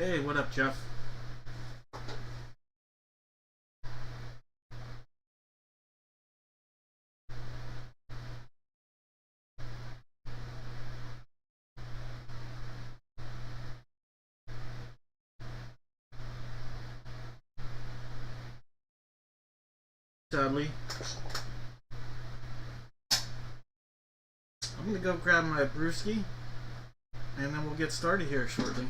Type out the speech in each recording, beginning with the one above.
Hey, what up, Jeff? Sadly, I'm gonna go grab my brewski, and then we'll get started here shortly.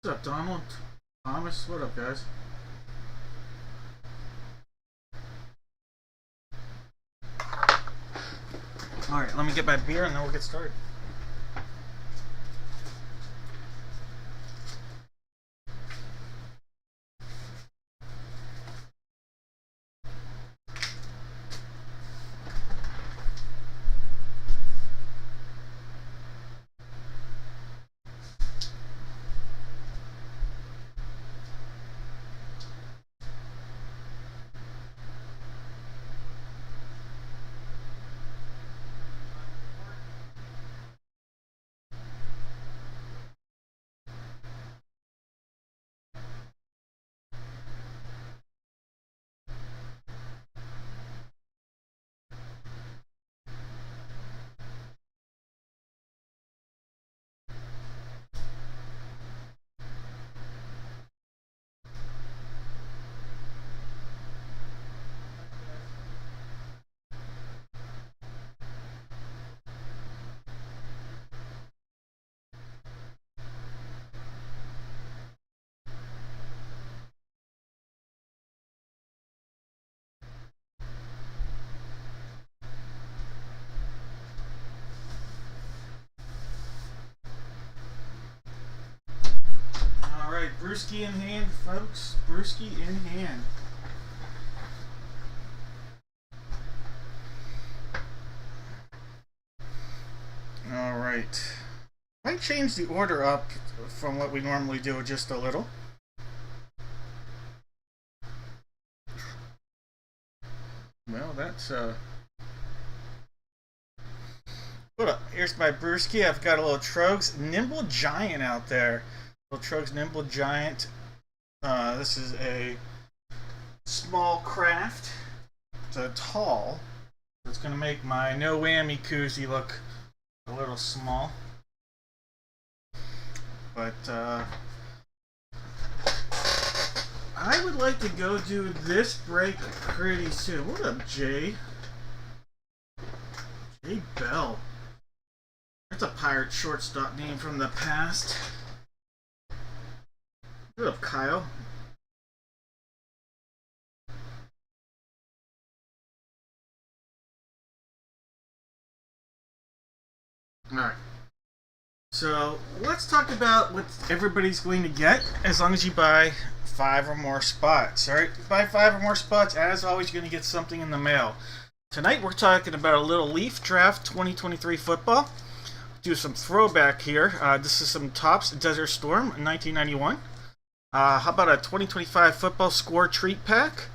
What's up, Donald? Thomas, what up, guys? Alright, let me get my beer and then we'll get started. Alright, brewski in hand, folks. Brewski in hand. Alright. I changed the order up from what we normally do just a little. Well, that's Hold up. Here's my brewski. I've got a little Trogs Nimble Giant out there. Little Trogs Nimble Giant. This is a small craft. It's a tall. It's going to make my no whammy koozie look a little small. But I would like to go do this break pretty soon. What up, Jay? Jay Bell. That's a pirate shortstop name from the past. What up, Kyle? Alright. So, let's talk about what everybody's going to get as long as you buy 5 or more spots. Alright? Buy 5 or more spots, as always, you're going to get something in the mail. Tonight, we're talking about a little Leaf Draft 2023 football. Do some throwback here. This is some Topps Desert Storm 1991. How about a 2025 football score treat pack?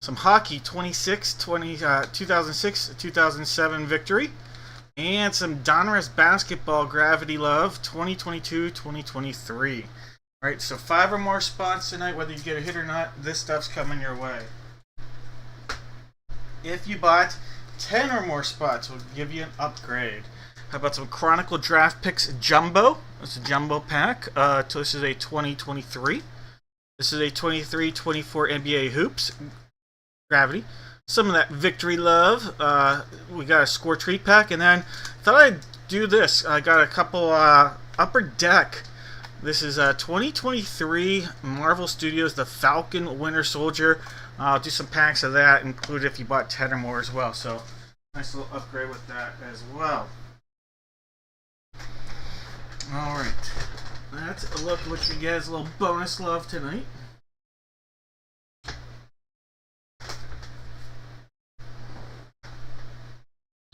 Some hockey 2006-2007 victory. And some Donruss basketball Gravity Love 2022-2023. Alright, so 5 or more spots tonight, whether you get a hit or not, this stuff's coming your way. If you bought 10 or more spots, we'll give you an upgrade. How about some Chronicle Draft Picks Jumbo? It's a jumbo pack. So this is a 2023. This is a 23-24 NBA Hoops Gravity. Some of that Victory Love. We got a score treat pack. And then thought I'd do this. I got a couple Upper Deck. This is 2023 Marvel Studios The Falcon Winter Soldier. I'll do some packs of that, include if you bought 10 or more as well. So nice little upgrade with that as well. Alright. That's a look at what you get as a little bonus love tonight.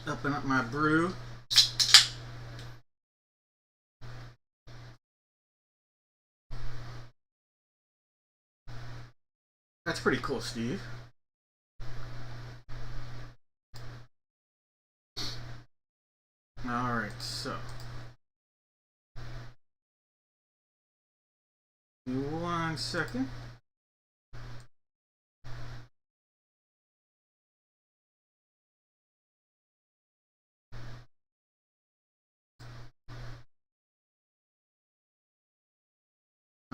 Open up my brew. That's pretty cool, Steve. Alright, so. 1 second.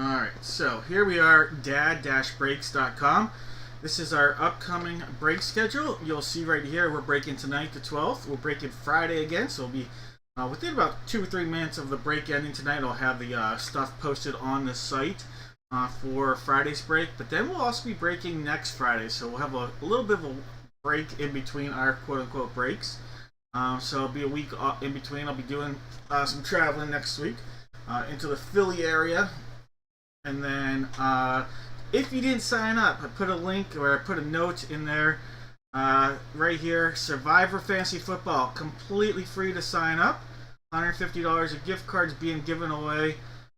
Alright, so here we are, dad-breaks.com. This is our upcoming break schedule. You'll see right here, we're breaking tonight the 12th. We're breaking Friday again, so we'll be within about 2 or 3 minutes of the break ending tonight. I'll have the stuff posted on the site for Friday's break. But then we'll also be breaking next Friday, so we'll have a little bit of a break in between our quote-unquote breaks. So it'll be a week in between. I'll be doing some traveling next week into the Philly area. And then, if you didn't sign up, I put a link or I put a note in there right here. Survivor Fantasy Football, completely free to sign up. $150 of gift cards being given away.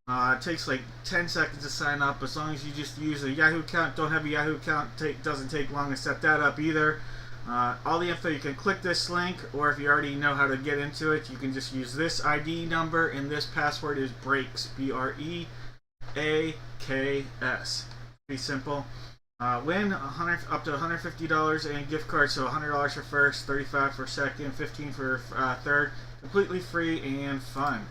It takes like 10 seconds to sign up. As long as you just use a Yahoo account, don't have a Yahoo account, doesn't take long to set that up either. All the info, you can click this link, or if you already know how to get into it, you can just use this ID number, and this password is BREAKS, BREAKS. Pretty simple. Win up to $150 in gift cards, so $100 for first, $35 for second, $15 for third. Completely free and fun.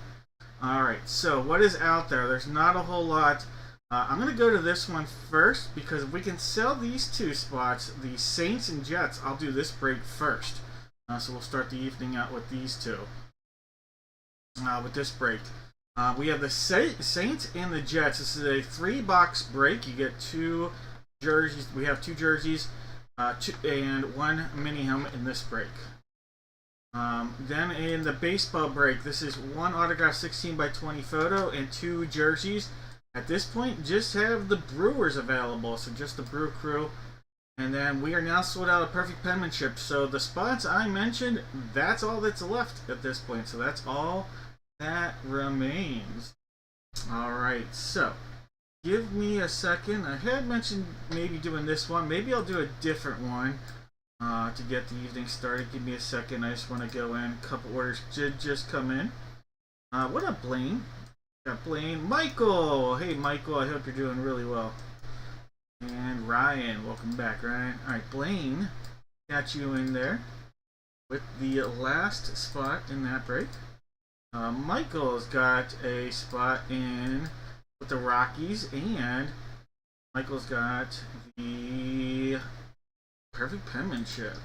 Alright, so what is out there? There's not a whole lot. I'm going to go to this one first, because if we can sell these two spots, the Saints and Jets, I'll do this break first. So we'll start the evening out with these two. With this break. We have the Saints and the Jets. This is a 3-box break. You get 2 jerseys. We have 2 jerseys and 1 mini helmet in this break. Then in the baseball break, this is 1 autograph 16x20 photo and 2 jerseys. At this point, just have the Brewers available, so just the Brew Crew. And then we are now sold out of perfect penmanship. So the spots I mentioned, that's all that's left at this point. So that's all that remains. Alright, so give me a second. I had mentioned maybe doing this one. Maybe I'll do a different one to get the evening started. Give me a second. I just want to go in. A couple orders did just come in. What up, Blaine? Got Blaine. Michael! Hey, Michael. I hope you're doing really well. And Ryan. Welcome back, Ryan. Alright, Blaine. Got you in there with the last spot in that break. Michael's got a spot in with the Rockies, and Michael's got the perfect penmanship.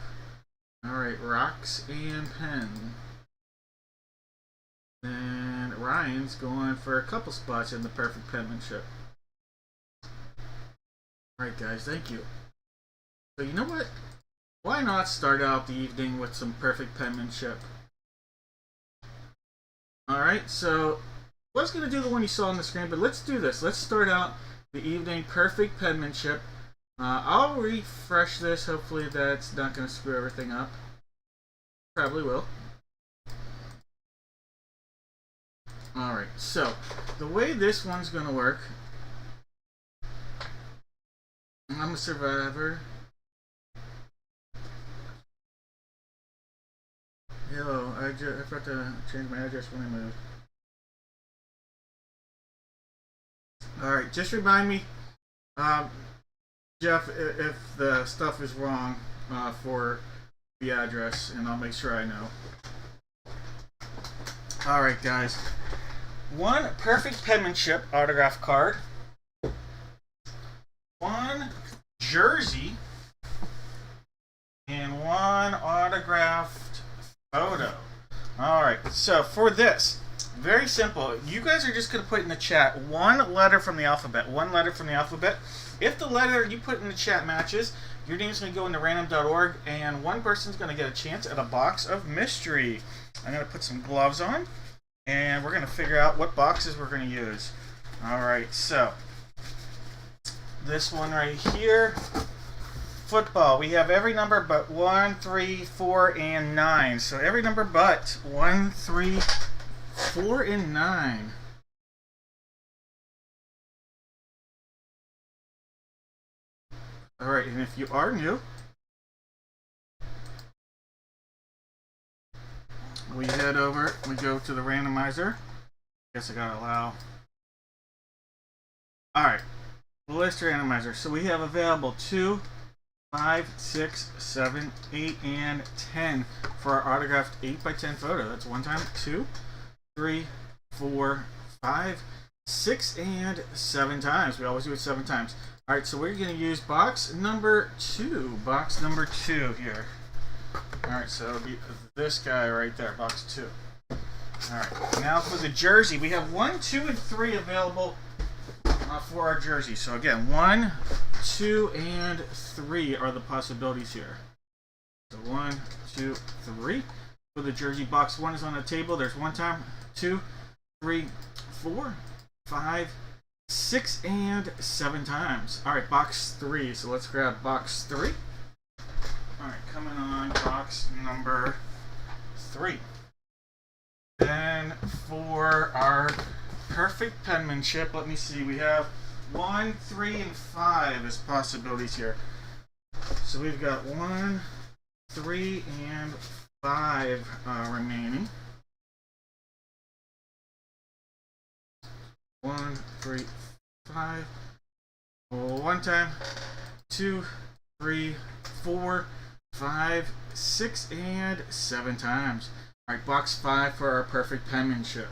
Alright, Rocks and Pen. And Ryan's going for a couple spots in the perfect penmanship. Alright, guys, thank you. So, you know what? Why not start out the evening with some perfect penmanship? Alright, so I was going to do the one you saw on the screen, but let's do this. Let's start out the evening perfect penmanship. I'll refresh this. Hopefully that's not going to screw everything up. Probably will. Alright, so the way this one's going to work, I'm a survivor. Hello, I forgot to change my address when I moved. Alright, just remind me, Jeff, if the stuff is wrong for the address, and I'll make sure I know. Alright, guys. 1 perfect penmanship autograph card. 1 jersey. And 1 autographed photo. Alright, so for this, very simple. You guys are just going to put in the chat 1 letter from the alphabet. 1 letter from the alphabet. If the letter you put in the chat matches, your name's going to go into random.org, and 1 person's going to get a chance at a box of mystery. I'm going to put some gloves on. and we're going to figure out what boxes we're going to use. Alright, so this one right here, football. We have every number but 1, 3, 4, and 9. So every number but 1, 3, 4, and 9. Alright, and if you are new, we head over, we go to the randomizer. Guess I gotta allow. Alright, list randomizer. So we have available 2, 5, 6, 7, 8, and 10 for our autographed 8x10 photo. That's one time. 2, 3, 4, 5, 6, and 7 times. We always do it 7 times. Alright, so we're going to use box number 2. Box number 2 here. Alright, so it'll be this guy right there, box 2. Alright, now for the jersey. We have 1, 2, and 3 available for our jersey. So again, 1, 2, and 3 are the possibilities here. So 1, 2, 3. For the jersey, box 1 is on the table. There's 1 time, 2, 3, 4, 5, 6, and 7 times. Alright, box 3. So let's grab box 3. Alright, coming on box number 3. Then for our perfect penmanship, let me see, we have 1, 3, and 5 as possibilities here. So we've got 1, 3, and 5 remaining. 1, 3, 5. One time, 2, 3, 4, 5, 6, and 7 times. Alright, box 5 for our perfect penmanship.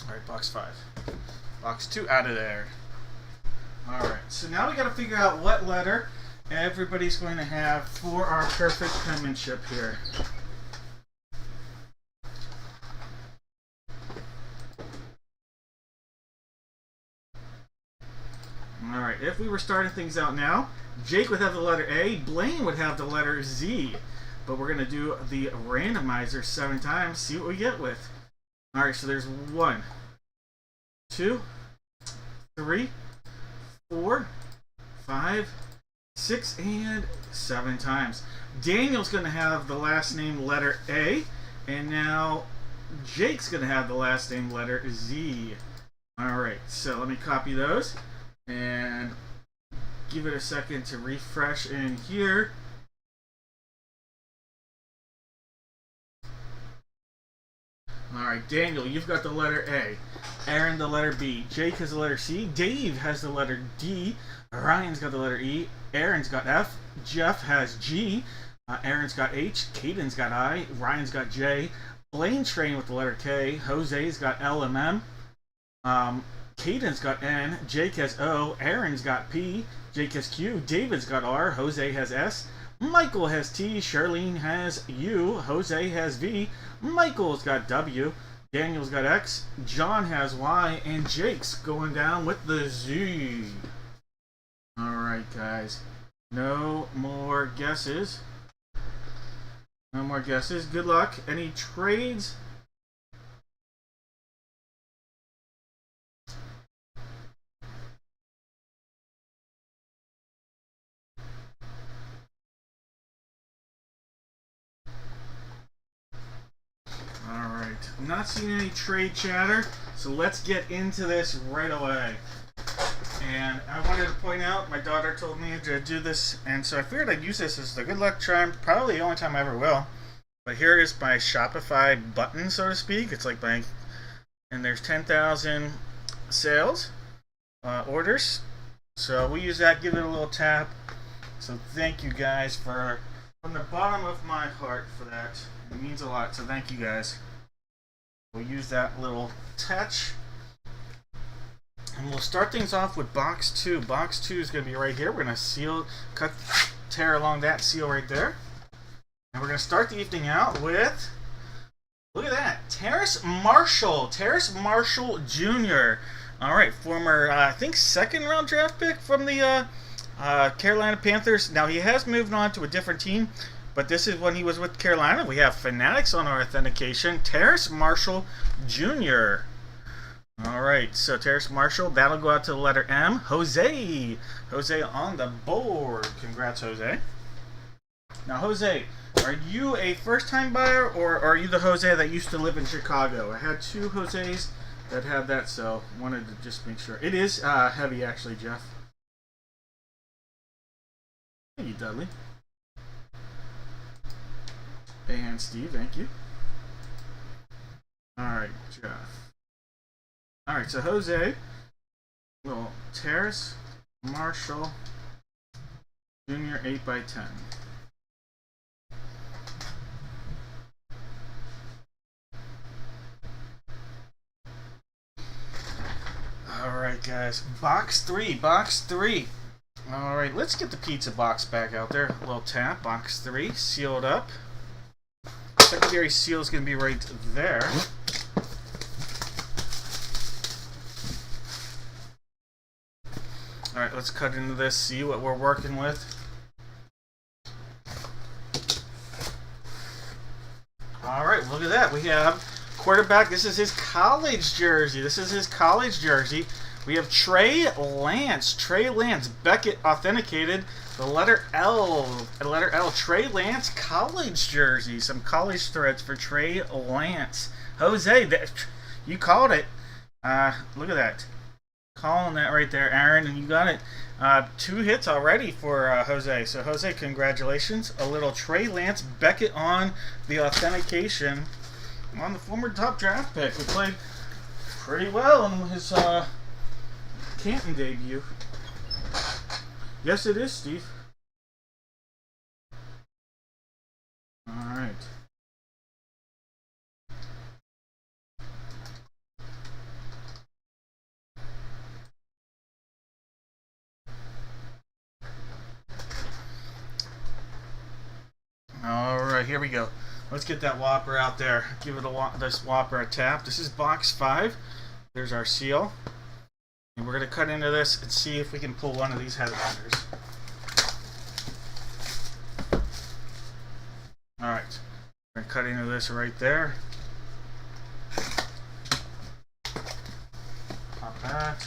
Alright, box 5. Box 2 out of there. Alright, so now we got to figure out what letter everybody's going to have for our perfect penmanship here. Alright, if we were starting things out now, Jake would have the letter A, Blaine would have the letter Z. But we're going to do the randomizer 7 times, see what we get with. Alright, so there's 1, 2, 3, 4, 5, 6, and 7 times. Daniel's going to have the last name letter A, and now Jake's going to have the last name letter Z. Alright, so let me copy those and give it a second to refresh in here. Alright, Daniel, you've got the letter A. Aaron, the letter B. Jake has the letter C. Dave has the letter D. Ryan's got the letter E. Aaron's got F. Jeff has G. Aaron's got H. Caden's got I. Ryan's got J. Blaine Train with the letter K. Jose's got L and M. Caden's got N. Jake has O. Aaron's got P. Jake has Q. David's got R. Jose has S. Michael has T. Charlene has U. Jose has V. Michael's got W. Daniel's got X. John has Y. And Jake's going down with the Z. Alright, guys. No more guesses. No more guesses. Good luck. Any trades? I'm not seeing any trade chatter, so let's get into this right away. And I wanted to point out, my daughter told me to do this, and so I figured I'd use this as the good luck charm, probably the only time I ever will. But here is my Shopify button, so to speak. It's like my, and there's 10,000 sales, orders. So we use that, give it a little tap. So thank you guys for, from the bottom of my heart for that. It means a lot, so thank you guys. We'll use that little touch. And we'll start things off with box 2. Box 2 is going to be right here. We're going to seal, cut, tear along that seal right there. And we're going to start the evening out with, look at that, Terrace Marshall. Terrace Marshall Jr. Alright, former, I think, 2nd round draft pick from the Carolina Panthers. Now, he has moved on to a different team, but this is when he was with Carolina. We have Fanatics on our authentication. Terrace Marshall Jr. All right, so Terrace Marshall, that'll go out to the letter M. Jose on the board. Congrats, Jose. Now, Jose, are you a first-time buyer, or are you the Jose that used to live in Chicago? I had two Jose's that had that, so wanted to just make sure. It is heavy, actually, Jeff. Thank you, Dudley. And Steve, thank you. All right, Jeff. All right, so Jose, little Terrace Marshall Jr. 8x10. All right, guys, box three. All right, let's get the pizza box back out there. A little tap, box 3, sealed up. Secondary seal is going to be right there. Alright, let's cut into this, see what we're working with. Alright, look at that. We have quarterback. This is his college jersey. We have Trey Lance. Beckett authenticated. The letter L. Trey Lance college jersey. Some college threads for Trey Lance. Jose, you called it. Look at that. Calling that right there, Aaron, and you got it. 2 hits already for Jose. So, Jose, congratulations. A little Trey Lance Beckett on the authentication on the former top draft pick, who played pretty well in his Canton debut. Yes, it is, Steve. All right. Alright, here we go. Let's get that Whopper out there. Give it this Whopper a tap. This is box 5. There's our seal. And we're going to cut into this and see if we can pull one of these headliners. Alright. We're going to cut into this right there. Pop that.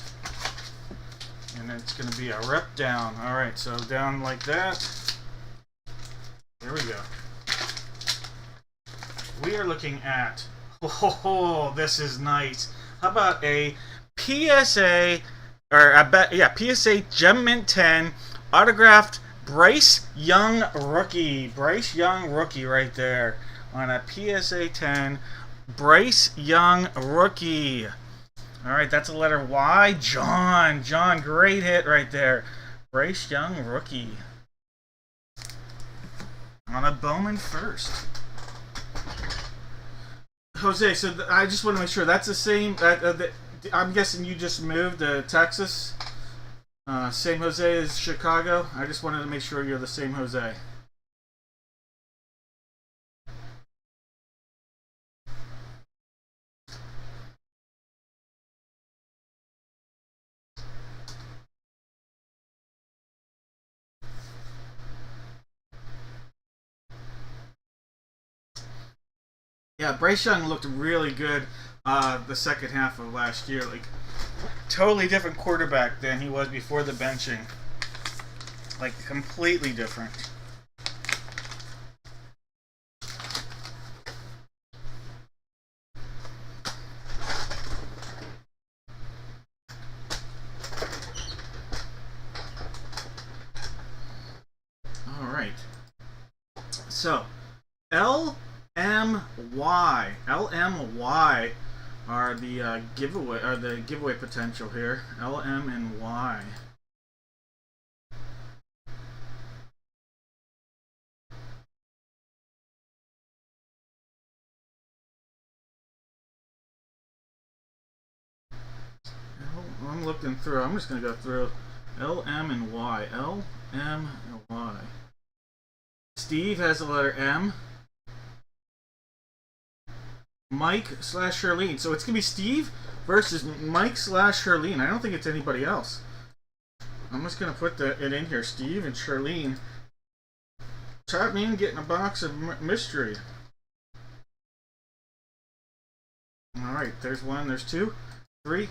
And then it's going to be a rip down. Alright, so down like that. There we go. We are looking at, oh, this is nice. How about a PSA, PSA Gem Mint 10 autographed Bryce Young rookie. Bryce Young rookie right there on a PSA 10 Bryce Young rookie. All right, that's a letter Y. John, great hit right there. Bryce Young rookie. On a Bowman first. Jose, so I just want to make sure that's the same. I'm guessing you just moved to Texas. Same Jose as Chicago. I just wanted to make sure you're the same Jose. Yeah, Bryce Young looked really good the second half of last year. Like, totally different quarterback than he was before the benching. Like, completely different. All right. So, LMY are the giveaway potential here. LM and Y. I'm looking through. I'm just gonna go through LM and Y. LM and Y. Steve has the letter M. Mike/Charlene. So it's going to be Steve versus Mike/Charlene. I don't think it's anybody else. I'm just going to put it in here. Steve and Charlene. Top man getting a box of mystery. Alright, there's 1, there's 2, 3,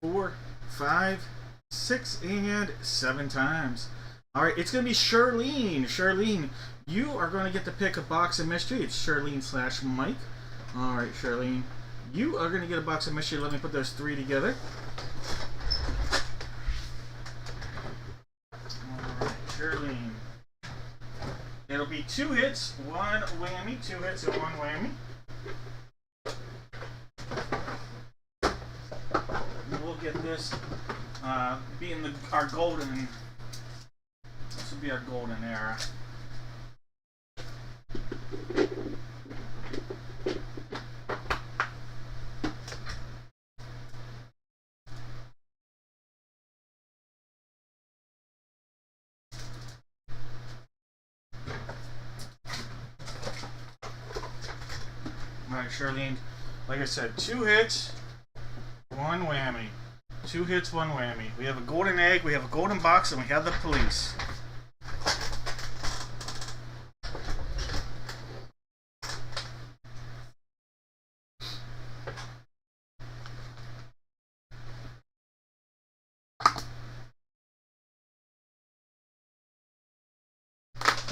4, 5, 6, and 7 times. Alright, it's going to be Charlene. Charlene, you are going to get to pick a box of mystery. It's Charlene / Mike. Alright, Charlene, you are going to get a box of mystery. Let me put those 3 together. Alright, Charlene. It'll be 2 hits, 1 whammy, 2 hits and 1 whammy. We'll get this being our golden. This will be our golden era. Alright, Charlene, like I said, 2 hits, 1 whammy. 2 hits, 1 whammy. We have a golden egg, we have a golden box, and we have the police.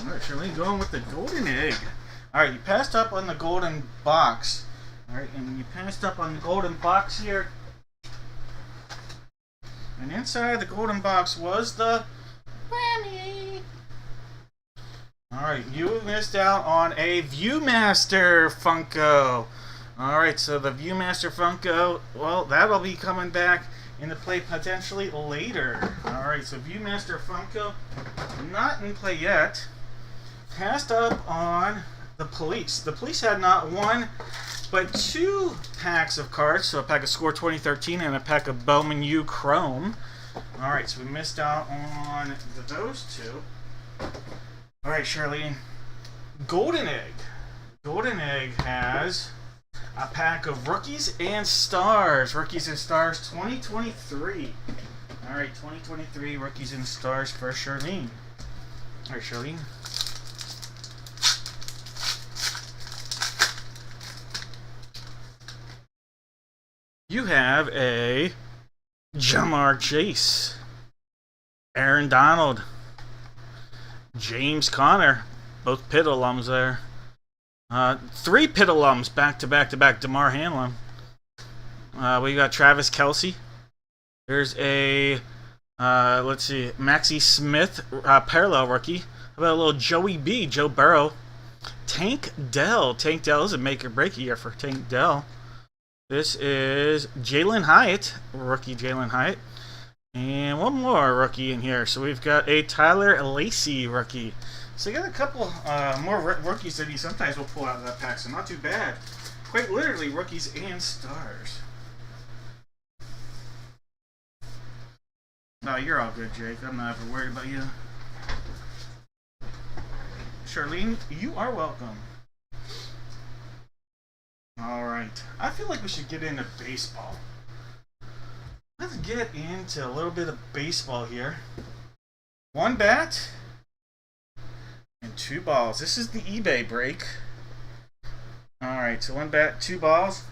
Alright, Charlene, going with the golden egg. Alright, you passed up on the golden box. Alright, and when you passed up on the golden box here, and inside the golden box was the whammy. Alright, you missed out on a Viewmaster Funko. Alright, so the Viewmaster Funko, well, that'll be coming back into play potentially later. Alright, so Viewmaster Funko, not in play yet. Passed up on the police. The police had not 1, but 2 packs of cards. So a pack of Score 2013 and a pack of Bowman U Chrome. Alright, so we missed out on those 2. Alright, Charlene. Golden Egg. Golden Egg has a pack of Rookies and Stars. Rookies and Stars 2023. Alright, 2023 Rookies and Stars for Charlene. Alright, Charlene. You have a Jamar Chase, Aaron Donald, James Conner, both Pitt alums there. 3 Pitt alums back to back to back. DeMar Hamlin. We got Travis Kelce. There's a let's see, Maxie Smith, parallel rookie. How about a little Joey B, Joe Burrow. Tank Dell. Tank Dell is a make or break year for Tank Dell. This is Jalen Hyatt, rookie Jalen Hyatt. And 1 more rookie in here. So we've got a Tyler Lacey rookie. So you got a couple more rookies that he sometimes will pull out of that pack. So not too bad. Quite literally Rookies and Stars. No, you're all good, Jake. I'm not ever worried about you. Charlene, you are welcome. Alright, I feel like we should get into baseball. Let's get into a little bit of baseball here. 1 bat and 2 balls. This is the eBay break. Alright, so 1 bat, 2 balls.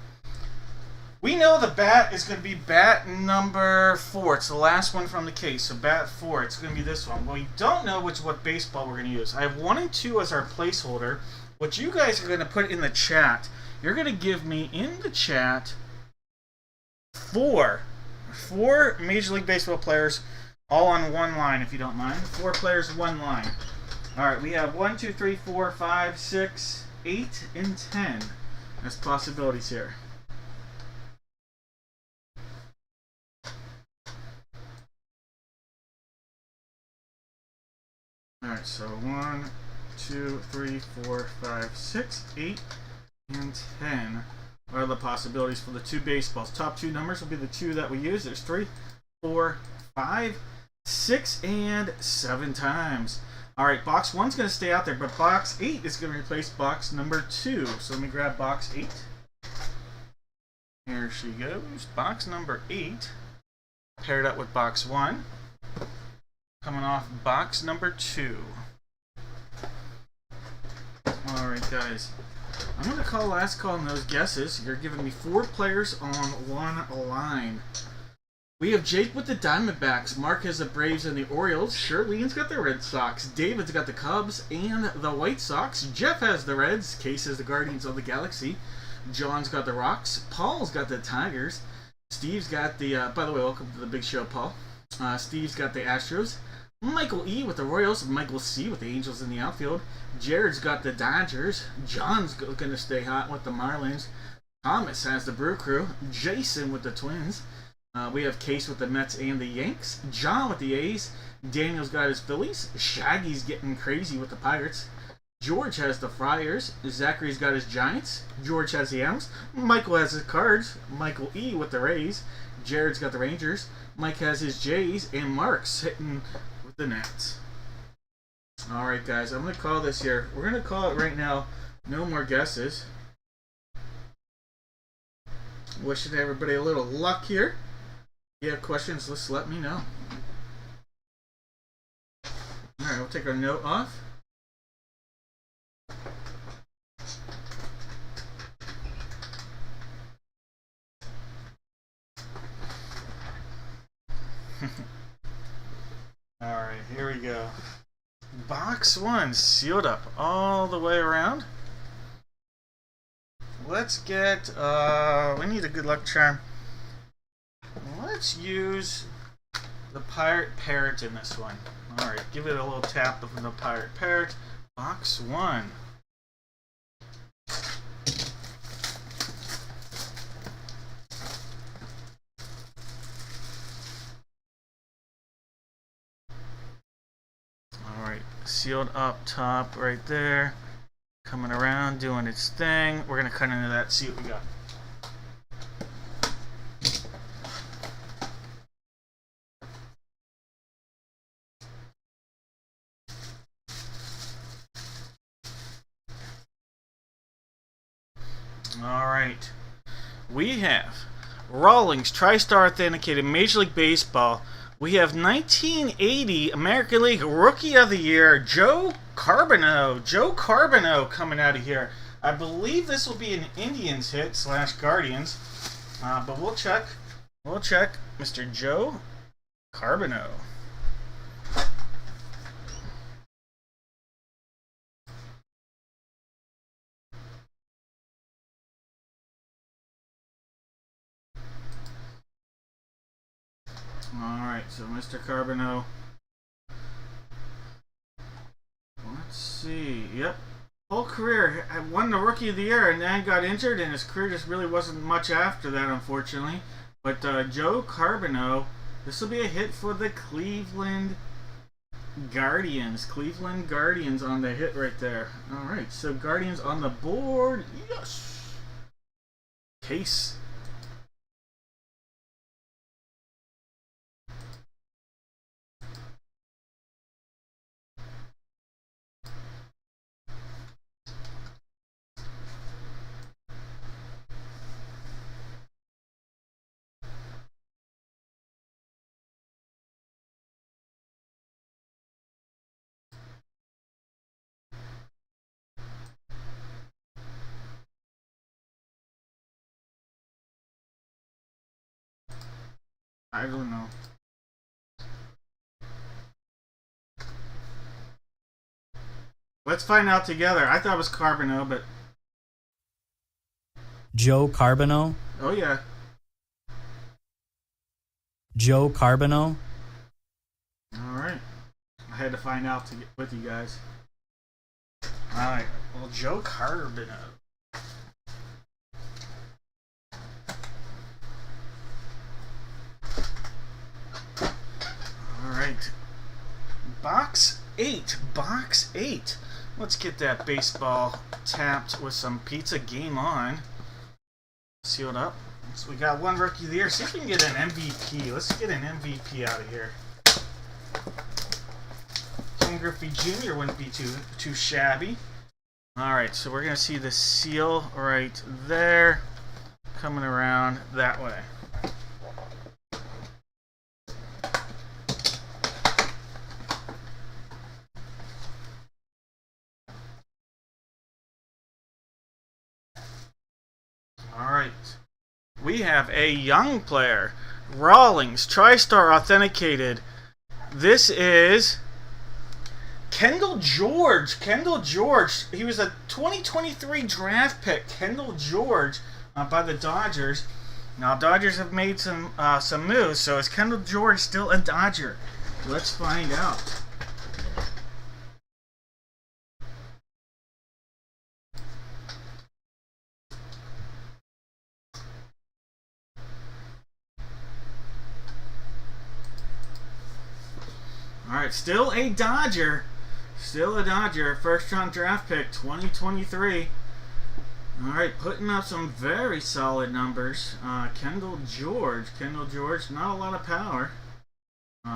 We know the bat is going to be bat number 4. It's the last one from the case, so bat 4. It's going to be this one. Well, we don't know what baseball we're going to use. I have 1 and 2 as our placeholder. What you guys are going to put in the chat, you're going to give me in the chat 4 Major League Baseball players, all on 1 line, if you don't mind. 4 players, 1 line. All right, we have 1, 2, 3, 4, 5, 6, 8, and 10 as possibilities here. Alright, so 1, 2, 3, 4, 5, 6, 8, and 10 are the possibilities for the 2 baseballs. Top 2 numbers will be the 2 that we use. There's 3, 4, 5, 6, and 7 times. Alright, box 1's going to stay out there, but box 8 is going to replace box number 2. So let me grab box 8. Here she goes. Box number 8. Paired up with box 1. Coming off box number 2. guys. I'm going to call last call on those guesses. You're giving me 4 players on one line. We have Jake with the Diamondbacks. Mark has the Braves and the Orioles. Shirley's got the Red Sox. David's got the Cubs and the White Sox. Jeff has the Reds. Case has the Guardians of the Galaxy. John's got the Rocks. Paul's got the Tigers. Steve's got the... by the way, welcome to the big show, Paul. Steve's got the Astros. Michael E. with the Royals. Michael C. with the Angels in the outfield. Jared's got the Dodgers. John's going to stay hot with the Marlins. Thomas has the Brew Crew. Jason with the Twins. We have Case with the Mets and the Yanks. John with the A's. Daniel's got his Phillies. Shaggy's getting crazy with the Pirates. George has the Friars. Zachary's got his Giants. George has the M's. Michael has his Cards. Michael E. with the Rays. Jared's got the Rangers. Mike has his Jays. And Mark's hitting with the Nats. Alright, guys. I'm going to call this here. We're going to call it right now. No more guesses. Wishing everybody a little luck here. If you have questions, just let me know. Alright, we'll take our note off. Alright, here we go. Box 1 sealed up all the way around. Let's get, we need a good luck charm. Let's use the Pirate Parrot in this one. Alright, give it a little tap of the Pirate Parrot. Box 1. Alright, sealed up top right there. Coming around, doing its thing. We're going to cut into that, see what we got. Alright. We have Rawlings TriStar Authenticated Major League Baseball. We have 1980 American League Rookie of the Year, Joe Carbonneau. Joe Carbonneau coming out of here. I believe this will be an Indians hit / Guardians. But we'll check. We'll check. Mr. Joe Carbonneau. Alright, so Mr. Carbonneau. Let's see. Yep. Whole career. I won the Rookie of the Year and then got injured, and his career just really wasn't much after that, unfortunately. But Joe Carbonneau, this will be a hit for the Cleveland Guardians. Cleveland Guardians on the hit right there. Alright, so Guardians on the board. Yes! Case. I don't know. Let's find out together. I thought it was Carbonneau, but... Joe Carbonneau? Oh, yeah. Joe Carbonneau? Alright. I had to find out to get with you guys. Alright. Well, Joe Carbonneau. Alright. Box 8. Box 8. Let's get that baseball tapped with some pizza. Game on. Sealed up. So we got one Rookie of the Year. See if we can get an MVP. Let's get an MVP out of here. Ken Griffey Jr. wouldn't be too shabby. Alright, so we're going to see the seal right there. Coming around that way. have a young player, Rawlings, TriStar authenticated. This is Kendall George. Kendall George. He was a 2023 draft pick. Kendall George by the Dodgers. Now, Dodgers have made some moves, so is Kendall George still a Dodger? Let's find out. Alright, still a Dodger. Still a Dodger. First round draft pick, 2023. Alright, putting up some very solid numbers. Kendall George. Kendall George, not a lot of power.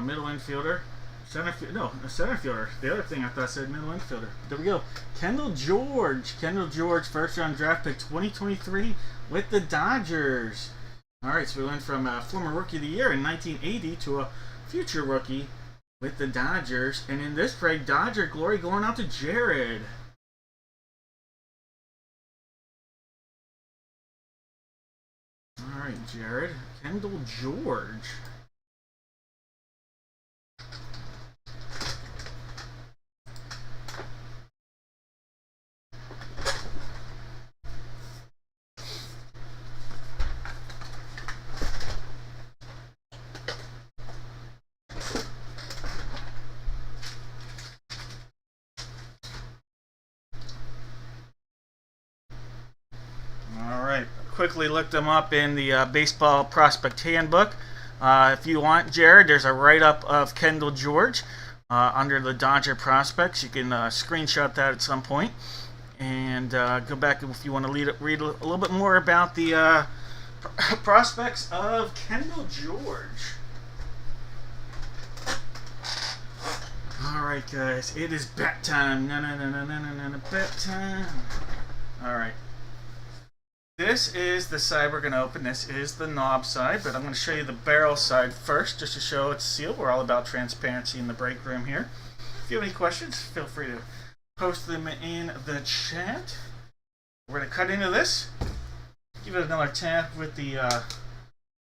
Middle infielder. Center fielder. The other thing I thought said middle infielder. There we go. Kendall George. Kendall George, first round draft pick, 2023 with the Dodgers. Alright, so we went from a former rookie of the year in 1980 to a future rookie with the Dodgers. And in this break, Dodger glory going out to Jared. Alright, Jared. Kendall George. Quickly looked them up in the Baseball Prospect Handbook. If you want, Jared, there's a write-up of Kendall George under the Dodger prospects. You can screenshot that at some point and go back if you want to read a little bit more about the prospects of Kendall George. Alright, guys, it is bet time. No, bet time. Alright. This is the side we're going to open. This is the knob side, but I'm going to show you the barrel side first just to show it's sealed. We're all about transparency in the break room here. If you have any questions, feel free to post them in the chat. We're going to cut into this. Give it another tap with the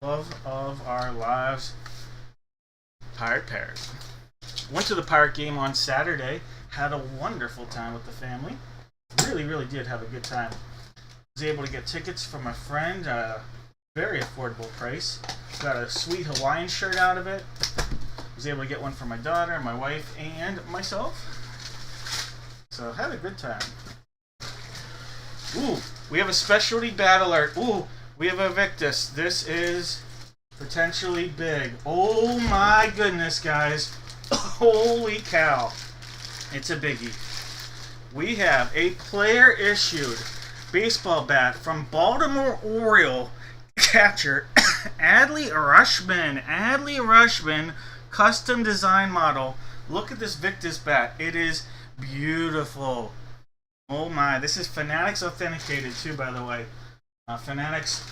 Love of Our Lives Pirate Pairs. Went to the Pirate game on Saturday. Had a wonderful time with the family. Really did have a good time. Was able to get tickets from a friend, very affordable price. Got a sweet Hawaiian shirt out of it. Was able to get one for my daughter, my wife, and myself. So had a good time. Ooh, we have a specialty bat alert. Ooh, we have a Victus. This is potentially big. Oh my goodness, guys. Holy cow. It's a biggie. We have a player issued baseball bat from Baltimore Oriole catcher Adley Rutschman. Adley Rutschman, custom design model. Look at this Victus bat. It is beautiful. Oh my. This is Fanatics authenticated too, by the way. Fanatics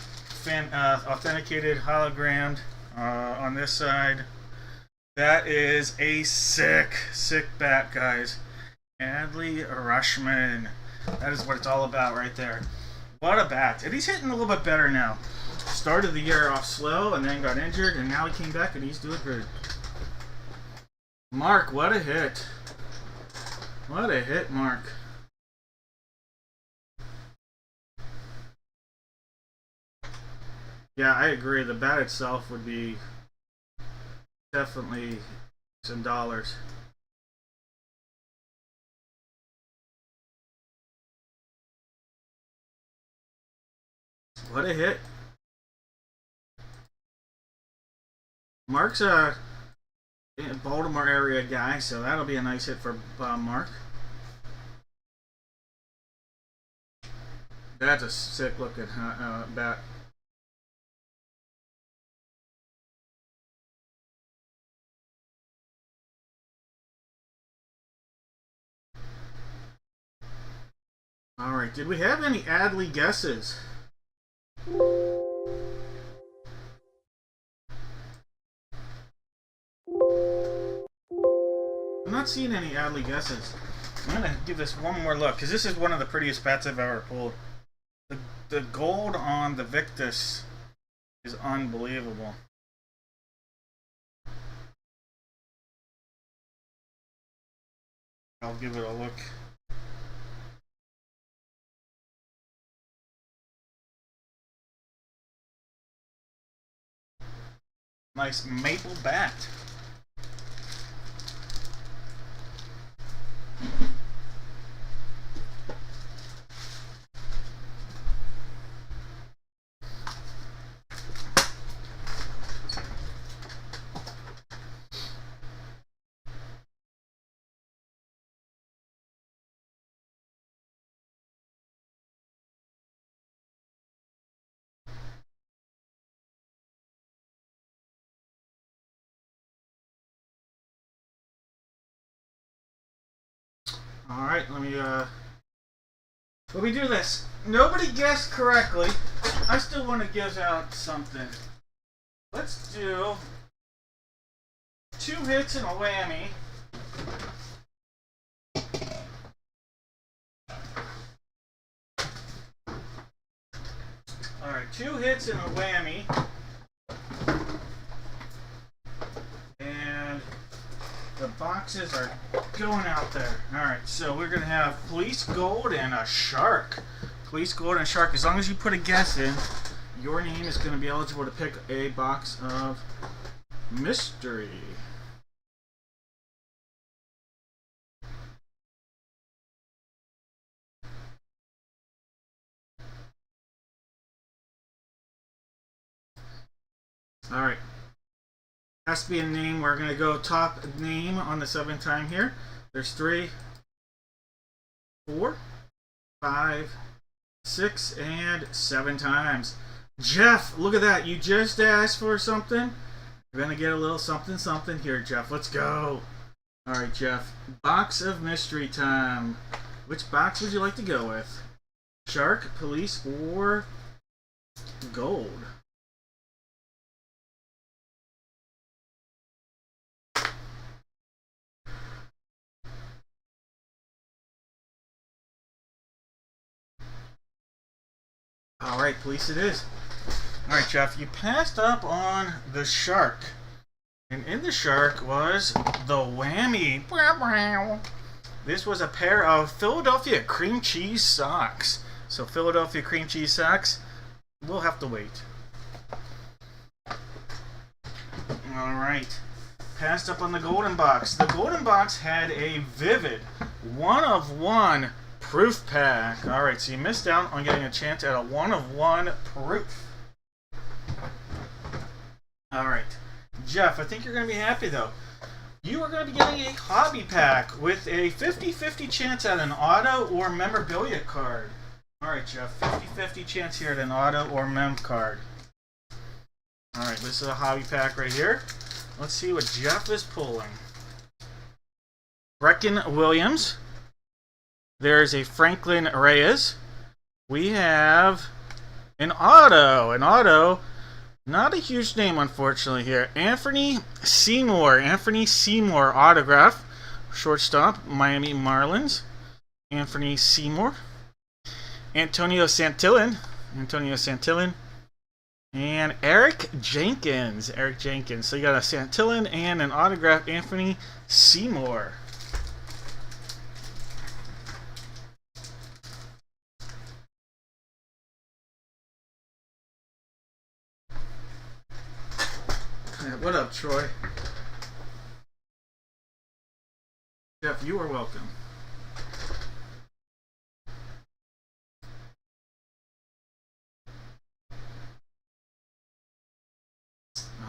authenticated, hologrammed on this side. That is a sick bat, guys. Adley Rutschman. That is what it's all about right there. What a bat. And he's hitting a little bit better now. Started the year off slow and then got injured, and now he came back and he's doing good. Mark, what a hit. What a hit, Mark. Yeah, I agree. The bat itself would be definitely some dollars. What a hit. Mark's a Baltimore area guy, so that'll be a nice hit for Mark. That's a sick looking bat. Alright, did we have any Adley guesses? I'm not seeing any Adley guesses. I'm going to give this one more look, because this is one of the prettiest bats I've ever pulled. The gold on the Victus is unbelievable. I'll give it a look. Nice maple bat. All right, let me do this. Nobody guessed correctly. I still want to give out something. Let's do 2 hits and a whammy. All right, 2 hits and a whammy. And the boxes are going out there. Alright, so we're going to have Police Gold and a Shark. Police Gold and a Shark. As long as you put a guess in, your name is going to be eligible to pick a box of mystery. Alright. Has to be a name. We're going to go top name on the 7th time here. There's 3, 4, 5, 6, and 7 times. Jeff, look at that. You just asked for something. You're going to get a little something something here, Jeff. Let's go. Alright, Jeff. Box of mystery time. Which box would you like to go with? Shark, Police, or Gold? Alright, Police it is. Alright, Jeff, you passed up on the Shark. And in the Shark was the whammy. This was a pair of Philadelphia cream cheese socks. So Philadelphia cream cheese socks, we'll have to wait. Alright. Passed up on the golden box. The golden box had a vivid 1 of 1 proof pack. Alright, so you missed out on getting a chance at a 1 of 1 proof. Alright. Jeff, I think you're going to be happy though. You are going to be getting a hobby pack with a 50-50 chance at an auto or memorabilia card. Alright, Jeff, 50-50 chance here at an auto or mem card. Alright, this is a hobby pack right here. Let's see what Jeff is pulling. Brecken Williams. There's a Franklin Reyes. We have an auto. An auto. Not a huge name, unfortunately, here. Anthony Seymour. Anthony Seymour autograph. Shortstop, Miami Marlins. Anthony Seymour. Antonio Santillan. Antonio Santillan. And Eric Jenkins. Eric Jenkins. So you got a Santillan and an autograph Anthony Seymour. What up, Troy? Jeff, you are welcome.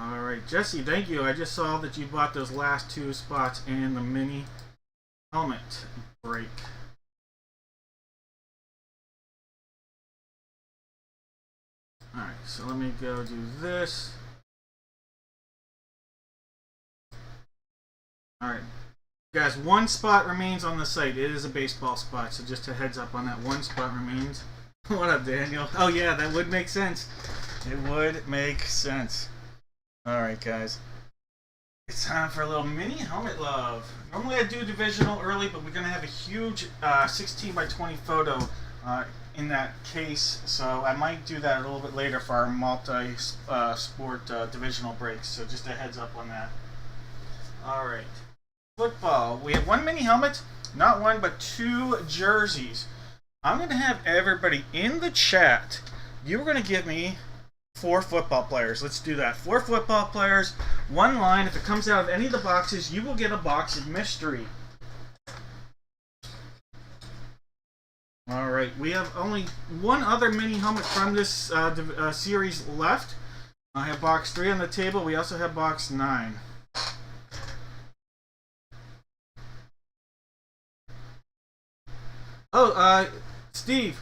Alright, Jesse, thank you. I just saw that you bought those last 2 spots in the mini helmet break. Alright, so let me go do this. Alright, guys, 1 spot remains on the site. It is a baseball spot, so just a heads up on that. 1 spot remains. What up, Daniel? Oh yeah, that would make sense. It would make sense. Alright, guys. It's time for a little mini helmet love. Normally I do divisional early, but we're going to have a huge 16 by 20 photo in that case, so I might do that a little bit later for our multi-sport divisional breaks. So just a heads up on that. All right, football. We have one mini helmet, not one but two jerseys. I'm going to have everybody in the chat. You're going to give me 4 football players. Let's do that. 4 football players, one line. If it comes out of any of the boxes, you will get a box of mystery. All right, we have only one other mini helmet from this series left. I have box 3 on the table. We also have box 9. Oh, Steve,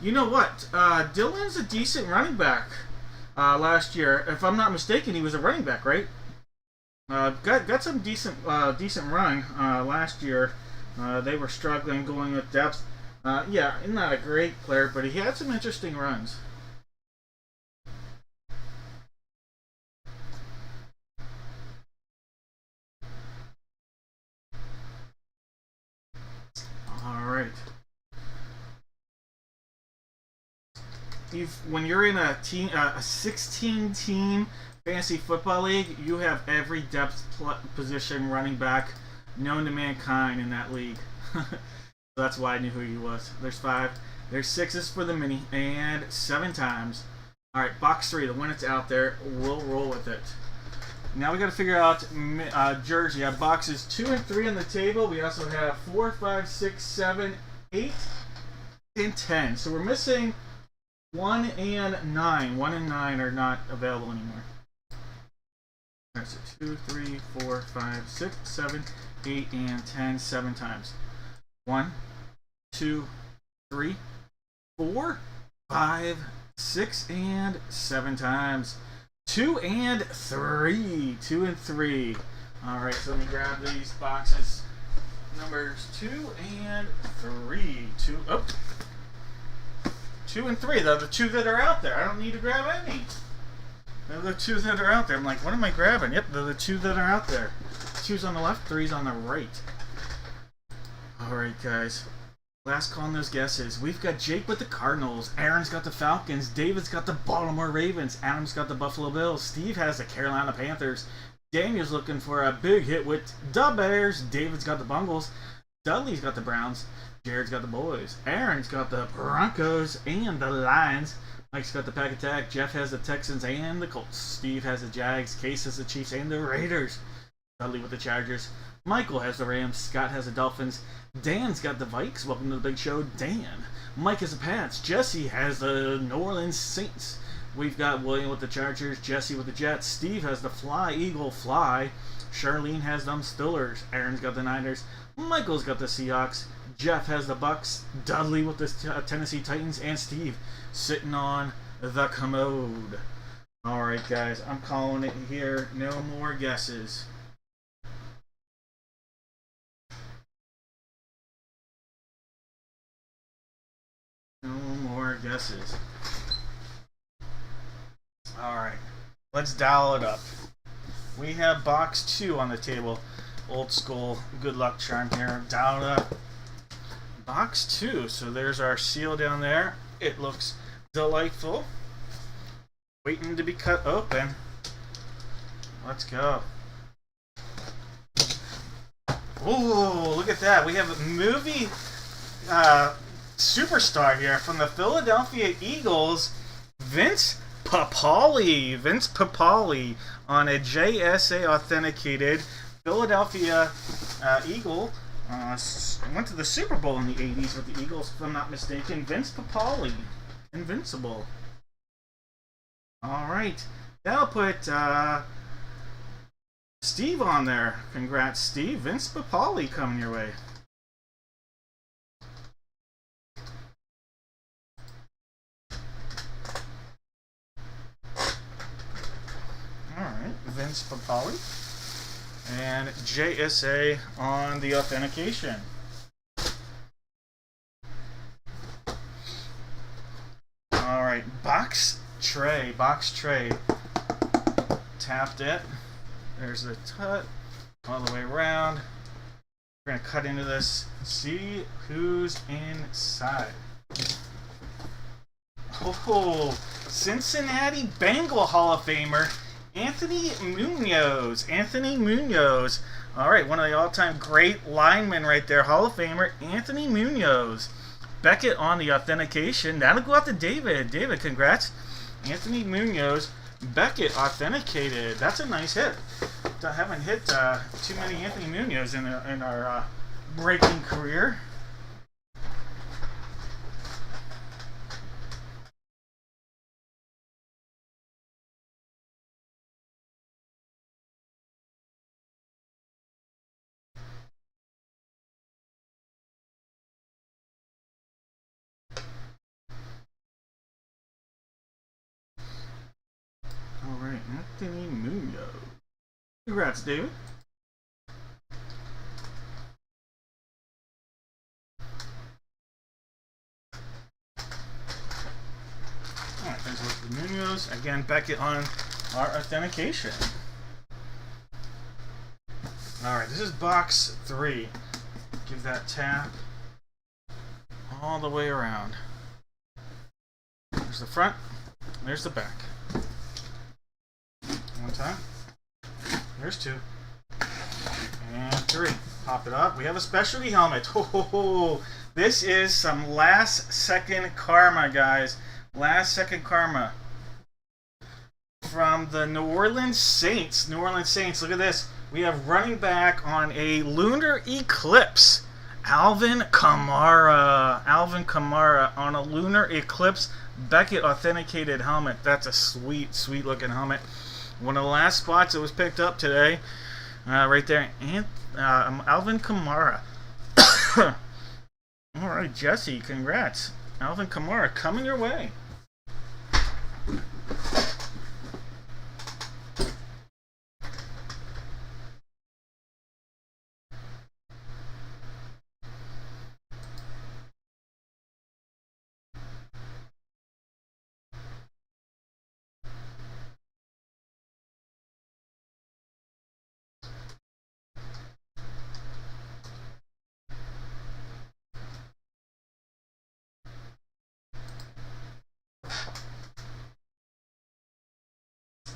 you know what? Dylan's a decent running back last year. If I'm not mistaken, he was a running back, right? Got some decent run last year. They were struggling going with depth. Yeah, not a great player, but he had some interesting runs. All right. When you're in a 16-team fantasy football league, you have every depth position running back known to mankind in that league. So that's why I knew who he was. There's 5. There's 6s for the mini, and 7 times. All right, box 3, the one that's out there. We'll roll with it. Now we got to figure out jersey. I have boxes 2 and 3 on the table. We also have 4, 5, 6, 7, 8, and 10. So we're missing 1 and 9. 1 and 9 are not available anymore. All right, so 2, 3, 4, 5, 6, 7, 8, and 10. 7 times. 1, 2, 3, 4, 5, 6, and 7 times. 2 and 3. 2 and 3. All right, so let me grab these boxes. Numbers 2 and 3. 2 and 3. They're the 2 that are out there. I don't need to grab any. They're the 2 that are out there. I'm like, what am I grabbing? Yep, they're the 2 that are out there. 2's on the left, 3's on the right. Alright, guys. Last call on those guesses. We've got Jake with the Cardinals. Aaron's got the Falcons. David's got the Baltimore Ravens. Adam's got the Buffalo Bills. Steve has the Carolina Panthers. Daniel's looking for a big hit with the Bears. David's got the Bungles. Dudley's got the Browns. Jared's got the Boys. Aaron's got the Broncos and the Lions. Mike's got the Pack Attack. Jeff has the Texans and the Colts. Steve has the Jags. Case has the Chiefs and the Raiders. Dudley with the Chargers. Michael has the Rams. Scott has the Dolphins. Dan's got the Vikes. Welcome to the big show, Dan. Mike has the Pats. Jesse has the New Orleans Saints. We've got William with the Chargers. Jesse with the Jets. Steve has the Fly Eagle Fly. Charlene has them Steelers. Aaron's got the Niners. Michael's got the Seahawks. Jeff has the Bucks. Dudley with the Tennessee Titans. And Steve sitting on the commode. Alright, guys. I'm calling it here. No more guesses. No more guesses. Alright, let's dial it up. We have box 2 on the table. Old school good luck charm here. Dial it up. Box 2. So there's our seal down there. It looks delightful. Waiting to be cut open. Let's go. Ooh, look at that. We have a movie superstar here from the Philadelphia Eagles, Vince Papale. Vince Papale on a JSA authenticated Philadelphia Eagle. Went to the Super Bowl in the 80s with the Eagles, if I'm not mistaken. Vince Papale. Invincible. Alright. That'll put Steve on there. Congrats, Steve. Vince Papale coming your way. Alright, Vince Papale. And JSA on the authentication. Alright, box tray. Tapped it. There's the tut. All the way around. We're going to cut into this. See who's inside. Oh, Cincinnati Bengal Hall of Famer, Anthony Munoz. Anthony Munoz. All right, one of the all-time great linemen right there, Hall of Famer, Anthony Munoz. Beckett on the authentication. That'll go out to David. David, congrats. Anthony Munoz. Beckett authenticated. That's a nice hit. I haven't hit too many Anthony Munoz in our breaking career. All right, Anthony Munoz. Congrats, David. Alright, thanks a lot for Munoz. Again, Beckett on our authentication. Alright, this is box 3. Give that tap all the way around. There's the front, there's the back. One time. There's 2. And 3. Pop it up. We have a specialty helmet. Ho, ho, ho. This is some last second karma, guys. Last second karma. From the New Orleans Saints. New Orleans Saints. Look at this. We have running back on a lunar eclipse. Alvin Kamara. Alvin Kamara on a lunar eclipse. Beckett authenticated helmet. That's a sweet, sweet looking helmet. One of the last spots that was picked up today. Right there. Alvin Kamara. Alright, Jesse, congrats. Alvin Kamara coming your way.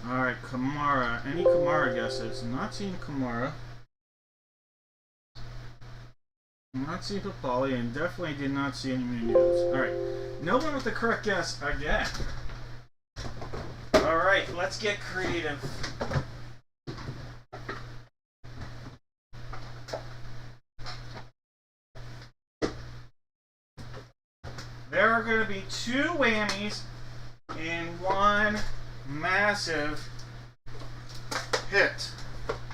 Alright, Kamara. Any Kamara guesses? Not seeing Kamara. Not seeing Papali, and definitely did not see any Munoz. Alright, no one with the correct guess again. Alright, let's get creative. There are going to be 2 whammies in one massive hit.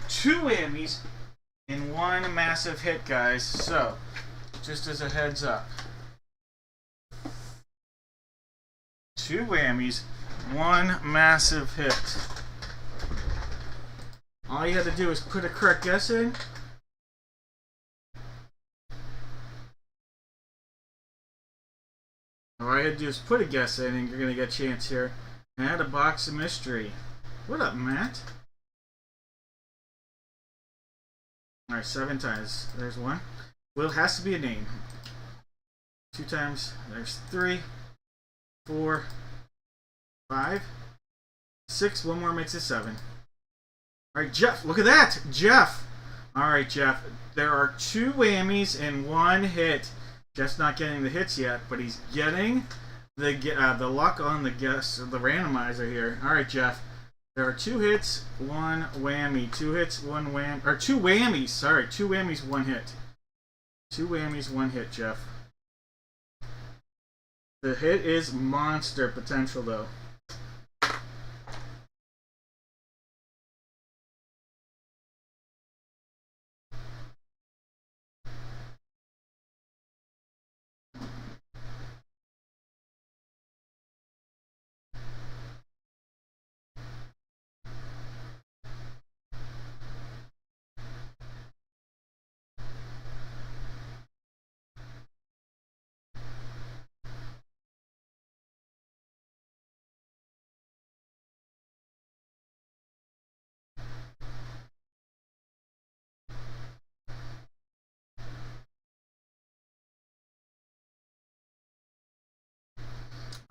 2 whammies in one massive hit, guys. So, just as a heads up. 2 whammies, one massive hit. All you have to do is put a correct guess in. All you have to do is put a guess in and you're going to get a chance here. Add a box of mystery. What up, Matt? Alright, 7 times. There's 1. Well, it has to be a name. 2 times. There's 3, 4, 5, 6. 1 more makes it 7. Alright, Jeff. Look at that! Jeff! Alright, Jeff. There are 2 whammies in one hit. Jeff's not getting the hits yet, but he's getting the luck on the guess, the randomizer here. All right, Jeff. There are 2 hits, 1 whammy. 2 hits, 1 whammy. Or 2 whammies. Sorry, 2 whammies, 1 hit. 2 whammies, 1 hit, Jeff. The hit is monster potential, though.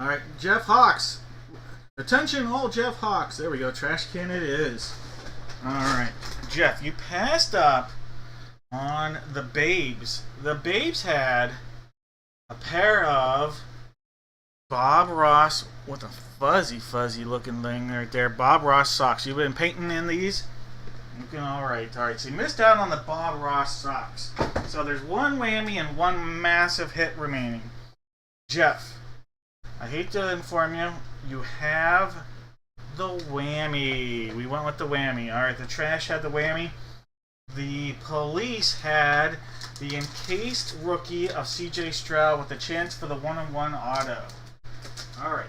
All right, Jeff Hawks. Attention, all Jeff Hawks. There we go. Trash can it is. All right, Jeff, you passed up on the Babes. The Babes had a pair of Bob Ross with a fuzzy looking thing right there. Bob Ross socks. You've been painting in these? Looking alright. Alright, so you missed out on the Bob Ross socks. So there's one whammy and one massive hit remaining. Jeff, I hate to inform you, you have the whammy. We went with the whammy. Alright, the trash had the whammy. The police had the encased rookie of CJ Stroud with a chance for the 1-on-1 auto. Alright.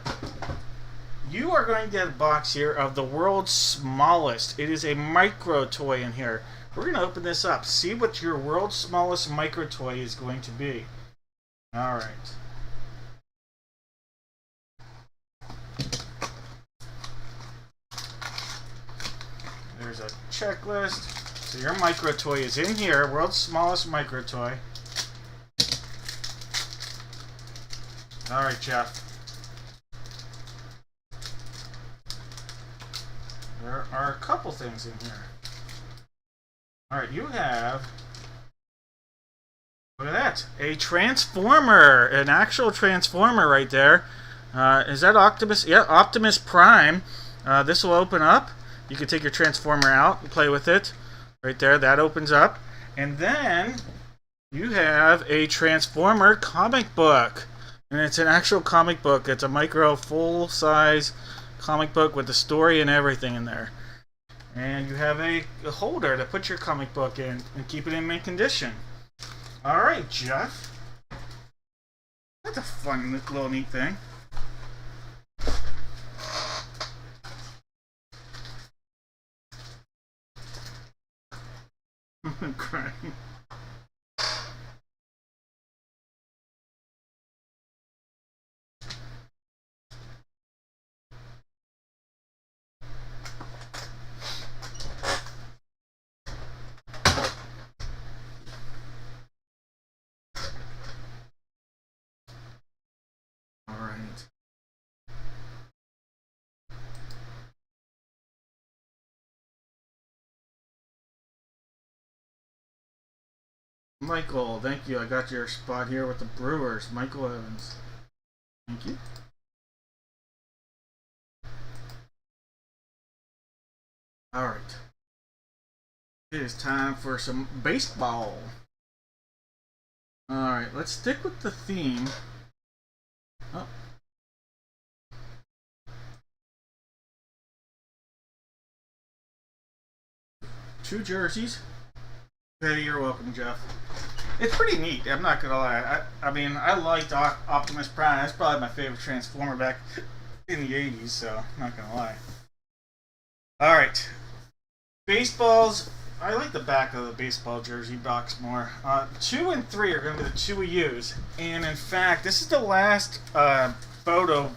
You are going to get a box here of the world's smallest. It is a micro toy in here. We're going to open this up. See what your world's smallest micro toy is going to be. Alright. There's a checklist. So your micro toy is in here. World's smallest micro toy. Alright, Jeff. There are a couple things in here. Alright, you have... Look at that. A Transformer. An actual Transformer right there. Is that Optimus? Yeah, Optimus Prime. This will open up. You can take your Transformer out and play with it. Right there, that opens up. And then you have a Transformer comic book. And it's an actual comic book. It's a micro, full-size comic book with the story and everything in there. And you have a holder to put your comic book in and keep it in mint condition. Alright, Jeff. That's a fun little neat thing. I'm crying. Michael, thank you. I got your spot here with the Brewers. Michael Evans. Thank you. Alright. It is time for some baseball. Alright, let's stick with the theme. Oh. Two jerseys. Hey, you're welcome, Jeff. It's pretty neat, I'm not gonna lie. I mean, I liked Optimus Prime. That's probably my favorite Transformer back in the 80s, so I'm not gonna lie. Alright. Baseballs. I like the back of the baseball jersey box more. 2 and 3 are going to be the two we use. And in fact, this is the last photo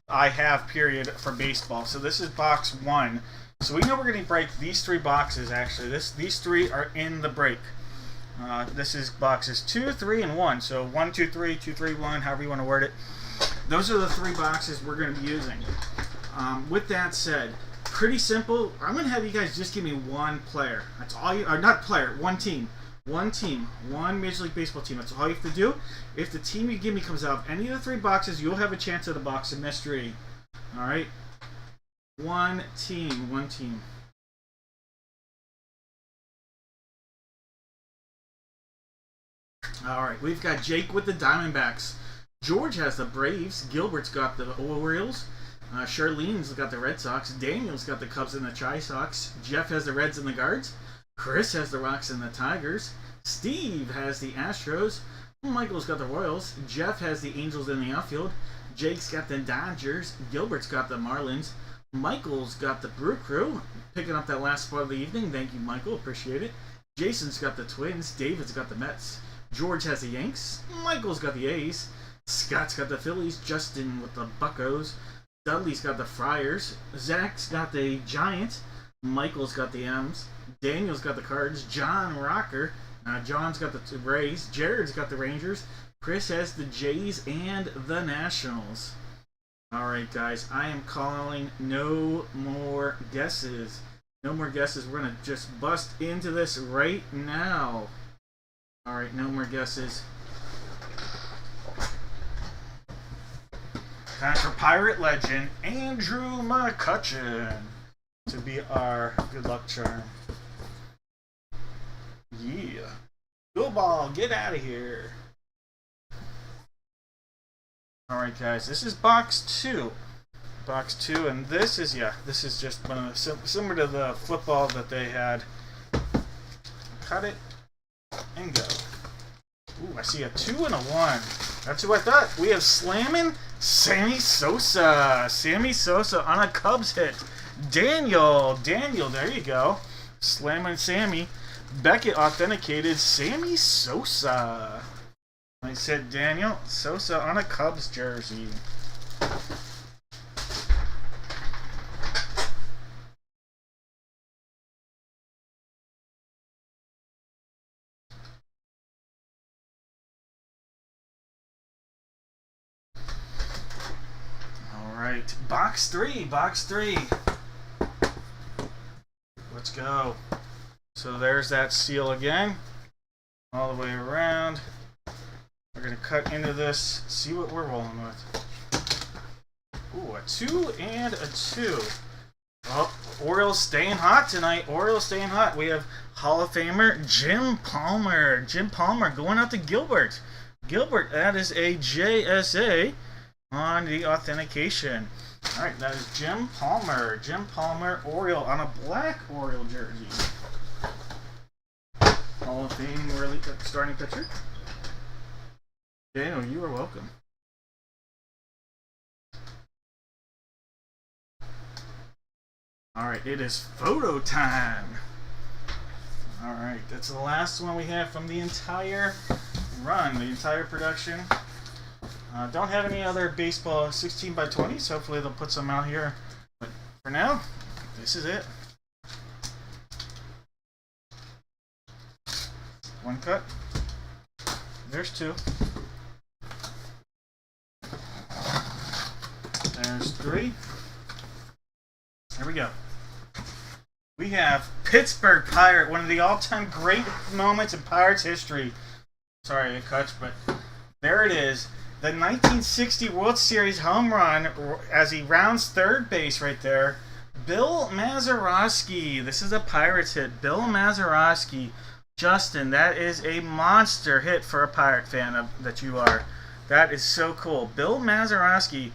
I have, period, for baseball. So this is box 1. So we know we're going to break these 3 boxes, actually. These 3 are in the break. This is boxes 2, 3, and 1. So 1, 2, 3, 2, 3, 1, however you want to word it. Those are the 3 boxes we're going to be using. With that said, pretty simple. I'm going to have you guys just give me one player. That's all you, or not player, one team. One team. One Major League Baseball team. That's all you have to do. If the team you give me comes out of any of the 3 boxes, you'll have a chance at a box of mystery. Alright? One team. One team. Alright, we've got Jake with the Diamondbacks. George has the Braves. Gilbert's got the Orioles. Charlene's got the Red Sox. Daniel's got the Cubs and the Chi Sox. Jeff has the Reds and the Guards. Chris has the Rocks and the Tigers. Steve has the Astros. Michael's got the Royals. Jeff has the Angels in the outfield. Jake's got the Dodgers. Gilbert's got the Marlins. Michael's got the Brew Crew. Picking up that last spot of the evening. Thank you, Michael. Appreciate it. Jason's got the Twins. David's got the Mets. George has the Yanks. Michael's got the A's. Scott's got the Phillies. Justin with the Buccos. Dudley's got the Friars. Zach's got the Giants. Michael's got the M's. Daniel's got the Cards. John Rocker. John's got the Rays. Jared's got the Rangers. Chris has the Jays and the Nationals. Alright, guys. I am calling no more guesses. No more guesses. We're going to just bust into this right now. Alright, no more guesses. Time for Pirate Legend, Andrew McCutchen, to be our good luck charm. Yeah. Go ball, get out of here. Alright, guys, this is box 2. Box 2, and this is just one of the, similar to the football that they had. Cut it and go. Ooh, I see a 2 and a 1. That's who I thought. We have Slammin' Sammy Sosa. Sammy Sosa on a Cubs hit. Daniel, there you go. Slammin' Sammy. Beckett authenticated Sammy Sosa. I said Daniel Sosa on a Cubs jersey. Alright, box 3. Let's go. So there's that seal again. All the way around. We're going to cut into this, see what we're rolling with. Ooh, a 2 and a 2. Oh, Orioles staying hot tonight. Orioles staying hot. We have Hall of Famer Jim Palmer. Jim Palmer going out to Gilbert. Gilbert, that is a JSA on the authentication. Alright, that is Jim Palmer. Jim Palmer, Oriole, on a black Oriole jersey. Hall of Fame starting pitcher. Daniel, you are welcome. Alright, it is photo time. Alright, that's the last one we have from the entire run, the entire production. Don't have any other baseball 16 by 20s. Hopefully they'll put some out here. But for now, this is it. One cut. There's 2. There's 3. Here we go. We have Pittsburgh Pirate, one of the all-time great moments in Pirates history. Sorry, it cuts, but there it is. The 1960 World Series home run as he rounds third base right there. Bill Mazeroski. This is a Pirates hit. Bill Mazeroski. Justin, that is a monster hit for a Pirate fan that you are. That is so cool. Bill Mazeroski.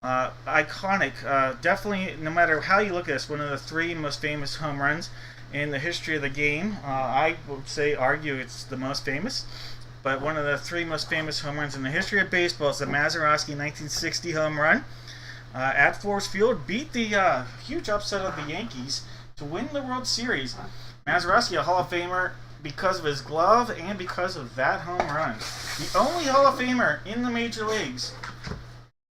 Iconic. Definitely, no matter how you look at this, one of the 3 most famous home runs in the history of the game. I would argue it's the most famous. But one of the 3 most famous home runs in the history of baseball is the Mazeroski 1960 home run. At Force Field, beat the huge upset of the Yankees to win the World Series. Mazeroski, a Hall of Famer because of his glove and because of that home run. The only Hall of Famer in the major leagues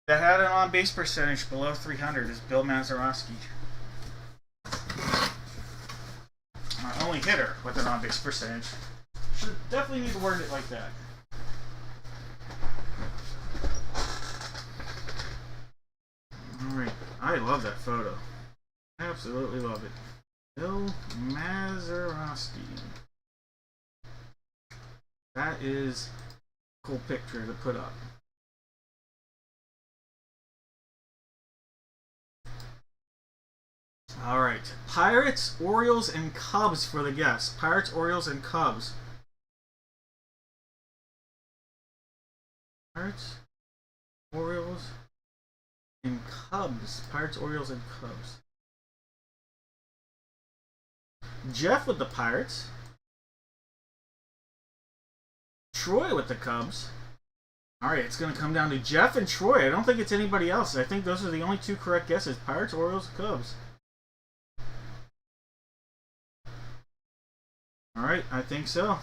that had an on-base percentage below 300 is Bill Mazeroski. Our only hitter with an on-base percentage. Should definitely need to word it like that. Alright, I love that photo. Absolutely love it. Bill Mazeroski. That is a cool picture to put up. Alright, Pirates, Orioles, and Cubs for the guess. Pirates, Orioles, and Cubs. Pirates, Orioles, and Cubs. Pirates, Orioles, and Cubs. Jeff with the Pirates. Troy with the Cubs. Alright, it's going to come down to Jeff and Troy. I don't think it's anybody else. I think those are the only 2 correct guesses. Pirates, Orioles, and Cubs. Alright, I think so.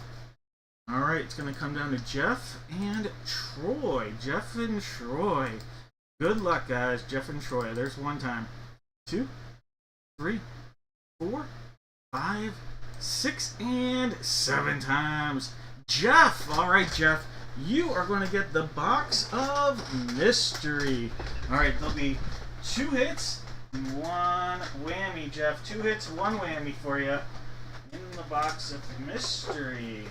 Alright, it's going to come down to Jeff and Troy. Jeff and Troy. Good luck, guys. Jeff and Troy. There's 1 time. 2, 3, 4, 5, 6 and 7 times. Jeff, alright Jeff, you are going to get the box of mystery. Alright, there'll be 2 hits, 1 whammy, Jeff. 2 hits, 1 whammy for you in the box of mystery.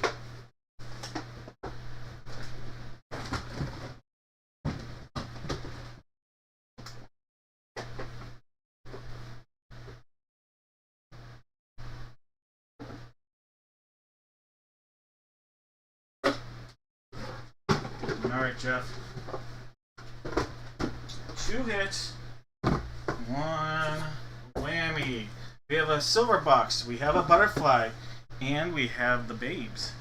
Alright, Jeff. 2 hits, 1 whammy. We have a silver box, we have a butterfly, and we have the babes.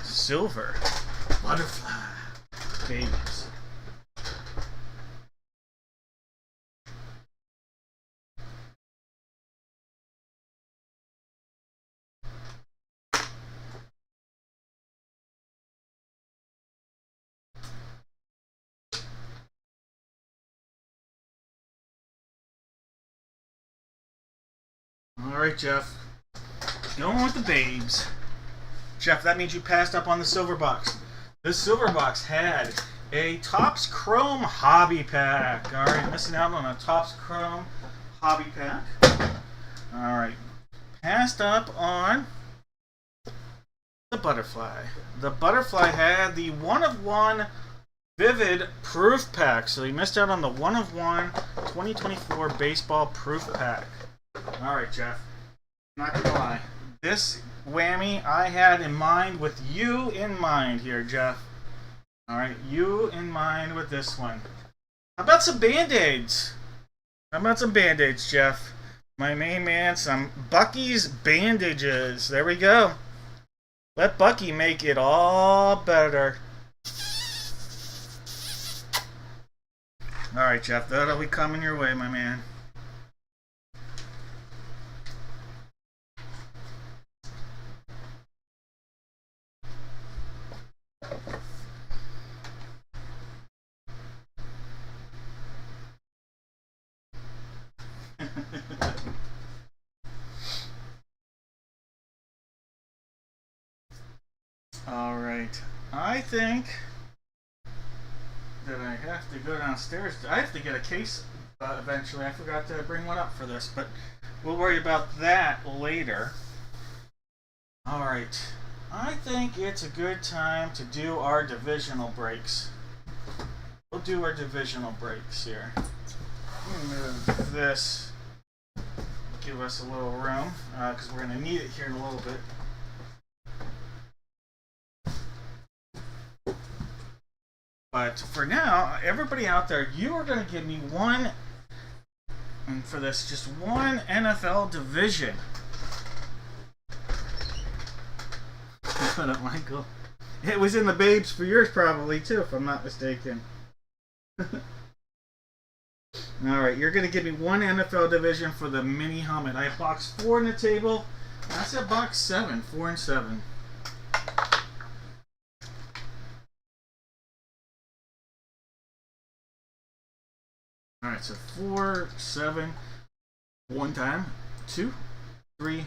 Silver, butterfly, babes. Alright, Jeff. Going with the babes. Jeff, that means you passed up on the silver box. This silver box had a Topps Chrome Hobby Pack. Alright, missing out on a Topps Chrome Hobby Pack. Alright. Passed up on the butterfly. The butterfly had the 1-of-1 Vivid Proof Pack. So you missed out on the 1-of-1 2024 Baseball Proof Pack. Alright, Jeff. Not gonna lie. This whammy I had in mind with you in mind here, Jeff. Alright, you in mind with this one. How about some Band-Aids? How about some Band-Aids, Jeff? My main man, some Bucky's bandages. There we go. Let Bucky make it all better. Alright, Jeff, that'll be coming your way, my man. Alright, I think that I have to go downstairs. I have to get a case eventually. I forgot to bring one up for this, but we'll worry about that later. Alright, I think it's a good time to do our divisional breaks. We'll do our divisional breaks here. Move this. Give us a little room, because we're going to need it here in a little bit. But for now, everybody out there, you are going to give me one, and for this, just one NFL division. Put up, Michael. It was in the babes for yours probably too, if I'm not mistaken. Alright, you're going to give me one NFL division for the mini helmet. I have box 4 on the table. I said box 7, 4 and 7. Alright, so 4, 7, 1 time, 2, 3,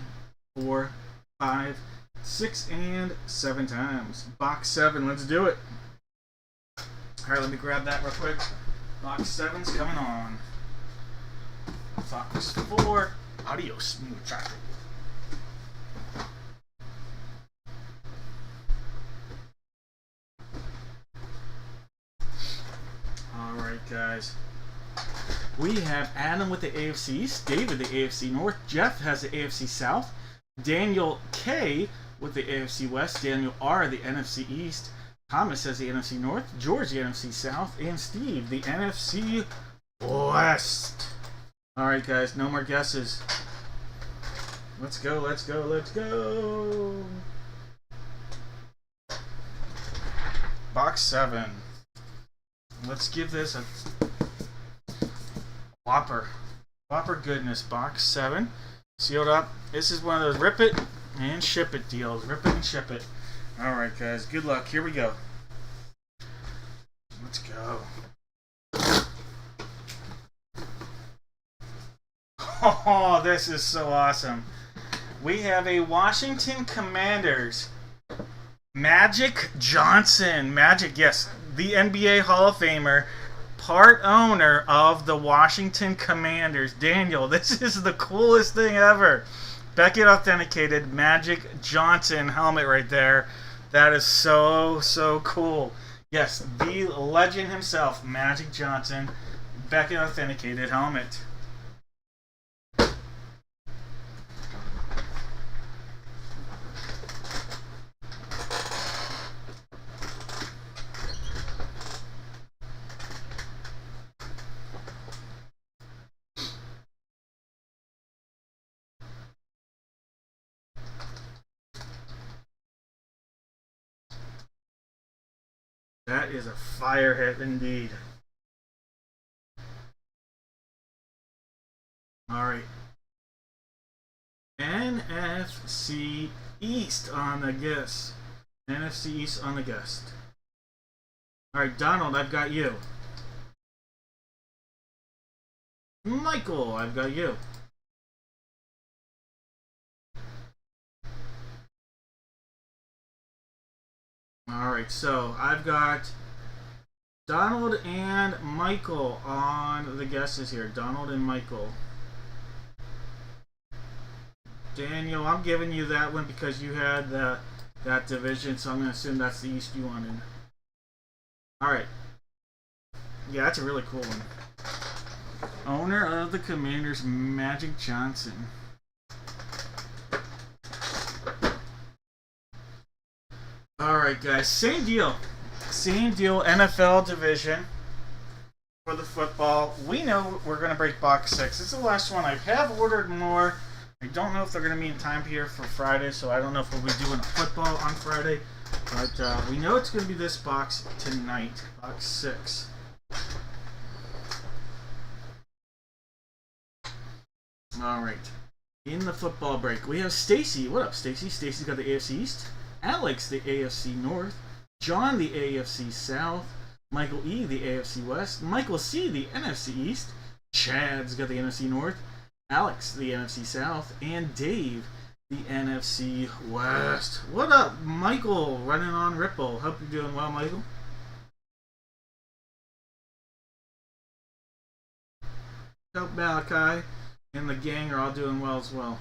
4, 5, 6, and 7 times. Box 7, let's do it. Alright, let me grab that real quick. Box 7's coming on. Box 4, adios, muchacho. Alright, guys. We have Adam with the AFC East, David the AFC North, Jeff has the AFC South, Daniel K with the AFC West, Daniel R the NFC East, Thomas has the NFC North, George the NFC South, and Steve the NFC West. Alright guys, no more guesses. Let's go, let's go, let's go. Box 7. Let's give this a whopper. Whopper goodness. Box 7. Sealed up. This is one of those rip it and ship it deals. Rip it and ship it. Alright guys, good luck. Here we go. Let's go. Oh, this is so awesome. We have a Washington Commanders. Magic Johnson. Magic, yes. The NBA Hall of Famer. Part owner of the Washington Commanders. Daniel, this is the coolest thing ever. Beckett authenticated Magic Johnson helmet right there. That is so, so cool. Yes, the legend himself, Magic Johnson. Beckett authenticated helmet. That is a fire hit indeed. Alright. NFC East on the guest. NFC East on the guest. Alright, Donald, I've got you. Michael, I've got you. Alright, so I've got Donald and Michael on the guesses here. Donald and Michael. Daniel, I'm giving you that one because you had that division, so I'm going to assume that's the East you wanted. Alright. Yeah, that's a really cool one. Owner of the Commanders, Magic Johnson. Alright, guys, same deal. Same deal, NFL division for the football. We know we're going to break box 6. This is the last one. I have ordered more. I don't know if they're going to be in time here for Friday, so I don't know if we'll be doing football on Friday. But we know it's going to be this box tonight, box 6. Alright, in the football break, we have Stacy. What up, Stacy? Stacy's got the AFC East. Alex, the AFC North. John, the AFC South. Michael E., the AFC West. Michael C., the NFC East. Chad's got the NFC North. Alex, the NFC South. And Dave, the NFC West. What up, Michael? Running on Ripple. Hope you're doing well, Michael. Hope Malachi and the gang are all doing well as well.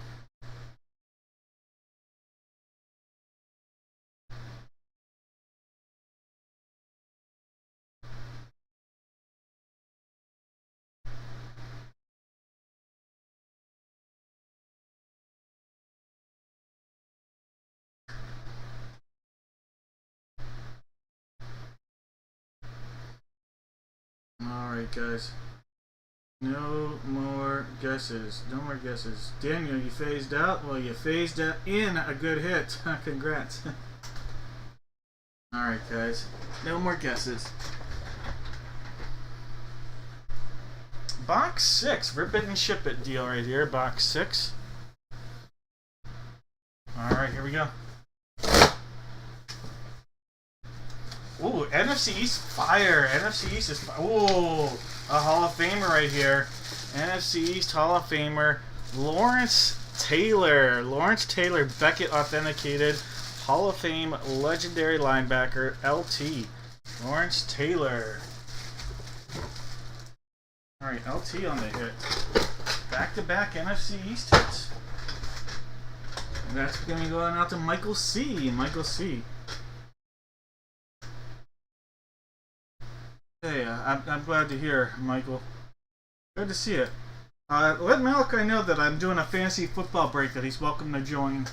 Alright, guys. No more guesses. No more guesses. Daniel, you phased out? Well, you phased in a good hit. Congrats. Alright, guys. No more guesses. Box 6. Rip it and ship it deal right here. Box 6. Alright, here we go. Ooh, NFC East fire. NFC East is fire. Ooh, a Hall of Famer right here. NFC East Hall of Famer, Lawrence Taylor. Lawrence Taylor, Beckett authenticated Hall of Fame legendary linebacker, LT. Lawrence Taylor. Alright, LT on the hit. Back-to-back NFC East hits. And that's going to be going out to Michael C. Michael C. Hey, I'm glad to hear, Michael. Good to see it. Let Malachi know that I'm doing a fantasy football break that he's welcome to join.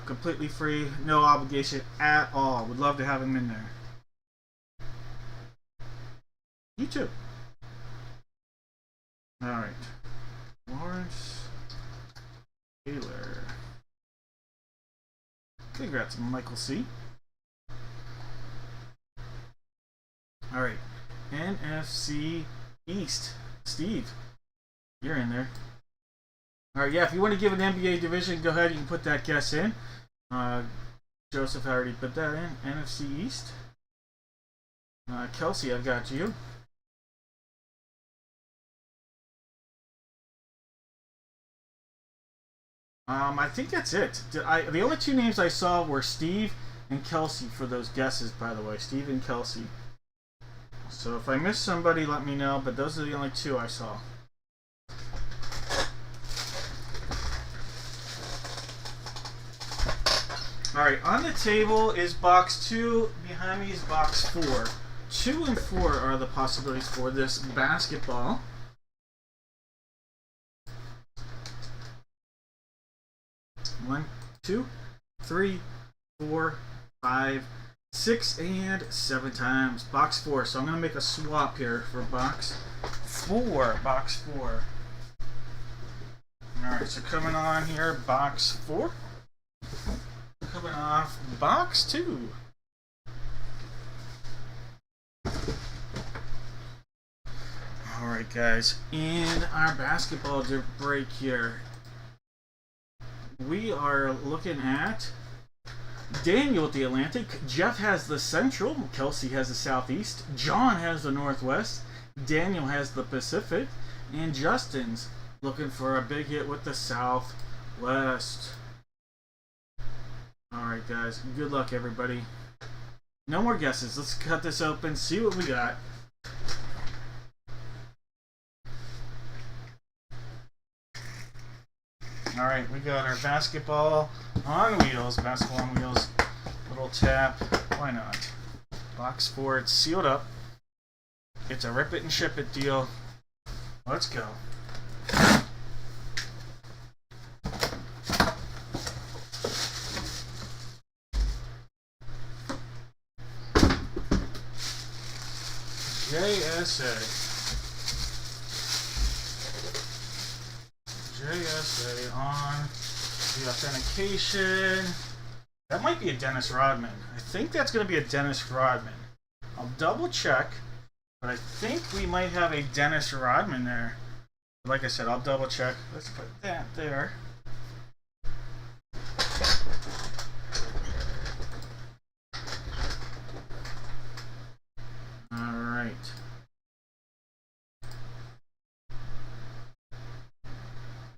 Completely free, no obligation at all. Would love to have him in there. You too. Alright. Lawrence Taylor. Congrats, Michael C. Alright. NFC East. Steve, you're in there. Alright, yeah, if you want to give an NBA division, go ahead, you can put that guess in. Joseph already put that in. NFC East. Kelsey, I've got you. I think that's it. The only two names I saw were Steve and Kelsey for those guesses, by the way. Steve and Kelsey. So if I missed somebody, let me know, but those are the only two I saw. Alright, on the table is box 2. Behind me is box 4. 2 and 4 are the possibilities for this basketball. One, 2, 3, 4, 5, 6, and 7 times. Box 4. So I'm going to make a swap here for box 4. Box 4. Alright, so coming on here, box 4. Coming off box 2. Alright, guys. In our basketball break here, we are looking at Daniel at the Atlantic. Jeff has the Central. Kelsey has the Southeast. John has the Northwest. Daniel has the Pacific. And Justin's looking for a big hit with the Southwest. Alright, guys. Good luck, everybody. No more guesses. Let's cut this open, see what we got. Alright, we got our basketball on wheels. Basketball on wheels. Little tap. Why not? Box 4. It's sealed up. It's a rip it and ship it deal. Let's go. JSA. JSA on the authentication. That might be a Dennis Rodman. I think that's going to be a Dennis Rodman. I'll double check, but I think we might have a Dennis Rodman there. Like I said, I'll double check. Let's put that there. Alright.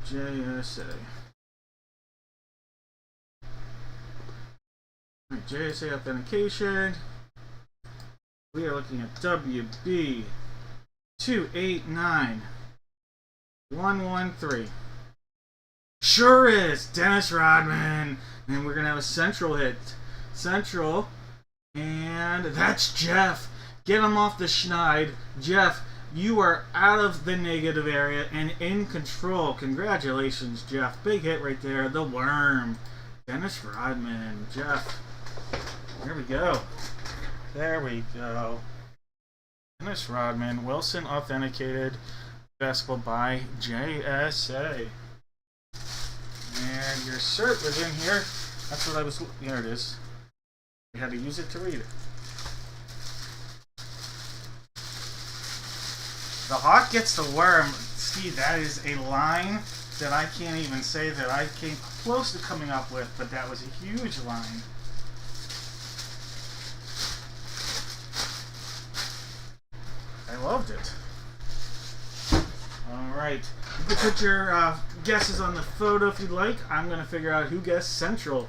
JSA. Right, JSA authentication. We are looking at WB 289113. Sure is Dennis Rodman, and we're gonna have a Central hit. Central, and that's Jeff. Get him off the schneid. Jeff, you are out of the negative area and in control. Congratulations, Jeff. Big hit right there. The Worm. Dennis Rodman. Jeff. There we go. There we go. Dennis Rodman. Wilson authenticated. Basketball by JSA. And your cert was in here. That's what I was... There it is. You had to use it to read it. The Hawk gets the Worm. Steve, that is a line that I can't even say that I came close to coming up with, but that was a huge line. I loved it. Alright. You can put your guesses on the photo if you'd like. I'm going to figure out who guessed Central.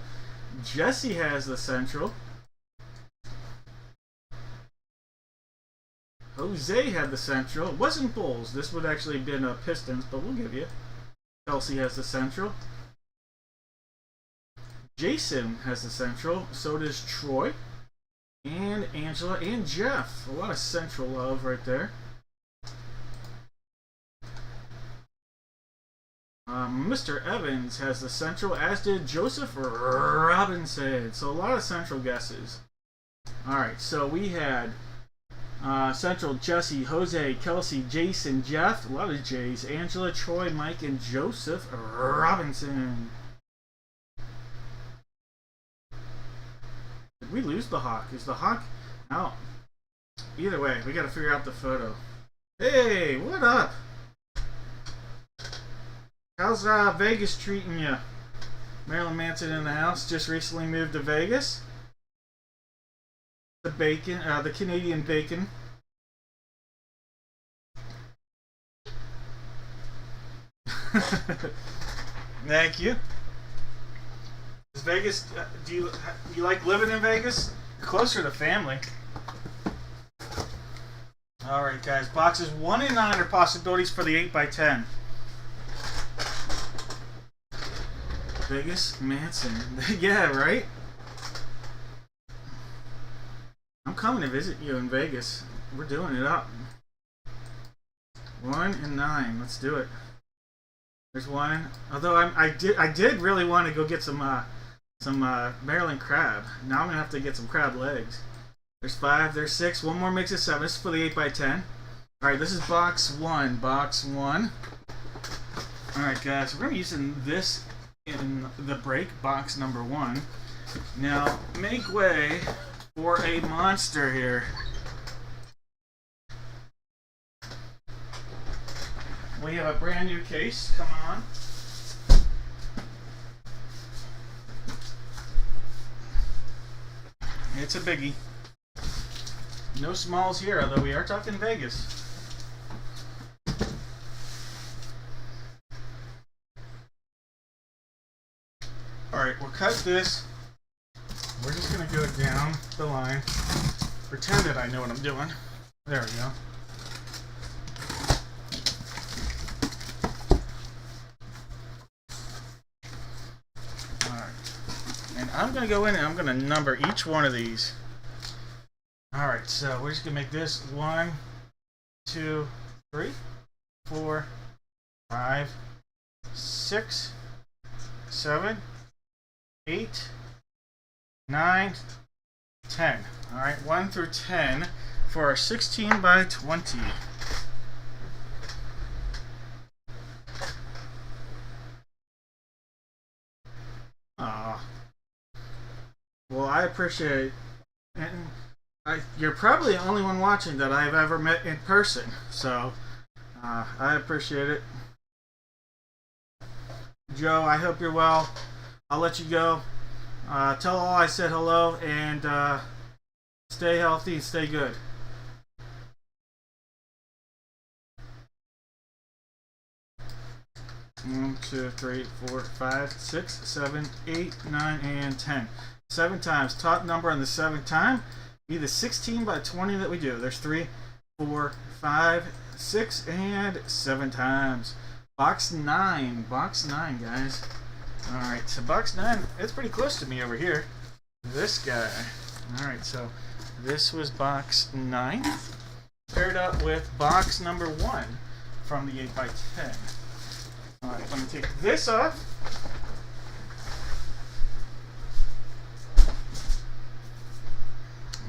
Jesse has the Central. Jose had the Central. It wasn't Bulls. This would actually have been Pistons, but we'll give you. Kelsey has the Central. Jason has the Central. So does Troy. And Angela and Jeff. A lot of Central love right there. Mr. Evans has the Central, as did Joseph Robinson. So a lot of Central guesses. Alright, so we had Central, Jesse, Jose, Kelsey, Jason, Jeff, a lot of J's, Angela, Troy, Mike, and Joseph Robinson. Did we lose the Hawk? Is the Hawk out? Either way, we gotta figure out the photo. Hey, what up? How's Vegas treating you? Marilyn Manson in the house, just recently moved to Vegas. The bacon, the Canadian bacon. Thank you. Is Vegas? Do you like living in Vegas? Closer to family. All right, guys. Boxes 1 and 9 are possibilities for the 8x10. Vegas Manson. Yeah, right? I'm coming to visit you in Vegas. We're doing it up. 1 and 9. Let's do it. There's one. Although I did really want to go get some Maryland crab. Now I'm gonna have to get some crab legs. There's 5. There's 6. One more makes it 7. This is for the 8x10. All right, this is box 1. Box 1. All right, guys. We're gonna be using this in the break. Box number 1. Now make way for a monster here. We have a brand new case. Come on. It's a biggie. No smalls here, although we are talking Vegas. Alright, we'll cut this. We're just going to go down the line. Pretend that I know what I'm doing. There we go. And I'm going to go in and I'm going to number each one of these. Alright, so we're just going to make this 1, 2, 3, 4, 5, 6, 7, 8, 9, 10. Alright, 1 through 10 for our 16 by 20. Well, I appreciate it. And you're probably the only one watching that I've ever met in person, so I appreciate it. Joe, I hope you're well. I'll let you go. Tell all I said hello, and stay healthy and stay good. One, 2, 3, 4, 5, 6, 7, 8, 9, and 10. 7 times. Top number on the 7th time be the 16 by 20 that we do. There's 3, 4, 5, 6, and 7 times. Box 9. Box 9, guys. Alright, so box 9, it's pretty close to me over here. This guy. Alright, so this was box 9. Paired up with box number 1 from the 8x10. Alright, I'm going to take this off.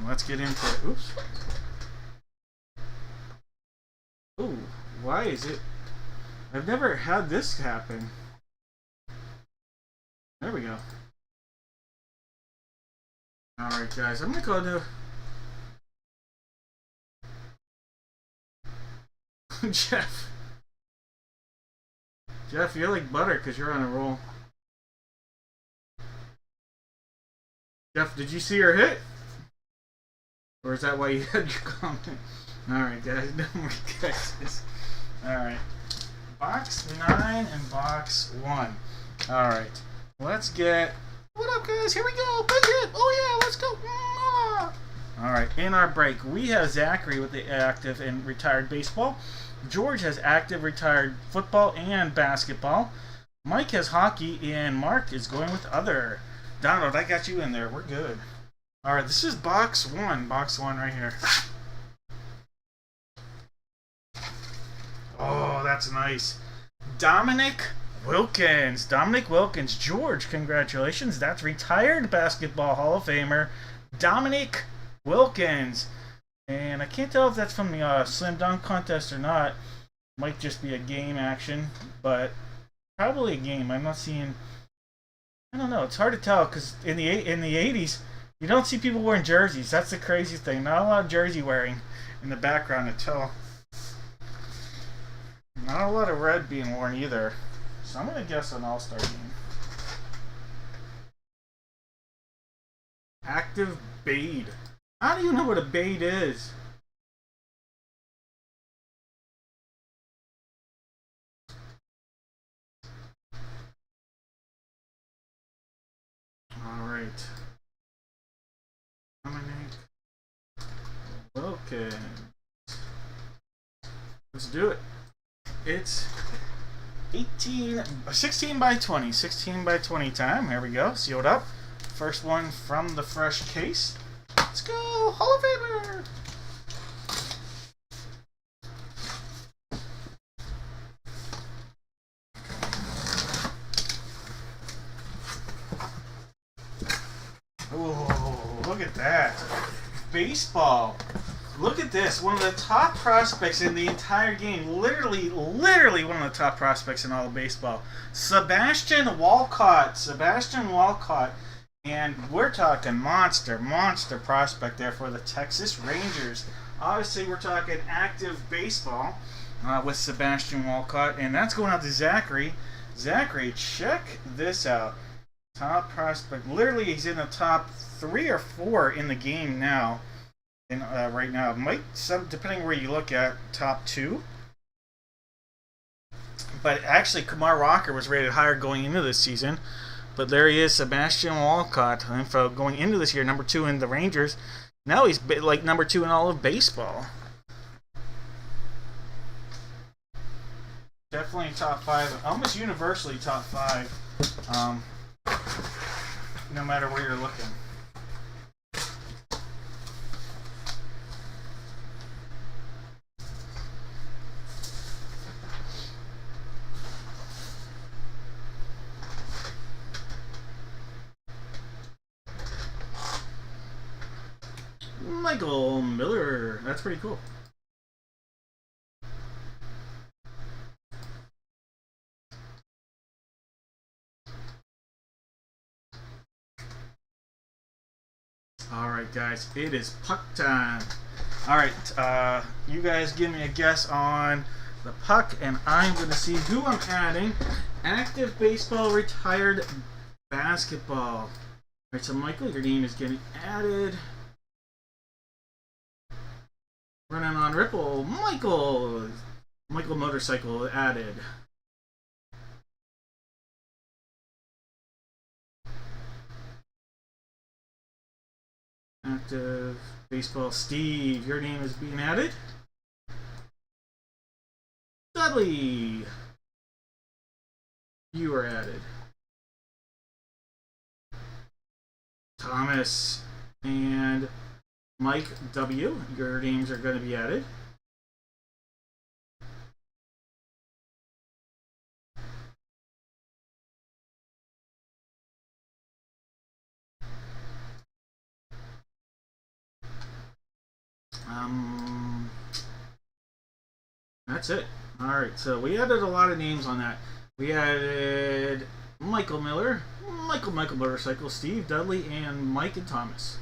Let's get into it. Oops. Ooh, why is it? I've never had this happen. There we go. Alright, guys, I'm going to go to Jeff. Jeff, you're like butter because you're on a roll. Jeff, did you see her hit? Or is that why you had your comment? Alright, guys, no more guesses. Alright. Box 9 and box 1. Alright. Let's get... What up, guys? Here we go. Big hit. Oh, yeah, let's go. Alright, in our break, we have Zachary with the active and retired baseball. George has active retired football and basketball. Mike has hockey, and Mark is going with other. Donald, I got you in there. We're good. Alright, this is box 1. Box 1 right here. Oh, that's nice. Dominic Wilkins. Dominic Wilkins. George, congratulations. That's retired basketball Hall of Famer Dominic Wilkins. And I can't tell if that's from the Slam Dunk contest or not. Might just be a game action, but probably a game. I'm not seeing... I don't know. It's hard to tell because in the 80s, you don't see people wearing jerseys. That's the crazy thing. Not a lot of jersey wearing in the background to tell. Not a lot of red being worn either. So I'm going to guess an all-star game. Active Bade. How do you know what a Bade is? Alright. Okay. Let's do it. It's 16 by 20. 16 by 20 time. Here we go. Sealed up. First one from the fresh case. Let's go, Hall of Famer! Oh, look at that. Baseball. Look at this. One of the top prospects in the entire game. Literally one of the top prospects in all of baseball. Sebastian Walcott. And we're talking monster prospect there for the Texas Rangers. Obviously, we're talking active baseball with Sebastian Walcott. And that's going out to Zachary. Zachary, check this out. Top prospect. Literally, he's in the top 3 or 4 in the game now. And right now, might depending where you look at, top 2. But actually, Kumar Rocker was rated higher going into this season. But there he is, Sebastian Walcott, info going into this year, number 2 in the Rangers. Now he's like number 2 in all of baseball. Definitely top 5, almost universally top 5. No matter where you're looking. Michael Miller. That's pretty cool. Alright guys, it is puck time. Alright, you guys give me a guess on the puck and I'm going to see who I'm adding. Active baseball, retired basketball. Alright, so Michael, your name is getting added. Running on Ripple, Michael Motorcycle added. Active baseball, Steve, your name is being added. Dudley, you are added. Thomas and Mike W, your names are going to be added. That's it. Alright, so we added a lot of names on that. We added Michael Miller, Michael Motorcycle, Steve, Dudley, and Mike and Thomas.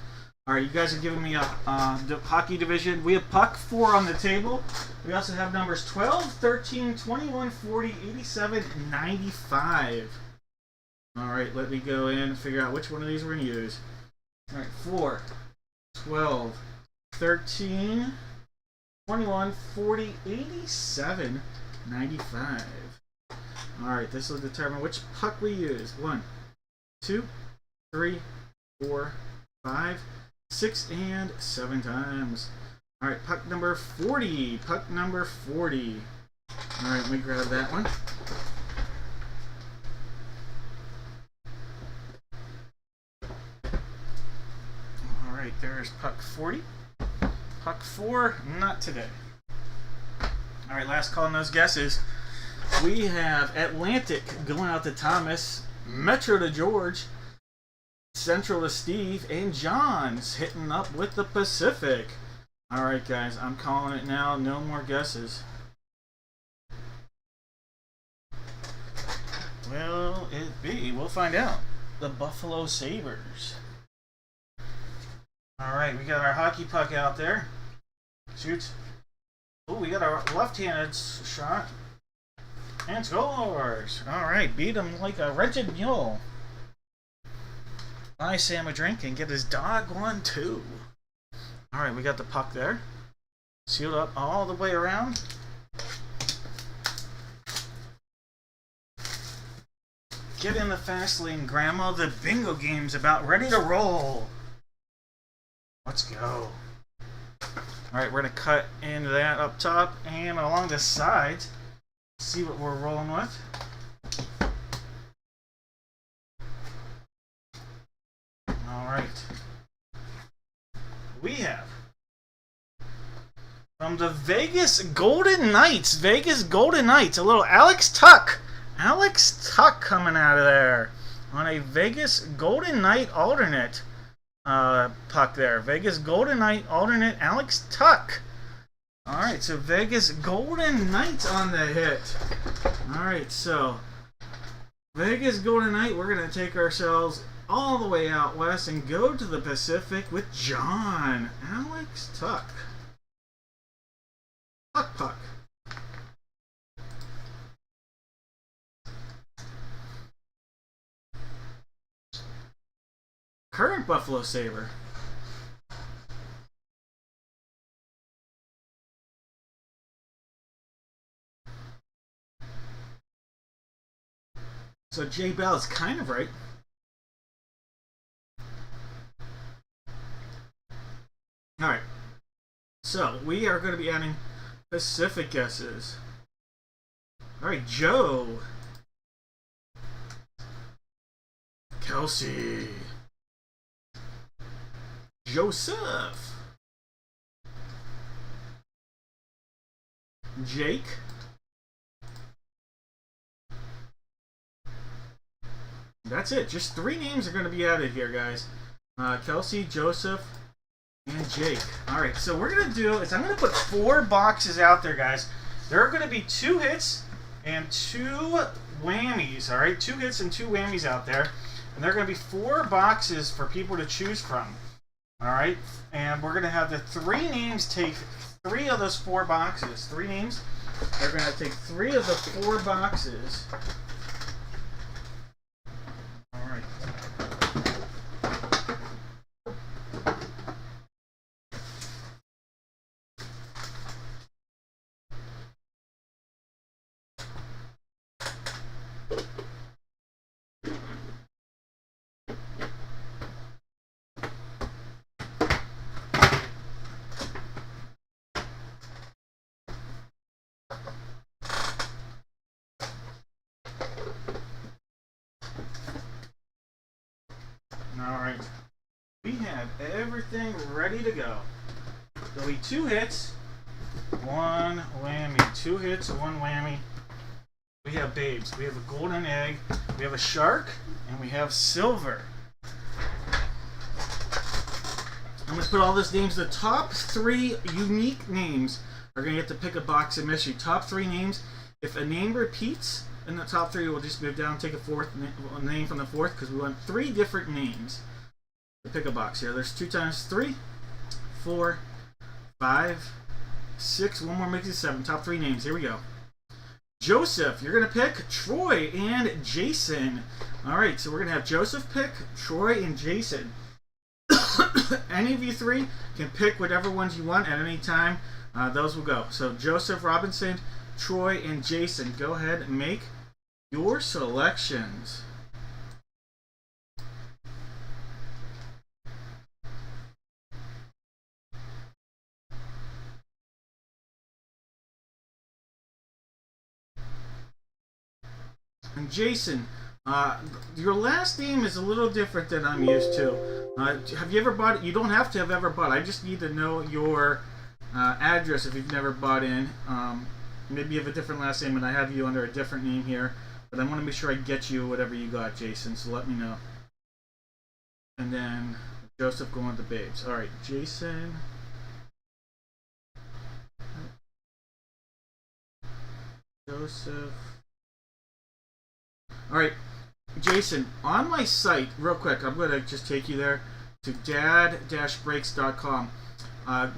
Alright, you guys are giving me a hockey division. We have puck 4 on the table. We also have numbers 12, 13, 21, 40, 87, 95. Alright, let me go in and figure out which one of these we're going to use. Alright, 4, 12, 13, 21, 40, 87, 95. Alright, this will determine which puck we use. 1, 2, 3, 4, 5, 6, and 7 times. Alright, puck number 40. Puck number 40. Alright, let me grab that one. Alright, there's puck 40. Puck 4, not today. Alright, last call on those guesses. We have Atlantic going out to Thomas, Metro to George, Central to Steve, and John's hitting up with the Pacific. Alright guys, I'm calling it now. No more guesses. Will it be? We'll find out. The Buffalo Sabres. Alright, we got our hockey puck out there. Shoots. Oh, we got our left-handed shot. And scores! Alright, beat him like a wretched mule. Buy Sam a drink and get his dog one too. Alright, we got the puck there. Sealed up all the way around. Get in the fast lane, Grandma. The bingo game's about ready to roll. Let's go. Alright, we're going to cut into that up top and along the sides. See what we're rolling with. Alright. We have from the Vegas Golden Knights, a little Alex Tuck. Alex Tuck coming out of there on a Vegas Golden Knight alternate puck there. Vegas Golden Knight alternate Alex Tuck. Alright, so Vegas Golden Knight on the hit. Alright, so Vegas Golden Knight, we're going to take ourselves all the way out west and go to the Pacific with John. Alex Tuck. Tuck puck. Current Buffalo Sabre. So Jay Bell is kind of right. Alright. So we are going to be adding Pacific guesses. Alright, Joe. Kelsey. Joseph. Jake. That's it. Just 3 names are going to be added here, guys. Kelsey, Joseph, and Jake. Alright, so what we're going to do is I'm going to put 4 boxes out there, guys. There are going to be 2 hits and 2 whammies. Alright, 2 hits and 2 whammies out there. And there are going to be 4 boxes for people to choose from. Alright, and we're going to have the 3 names take 3 of those 4 boxes. 3 names. They're going to take 3 of the 4 boxes. Alright. Alright, we have everything ready to go. There'll be 2 hits, 1 whammy. 2 hits, 1 whammy. We have babes. We have a golden egg, we have a shark, and we have silver. I'm going to put all these names. The top 3 unique names are going to get to pick a box of mystery. Top 3 names. If a name repeats in the top 3, we'll just move down and take a 4th name from the 4th because we want 3 different names to pick a box here. There's 2 times 3, 4, 5, 6. One more makes it 7. Top 3 names. Here we go. Joseph, you're going to pick Troy and Jason. Alright, so we're going to have Joseph pick Troy and Jason. Any of you 3 can pick whatever ones you want at any time. Those will go. So Joseph Robinson, Troy, and Jason, go ahead and make your selections. And Jason, your last name is a little different than I'm used to. Have you ever bought it? You don't have to have ever bought. I just need to know your address if you've never bought in. Maybe you have a different last name and I have you under a different name here. But I want to make sure I get you whatever you got, Jason, so let me know. And then Joseph going with the babes. Alright, Jason. Joseph. Alright, Jason, on my site, real quick, I'm going to just take you there to dad-breaks.com.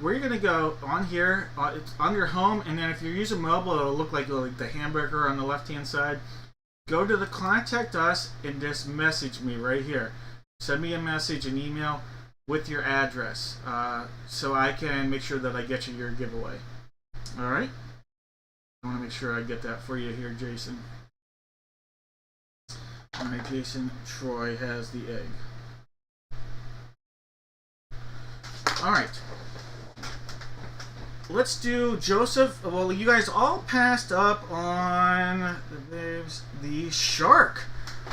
Where you're going to go on here, it's on your home, and then if you're using mobile, it'll look like the hamburger on the left-hand side. Go to the Contact Us and just message me right here. Send me a message, an email with your address so I can make sure that I get you your giveaway. Alright? I want to make sure I get that for you here, Jason. Alright, Jason, Troy has the egg. Alright. Let's do Joseph. Well, you guys all passed up on the shark.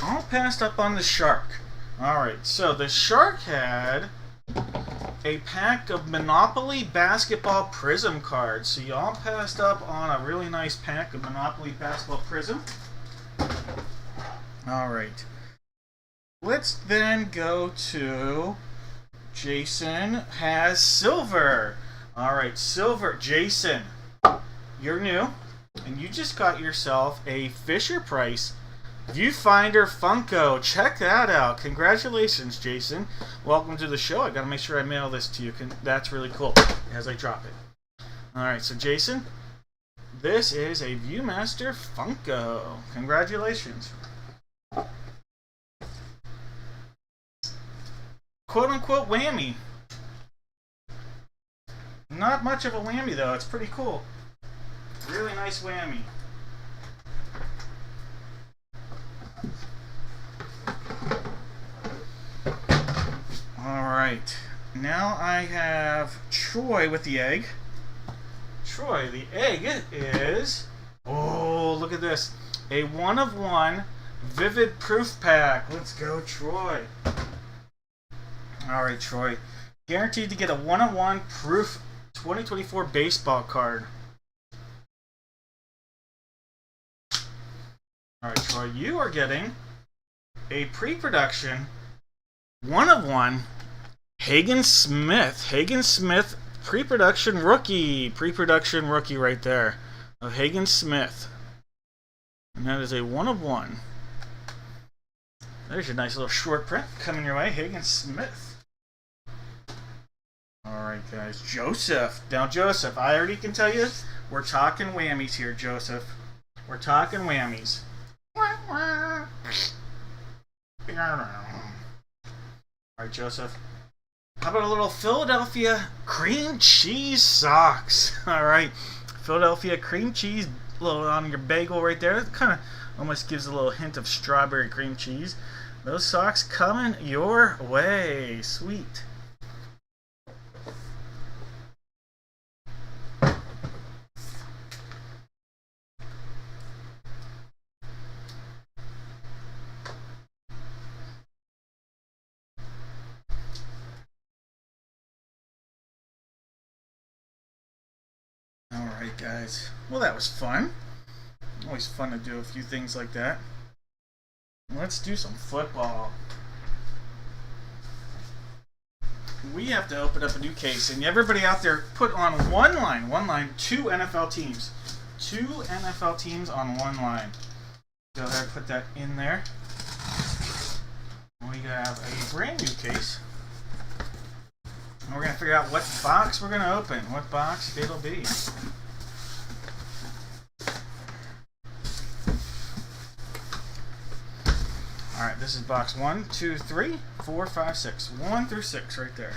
All passed up on the shark. Alright, so the shark had a pack of Monopoly Basketball Prism cards. So you all passed up on a really nice pack of Monopoly Basketball Prism. Alright. Let's then go to Jason has silver. Alright, silver. Jason, you're new, and you just got yourself a Fisher-Price Viewfinder Funko. Check that out. Congratulations, Jason. Welcome to the show. I gotta make sure I mail this to you. That's really cool as I drop it. Alright, so Jason, this is a Viewmaster Funko. Congratulations. Quote-unquote whammy. Not much of a whammy, though. It's pretty cool. Really nice whammy. Alright. Now I have Troy with the egg. Troy, the egg is... Oh, look at this. A 1-of-1 Vivid Proof Pack. Let's go, Troy. Alright, Troy. Guaranteed to get a 1-of-1 Proof 2024 baseball card. Alright, Troy, you are getting a pre-production 1-of-1 Hagen Smith. Hagen Smith pre-production rookie. Pre-production rookie right there of Hagen Smith. And that is a 1-of-1. There's your nice little short print coming your way. Hagen Smith. Alright, guys. Joseph. Now, Joseph, I already can tell you, we're talking whammies here, Joseph. We're talking whammies. Alright, Joseph. How about a little Philadelphia cream cheese socks? Alright. Philadelphia cream cheese little on your bagel right there. It kind of almost gives a little hint of strawberry cream cheese. Those socks coming your way. Sweet. Alright, guys. Well, that was fun. Always fun to do a few things like that. Let's do some football. We have to open up a new case, and everybody out there put on one line, 2 NFL teams. 2 NFL teams on one line. Go ahead and put that in there. We have a brand new case. And we're going to figure out what box we're going to open, what box it'll be. Alright, this is box 1, 2, 3, 4, 5, 6. 1 through 6 right there.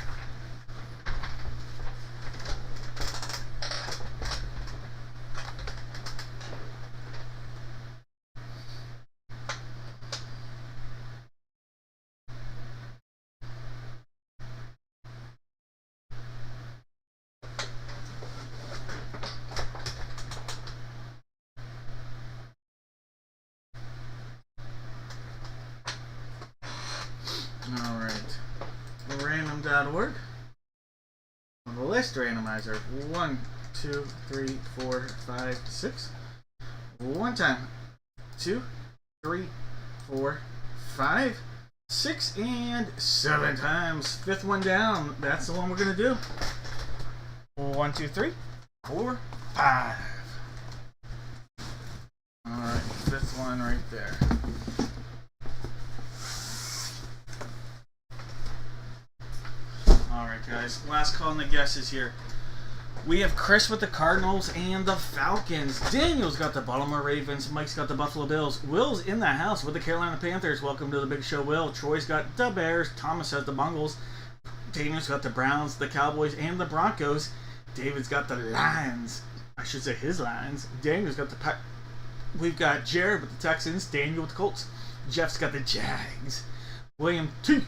Alright. Random.org. The list randomizer. 1, 2, 3, 4, 5, 6. One time. 2, 3, 4, 5, 6, and 7 times. 5th one down. That's the one we're going to do. 1, 2, 3, 4, 5. Alright, 5th one right there. Alright, guys. Last call on the guesses here. We have Chris with the Cardinals and the Falcons. Daniel's got the Baltimore Ravens. Mike's got the Buffalo Bills. Will's in the house with the Carolina Panthers. Welcome to the big show, Will. Troy's got the Bears. Thomas has the Bungles. Daniel's got the Browns, the Cowboys, and the Broncos. David's got the Lions. I should say his Lions. Daniel's got the We've got Jared with the Texans. Daniel with the Colts. Jeff's got the Jags. William T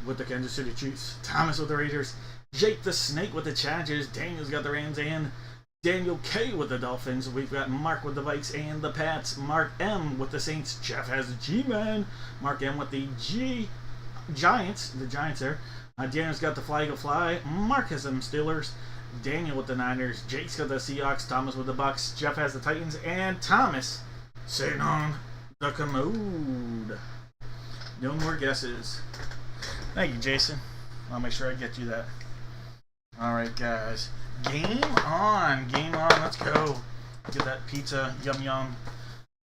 with the Kansas City Chiefs. Thomas with the Raiders. Jake the Snake with the Chargers. Daniel's got the Rams and Daniel K with the Dolphins. We've got Mark with the Vikes and the Pats. Mark M with the Saints. Jeff has the G-Man. Mark M with the Giants. The Giants there. Daniel's got the Fly Eagle Fly. Mark has them Steelers. Daniel with the Niners. Jake's got the Seahawks. Thomas with the Bucks. Jeff has the Titans. And Thomas sitting on the commode. No more guesses. Thank you, Jason. I'll make sure I get you that. Alright, guys. Game on. Game on. Let's go. Get that pizza. Yum, yum.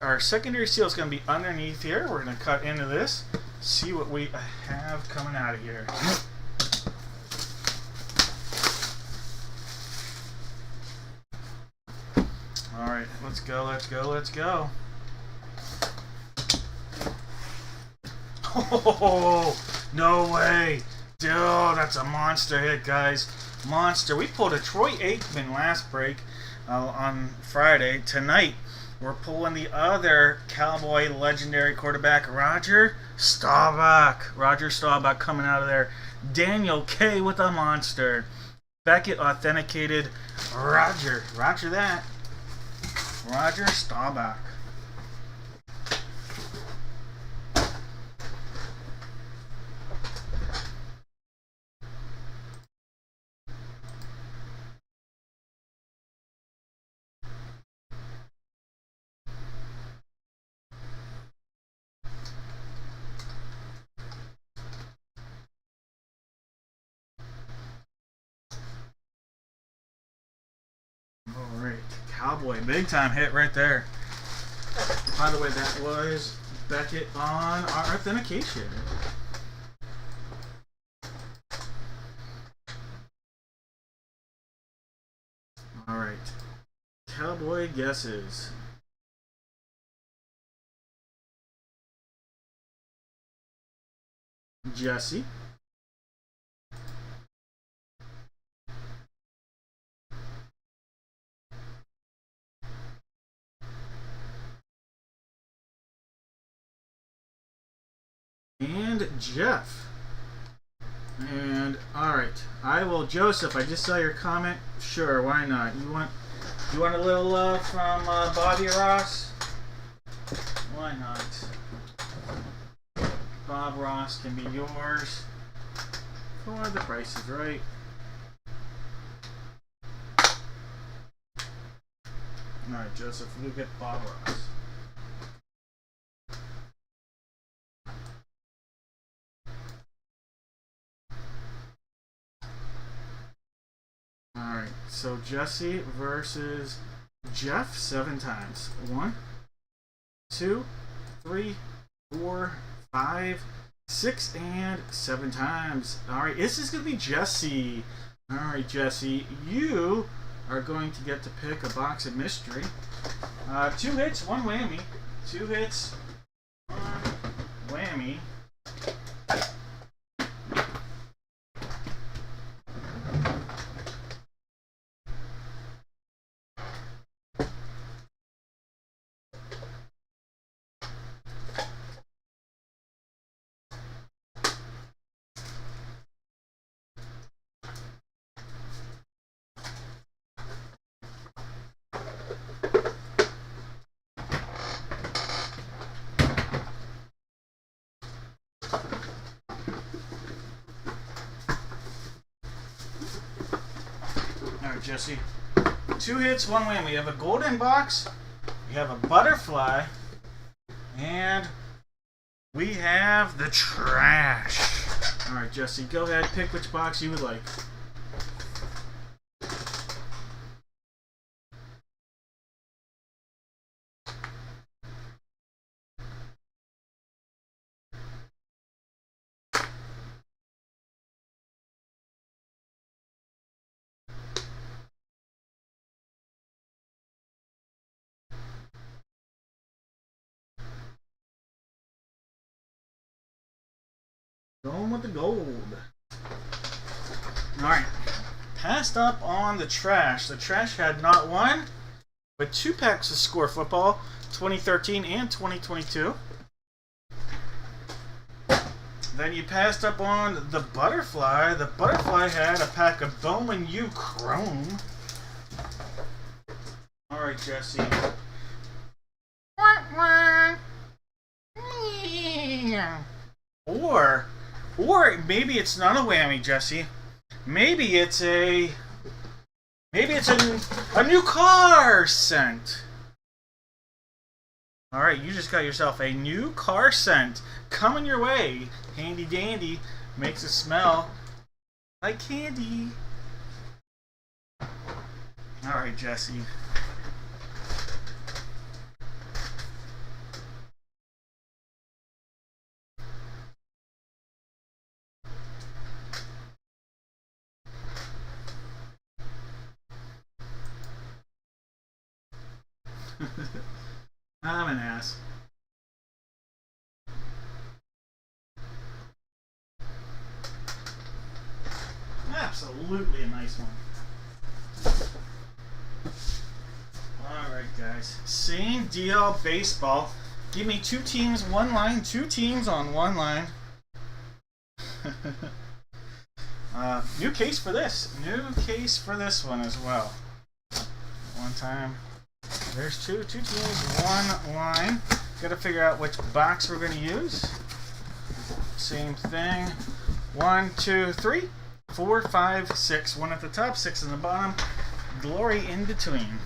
Our secondary seal is going to be underneath here. We're going to cut into this. See what we have coming out of here. Alright, let's go, let's go, let's go. Oh, no way. Dude, that's a monster hit, guys. Monster. We pulled a Troy Aikman last break on Friday. Tonight, we're pulling the other Cowboy legendary quarterback, Roger Staubach. Roger Staubach coming out of there. Daniel K with a monster. Beckett authenticated Roger. Roger that. Roger Staubach. Alright, Cowboy, big time hit right there. By the way, that was Beckett on our authentication. Alright, Cowboy guesses. Jesse. And Jeff. And alright. I will, Joseph, I just saw your comment. Sure, why not? You want a little love from Bobby Ross? Why not? Bob Ross can be yours for the price is right. Alright, Joseph, you get Bob Ross. Alright, so Jesse versus Jeff 7 times. 1, 2, 3, 4, 5, 6, and 7 times. Alright, this is going to be Jesse. Alright, Jesse, you are going to get to pick a box of mystery. 2 hits, 1 whammy. 2 hits, 1 whammy. Jesse. 2 hits, 1 win. We have a golden box, we have a butterfly, and we have the trash. Alright, Jesse, go ahead, pick which box you would like. Going with the gold. Alright. Passed up on the trash. The trash had not 1, but 2 packs of Score Football, 2013 and 2022. Then you passed up on the Butterfly. The Butterfly had a pack of Bowman U Chrome. Alright, Jesse. Or maybe it's not a whammy, Jesse. Maybe it's a new car scent. Alright, you just got yourself a new car scent coming your way. Handy dandy. Makes it smell like candy. Alright, Jesse. I'm an ass. Absolutely a nice one. Alright, guys. Same deal, baseball. Give me 2 teams, 1 line, 2 teams on 1 line. New case for this. New case for this one as well. One time. There's two teams, 1 line. Gotta figure out which box we're gonna use. Same thing. 1, 2, 3, 4, 5, 6. 1 at the top, 6 in the bottom. Glory in between.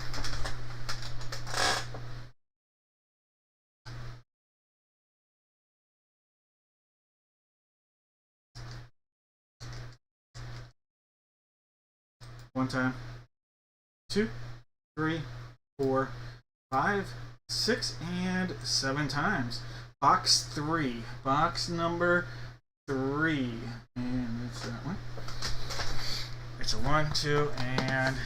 One time. 2, 3, 4, 5, 6, and 7 times. Box 3. Box number 3. And it's that one. It's a 1, 2, and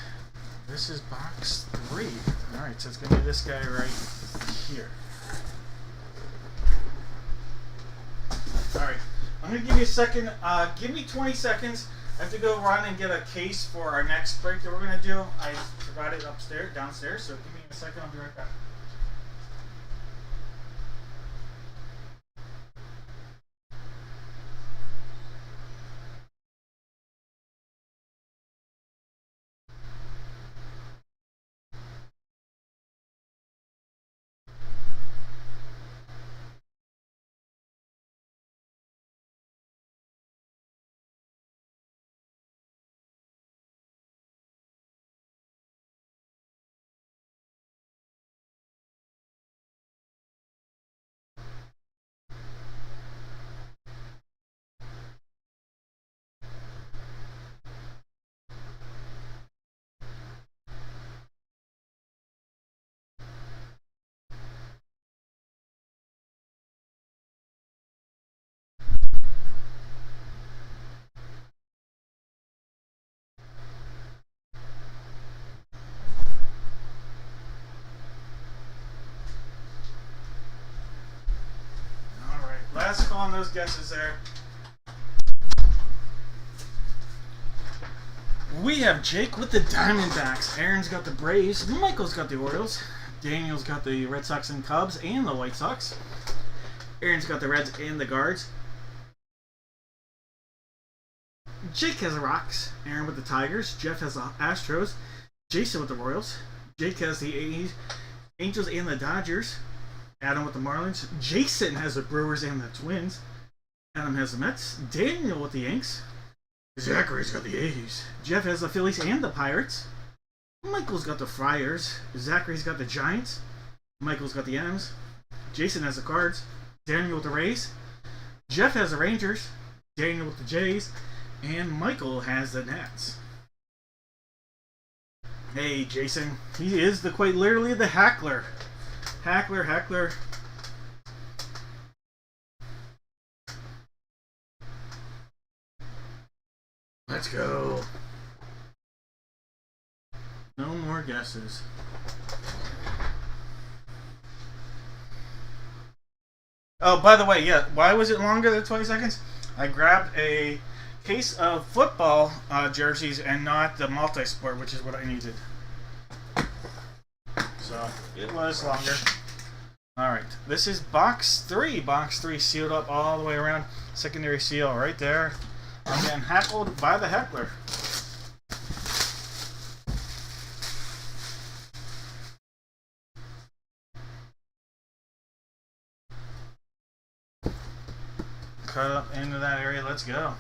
this is box 3. Alright, so it's going to be this guy right here. Alright, I'm going to give you a second. Give me 20 seconds. I have to go run and get a case for our next break that we're going to do. I forgot it downstairs, so give me a second. I'll be right back. Last call on those guesses there. We have Jake with the Diamondbacks. Aaron's got the Braves. Michael's got the Orioles. Daniel's got the Red Sox and Cubs and the White Sox. Aaron's got the Reds and the Guards. Jake has the Rocks. Aaron with the Tigers. Jeff has the Astros. Jason with the Royals. Jake has the Angels and the Dodgers. Adam with the Marlins. Jason has the Brewers and the Twins. Adam has the Mets. Daniel with the Yanks. Zachary's got the A's. Jeff has the Phillies and the Pirates. Michael's got the Friars. Zachary's got the Giants. Michael's got the M's. Jason has the Cards. Daniel with the Rays. Jeff has the Rangers. Daniel with the Jays. And Michael has the Nats. Hey, Jason. He is quite literally the Hackler. Hackler. Let's go. No more guesses. Oh, by the way, yeah, why was it longer than 20 seconds? I grabbed a case of football jerseys and not the multi-sport, which is what I needed. So, it was longer. Alright, this is box 3. Box 3 sealed up all the way around. Secondary seal right there. I'm getting heckled by the heckler. Cut up into that area. Let's go.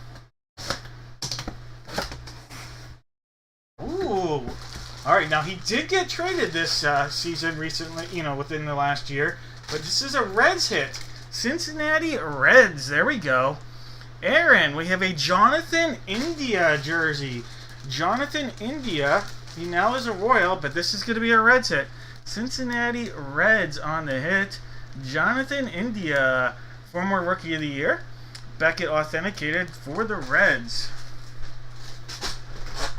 Ooh. Alright, now he did get traded this season recently, within the last year. But this is a Reds hit. Cincinnati Reds. There we go. Aaron, we have a Jonathan India jersey. Jonathan India, he now is a Royal, but this is going to be a Reds hit. Cincinnati Reds on the hit. Jonathan India, former Rookie of the Year. Beckett authenticated for the Reds.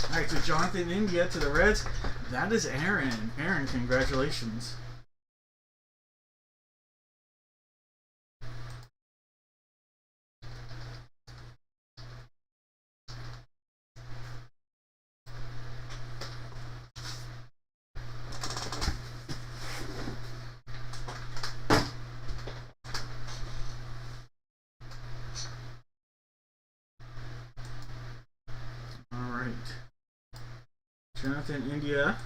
Alright, so Jonathan India to the Reds. That is Aaron. Aaron, congratulations. Jonathan India.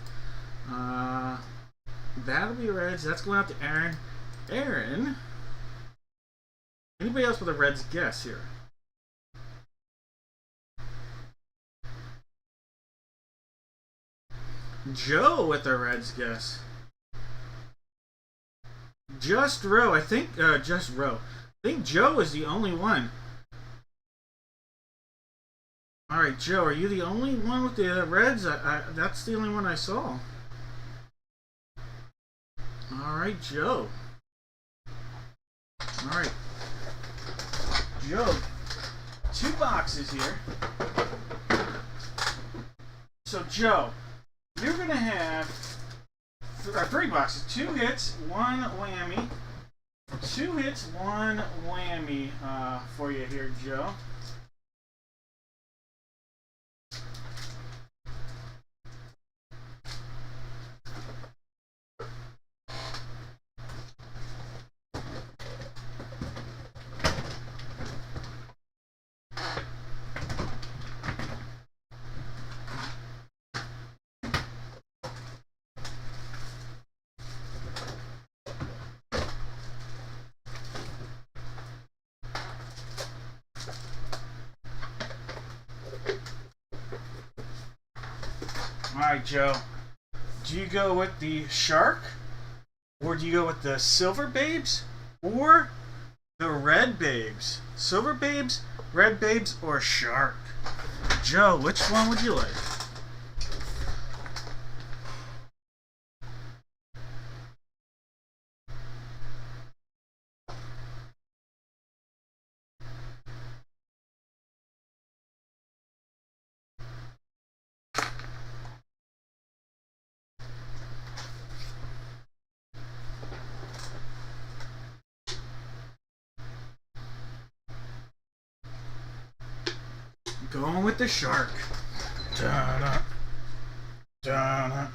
That'll be Reds. That's going out to Aaron. Aaron. Anybody else with a Reds guess here? Joe with the Reds guess. Just Row. I think Just Row. I think Joe is the only one. Alright, Joe, are you the only one with the Reds? That's the only one I saw. Alright, Joe. Alright. Joe. 2 boxes here. So, Joe, you're going to have 3 boxes. 2 hits, 1 whammy. 2 hits, 1 whammy for you here, Joe. Alright, Joe. Do you go with the Shark? Or do you go with the Silver Babes? Or the Red Babes? Silver Babes, Red Babes, or Shark? Joe, which one would you like? Going with the Shark. Da-da. Da-da.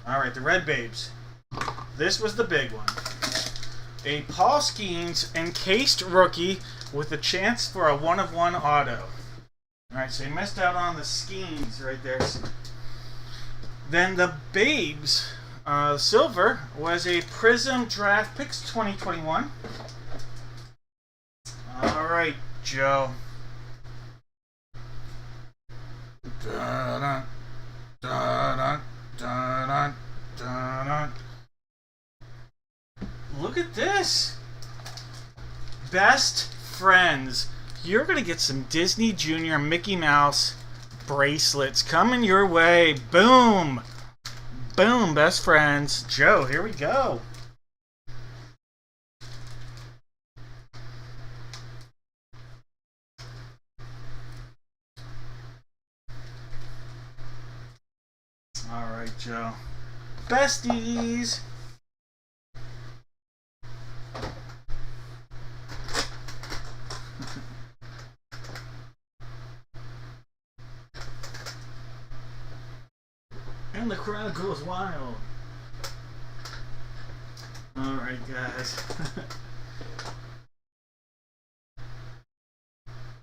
Alright, the Red Babes. This was the big one. A Paul Skeens encased rookie with a chance for a 1/1 auto. Alright, so you missed out on the Skeens right there. Then the Babes, silver, was a Prism Draft Picks 2021. Alright, Joe. Da-da, da-da, da-da, da-da. Look at this. Best Friends. You're going to get some Disney Junior Mickey Mouse bracelets coming your way. Boom. Boom, Best Friends. Joe, here we go. Alright, Joe. Besties! And the crowd goes wild. Alright, guys.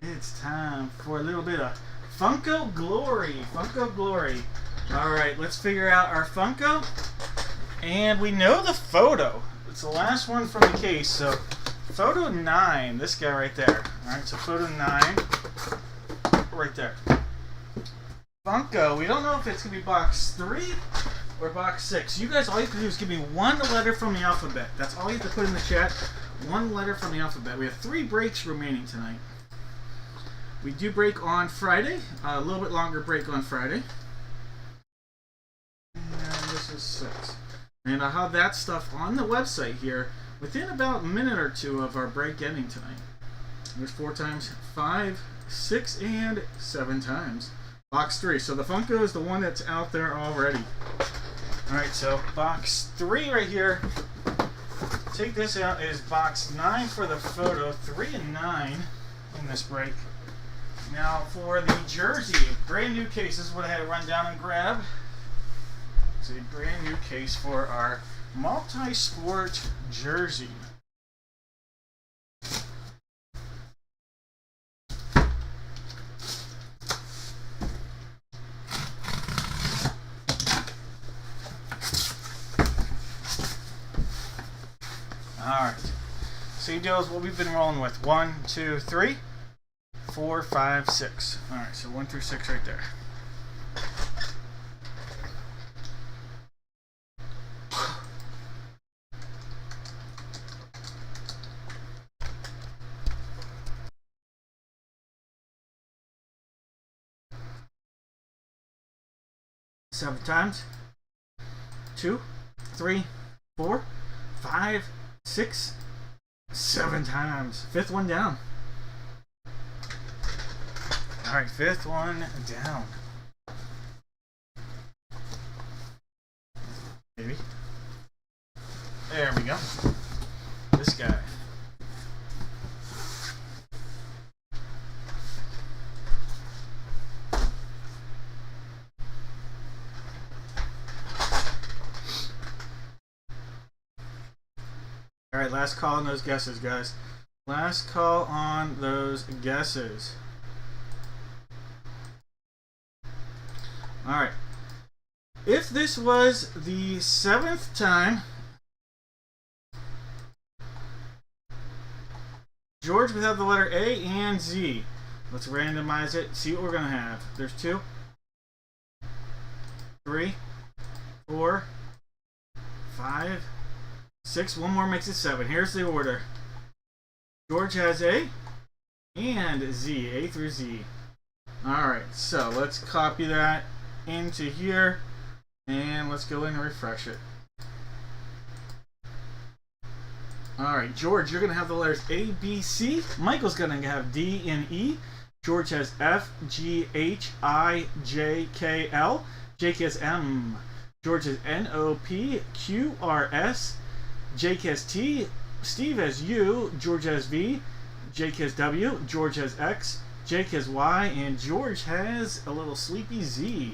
It's time for a little bit of Funko Glory. Funko Glory. Alright, let's figure out our Funko. And we know the photo. It's the last one from the case. So, photo 9. This guy right there. Alright, so photo 9. Right there. Funko. We don't know if it's going to be box 3 or box 6. You guys, all you have to do is give me one letter from the alphabet. That's all you have to put in the chat. One letter from the alphabet. We have 3 breaks remaining tonight. We do break on Friday. A little bit longer break on Friday. And this is 6. And I'll have that stuff on the website here within about a minute or two of our break ending tonight. There's 4 times 5, 6, and 7 times. Box 3. So the Funko is the one that's out there already. Alright, so box 3 right here. Take this out is box 9 for the photo. 3 and 9 in this break. Now for the jersey, brand new case. This is what I had to run down and grab. It's a brand new case for our multi-sport jersey. Alright. Same deal as what we've been rolling with. 1, 2, 3, 4, 5, 6. Alright, so 1 through 6 right there. Seven times. 2, 3, 4, 5, 6, 7 times. 5th one down. Alright, 5th one down. Maybe. There we go. This guy. Alright, last call on those guesses, guys. Last call on those guesses. Alright. If this was the 7th time, George would have the letter A and Z. Let's randomize it, see what we're going to have. There's 2, 3, 4, 5, 6. One more makes it 7. Here's the order. George has A and Z. A through Z. Alright, so let's copy that into here. And let's go in and refresh it. Alright, George, you're going to have the letters A, B, C. Michael's going to have D and E. George has F, G, H, I, J, K, L. Jake has M. George has N, O, P, Q, R, S. Jake has T, Steve has U, George has V, Jake has W, George has X, Jake has Y, and George has a little sleepy Z.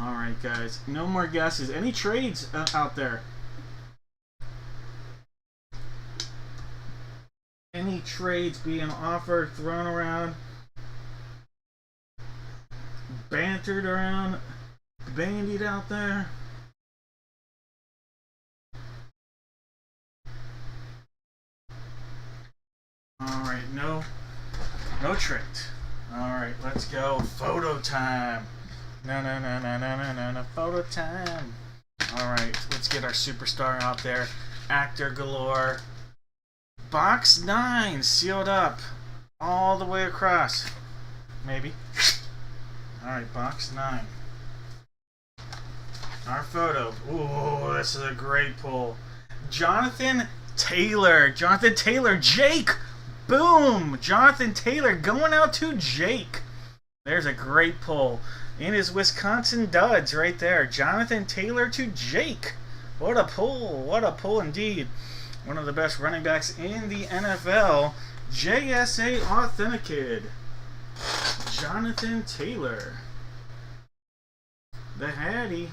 Alright guys, no more guesses. Any trades out there? Any trades being offered, thrown around, bantered around, bandied out there? Alright, no trades. Alright, let's go. Photo time. No, photo time. Alright, let's get our superstar out there. Actor galore. Box 9 sealed up all the way across. Maybe. Alright, box 9. Our photo. Ooh, this is a great pull. Jonathan Taylor. Jonathan Taylor. Jake! Boom! Jonathan Taylor going out to Jake. There's a great pull. In his Wisconsin duds right there. Jonathan Taylor to Jake. What a pull. What a pull indeed. One of the best running backs in the NFL. JSA authenticated. Jonathan Taylor. The Hattie.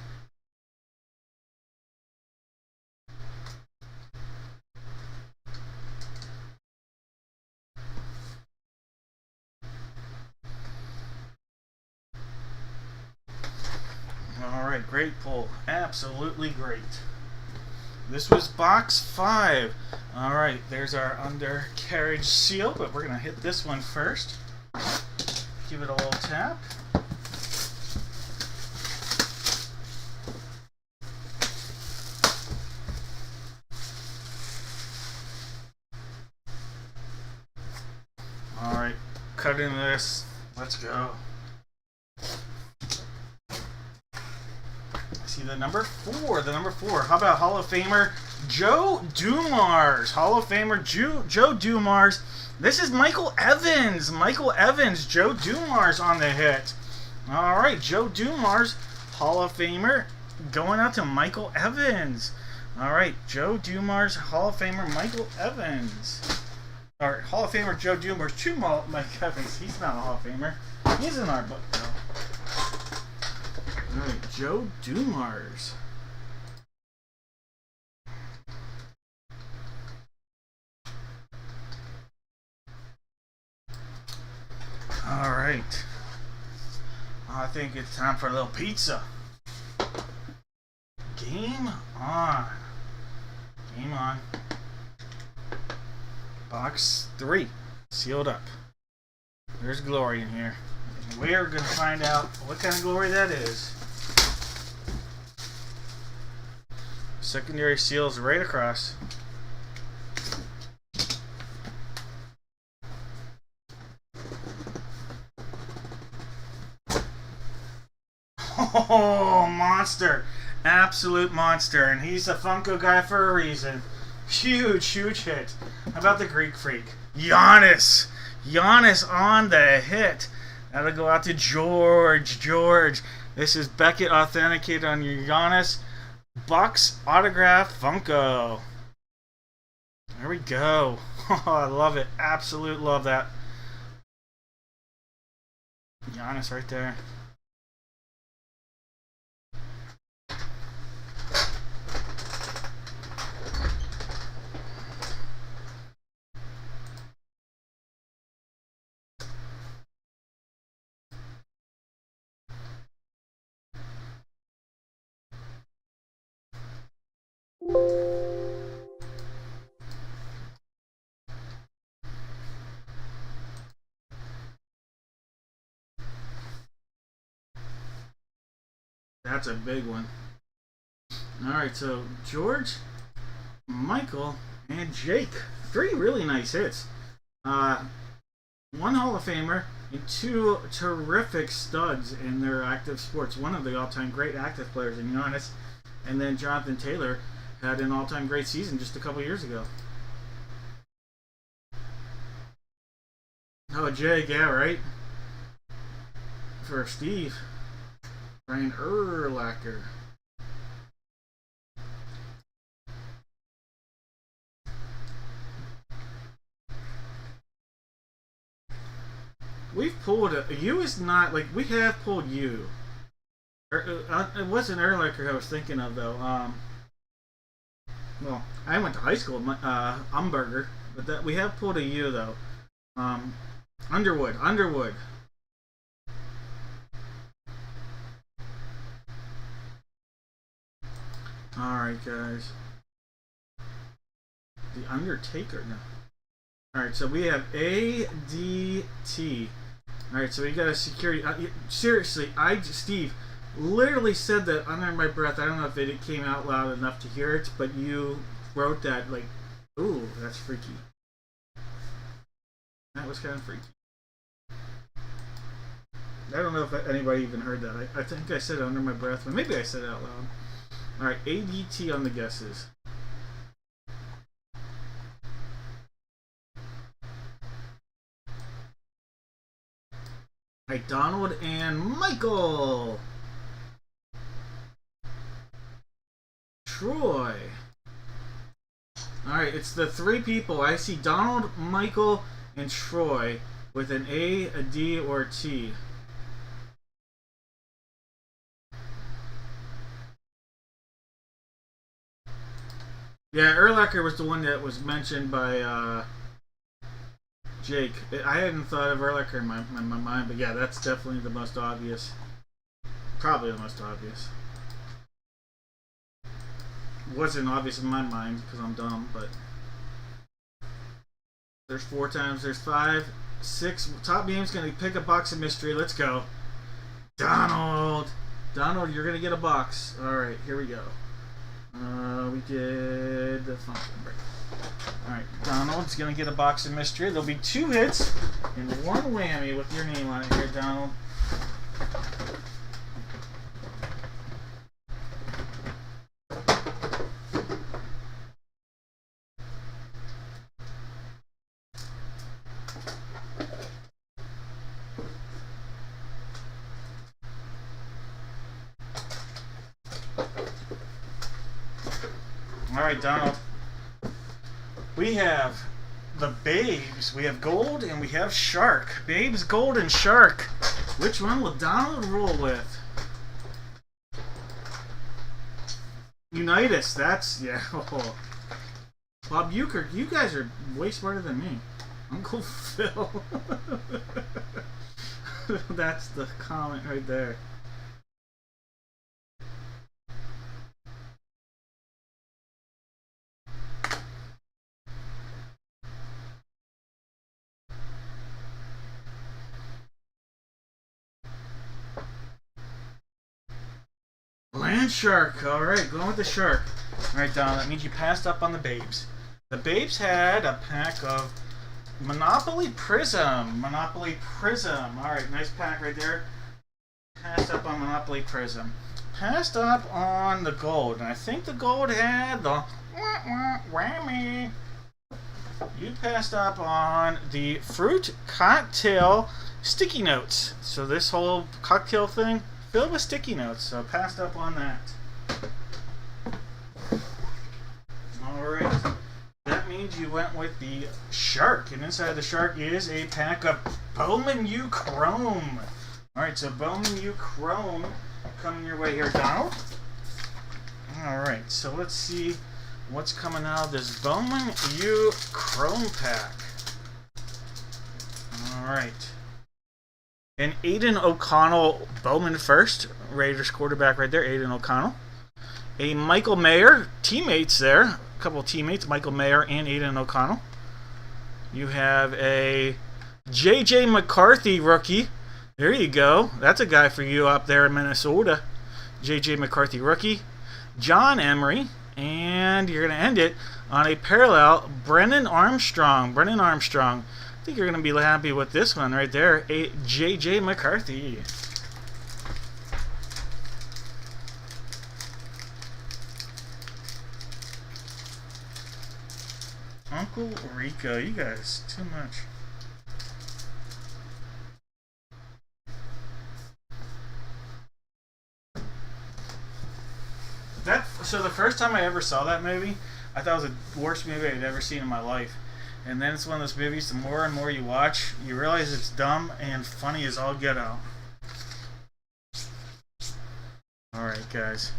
Alright, great pull. Absolutely great. This was box 5. Alright, there's our undercarriage seal, but we're going to hit this one first. Give it a little tap. Alright, cut into this. Let's go. See the number 4. The number 4. How about Hall of Famer Joe Dumars? Hall of Famer Joe Dumars. This is Michael Evans. Michael Evans. Joe Dumars on the hit. Alright, Joe Dumars, Hall of Famer, going out to Michael Evans. Alright, Joe Dumars, Hall of Famer Michael Evans. Or Hall of Famer Joe Dumars to Mike Evans. He's not a Hall of Famer. He's in our book, though. Alright, Joe Dumars. Alright. I think it's time for a little pizza. Game on. Game on. Box 3. Sealed up. There's glory in here. And we're going to find out what kind of glory that is. Secondary seals right across. Oh, monster. Absolute monster. And he's a Funko guy for a reason. Huge, huge hit. How about the Greek Freak? Giannis. Giannis on the hit. That'll go out to George. George. This is Beckett authenticated on your Giannis. Bucks autograph Funko. There we go. Oh, I love it. Absolute love that. Giannis right there. That's a big one. Alright, so George, Michael, and Jake. 3 really nice hits. 1 Hall of Famer and 2 terrific studs in their active sports. One of the all-time great active players in Giannis. And then Jonathan Taylor had an all-time great season just a couple years ago. Oh, Jake, yeah, right? For Steve. Brian Urlacher. We've pulled a U is not like we have pulled U. It wasn't Urlacher I was thinking of though. Well, I went to high school, Umberger, but that we have pulled a U though. Underwood. Alright, guys. The Undertaker. No. Alright, so we have ADT. Alright, so we got a security. Seriously, Steve literally said that under my breath. I don't know if it came out loud enough to hear it, but you wrote that like, ooh, that's freaky. That was kind of freaky. I don't know if anybody even heard that. I think I said it under my breath, but maybe I said it out loud. Alright, ADT on the guesses. Alright, Donald and Michael. Troy. Alright, it's the 3 people. I see Donald, Michael, and Troy with an A, a D, or a T. Yeah, Urlacher was the one that was mentioned by Jake. I hadn't thought of Urlacher in my mind, but yeah, that's definitely the most obvious. Probably the most obvious. wasn't obvious in my mind because I'm dumb, but there's 4 times, there's 5, 6. Top name's gonna pick a box of mystery. Let's go. Donald! Donald, you're gonna get a box. Alright, here we go. We did the FUNKO break. Alright, Donald's gonna get a box of mystery. There'll be 2 hits and 1 whammy with your name on it here, Donald. Alright, Donald. We have the Babes. We have Gold and we have Shark. Babes, Gold, and Shark. Which one will Donald roll with? Unitas. That's, yeah. Oh. Bob Euchre, you guys are way smarter than me. Uncle Phil. That's the comment right there. Land Shark. Alright, going with the Shark. Alright, Don, that means you passed up on the Babes. The Babes had a pack of Monopoly Prism. Monopoly Prism. Alright, nice pack right there. Passed up on Monopoly Prism. Passed up on the Gold. And I think the Gold had the whammy. You passed up on the Fruit Cocktail Sticky Notes. So this whole cocktail thing filled with sticky notes, so passed up on that. Alright. That means you went with the Shark. And inside the Shark is a pack of Bowman U Chrome. Alright, so Bowman U Chrome coming your way here, Donald. Alright, so let's see what's coming out of this Bowman U Chrome pack. Alright. And Aiden O'Connell Bowman first. Raiders quarterback right there, Aiden O'Connell. A Michael Mayer, teammates there. A couple of teammates, Michael Mayer and Aiden O'Connell. You have a J.J. McCarthy rookie. There you go. That's a guy for you up there in Minnesota. J.J. McCarthy rookie. John Emery. And you're going to end it on a parallel Brennan Armstrong. Brennan Armstrong. I think you're going to be happy with this one right there. A J.J. McCarthy. Uncle Rico, you guys, too much. So the first time I ever saw that movie, I thought it was the worst movie I'd ever seen in my life. And then it's one of those movies, the more and more you watch, you realize it's dumb and funny as all get out. Alright, guys.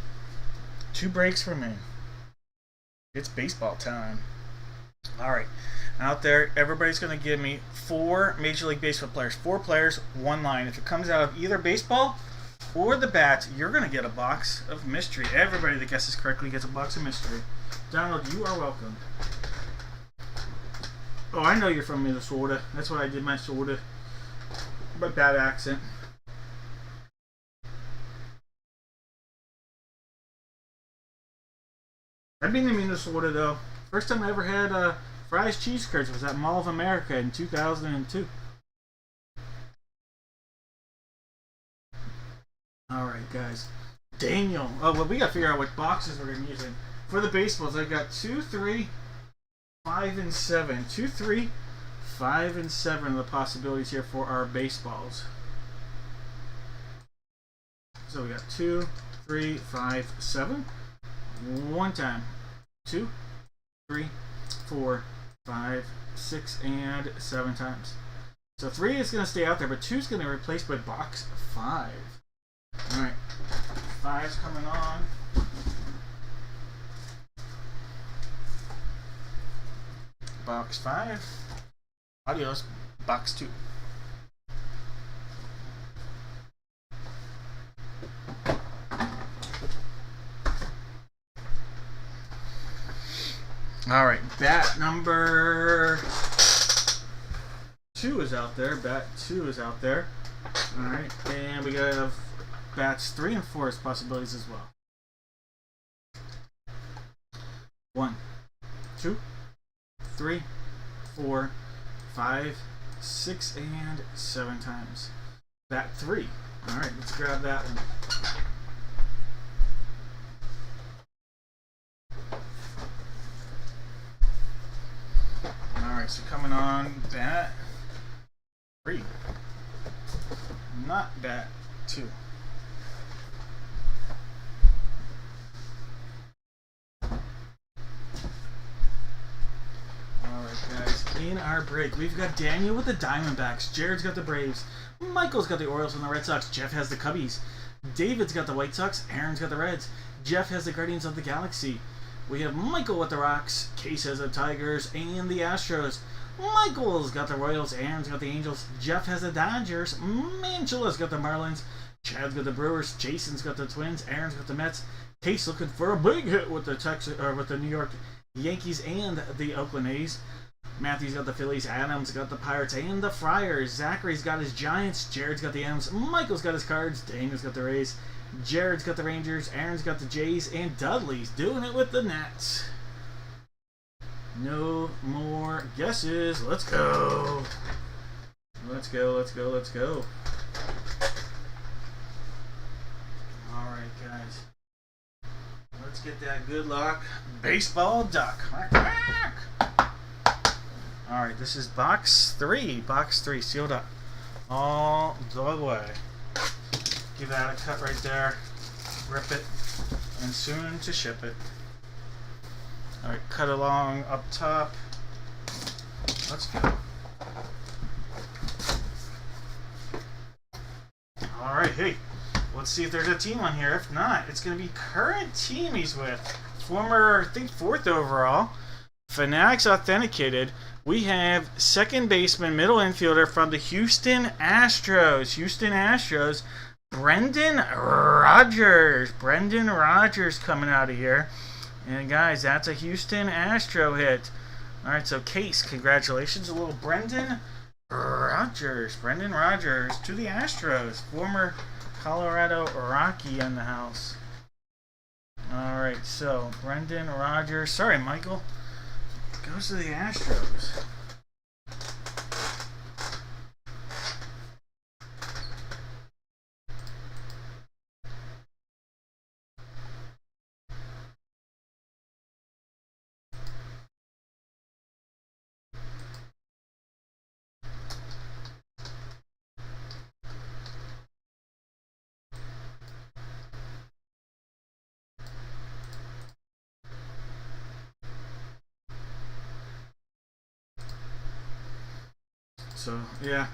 2 breaks for me. It's baseball time. Alright. Out there, everybody's going to give me 4 Major League Baseball players. 4 players, 1 line. If it comes out of either baseball or the bat, you're going to get a box of mystery. Everybody that guesses correctly gets a box of mystery. Donald, you are welcome. Oh, I know you're from Minnesota. That's why I did my sorta. But bad accent. I've been in Minnesota though. First time I ever had fries cheese curds was at Mall of America in 2002. Alright guys. Daniel. Oh, well we gotta figure out what boxes we're gonna be using. For the baseballs, I got 2, 3, 5, and 7. 2, 3, 5, and 7 are the possibilities here for our baseballs. So we got 2, 3, 5, 7. 1 time. 2, 3, 4, 5, 6, and 7 times. So 3 is going to stay out there, but 2 is going to replace by box 5. Alright. 5's coming on. Box 5. Adios. Box 2. All right, bat number 2 is out there. Bat 2 is out there. All right, and we have bats 3 and 4 as possibilities as well. 1, 2, 3, 4, 5, 6, and 7 times. Bat 3. All right, let's grab that one. All right, so coming on bat 3, not bat 2. Guys, in our break, we've got Daniel with the Diamondbacks, Jared's got the Braves, Michael's got the Orioles and the Red Sox, Jeff has the Cubbies, David's got the White Sox, Aaron's got the Reds, Jeff has the Guardians of the Galaxy, we have Michael with the Rocks, Case has the Tigers and the Astros, Michael's got the Royals, Aaron's got the Angels, Jeff has the Dodgers, Manchula's got the Marlins, Chad's got the Brewers, Jason's got the Twins, Aaron's got the Mets, Case looking for a big hit with the New York Yankees and the Oakland A's. Matthew's got the Phillies, Adams got the Pirates and the Friars, Zachary's got his Giants, Jared's got the M's, Michael's got his Cards, Daniel's got the Rays, Jared's got the Rangers, Aaron's got the Jays, and Dudley's doing it with the Nets. No more guesses. Let's go. Let's go, let's go, let's go. Alright, guys. Let's get that good luck. Baseball duck. Alright, this is box 3. Box 3 sealed up. All the way. Give that a cut right there. Rip it. And soon to ship it. Alright, cut along up top. Let's go. Alright, hey. Let's see if there's a team on here. If not, it's going to be current team he's with. Former, I think, 4th overall. Fanatics authenticated. We have second baseman, middle infielder from the Houston Astros. Houston Astros. Brendan Rodgers. Brendan Rodgers coming out of here. And guys, that's a Houston Astro hit. Alright, so Case, congratulations. A little Brendan Rodgers. Brendan Rodgers to the Astros. Former Colorado Rocky in the house. Alright, so Brendan Rodgers. Sorry, Michael. Goes to the Astros. So, yeah.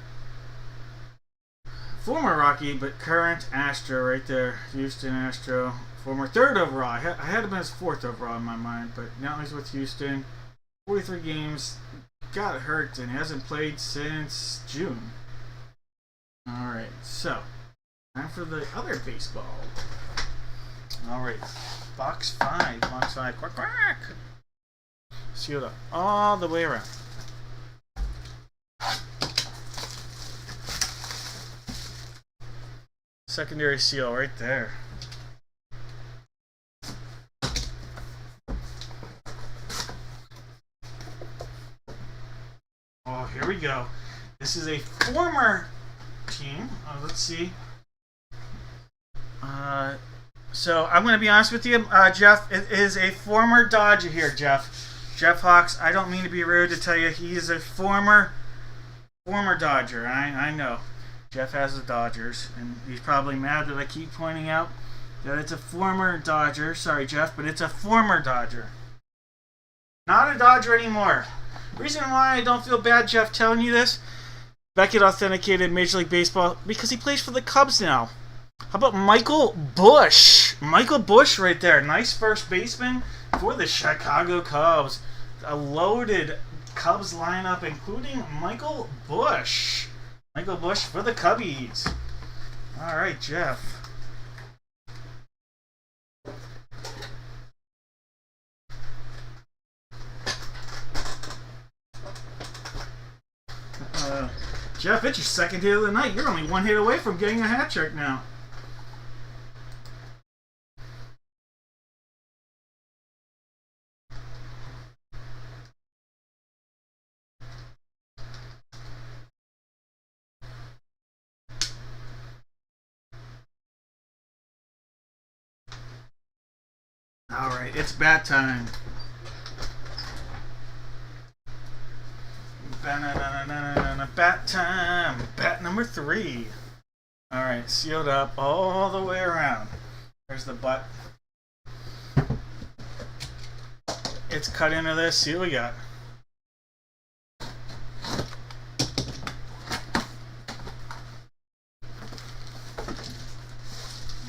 Former Rocky, but current Astro right there. Houston Astro. Former 3rd overall. I had him as 4th overall in my mind, but now he's with Houston. 43 games. Got hurt and hasn't played since June. Alright, so. Time for the other baseball. Alright. Box 5. Box 5. Quack, quack. Sealed up all the way around. Secondary seal right there. Oh, here we go. This is a former team. Let's see. So I'm going to be honest with you, Jeff. It is a former Dodger here, Jeff. Jeff Hawks. I don't mean to be rude to tell you, he is a former Dodger. I know. Jeff has the Dodgers, and he's probably mad that I keep pointing out that it's a former Dodger. Sorry, Jeff, but it's a former Dodger. Not a Dodger anymore. Reason why I don't feel bad, Jeff, telling you this, Beckett authenticated Major League Baseball because he plays for the Cubs now. How about Michael Busch? Michael Busch right there. Nice first baseman for the Chicago Cubs. A loaded Cubs lineup, including Michael Busch. Michael Busch for the Cubbies. All right, Jeff. Jeff, it's your second hit of the night. You're only one hit away from getting a hat trick now. Alright, it's bat time. Bat time. Bat number 3. Alright, sealed up all the way around. There's the butt. It's cut into this. See what we got.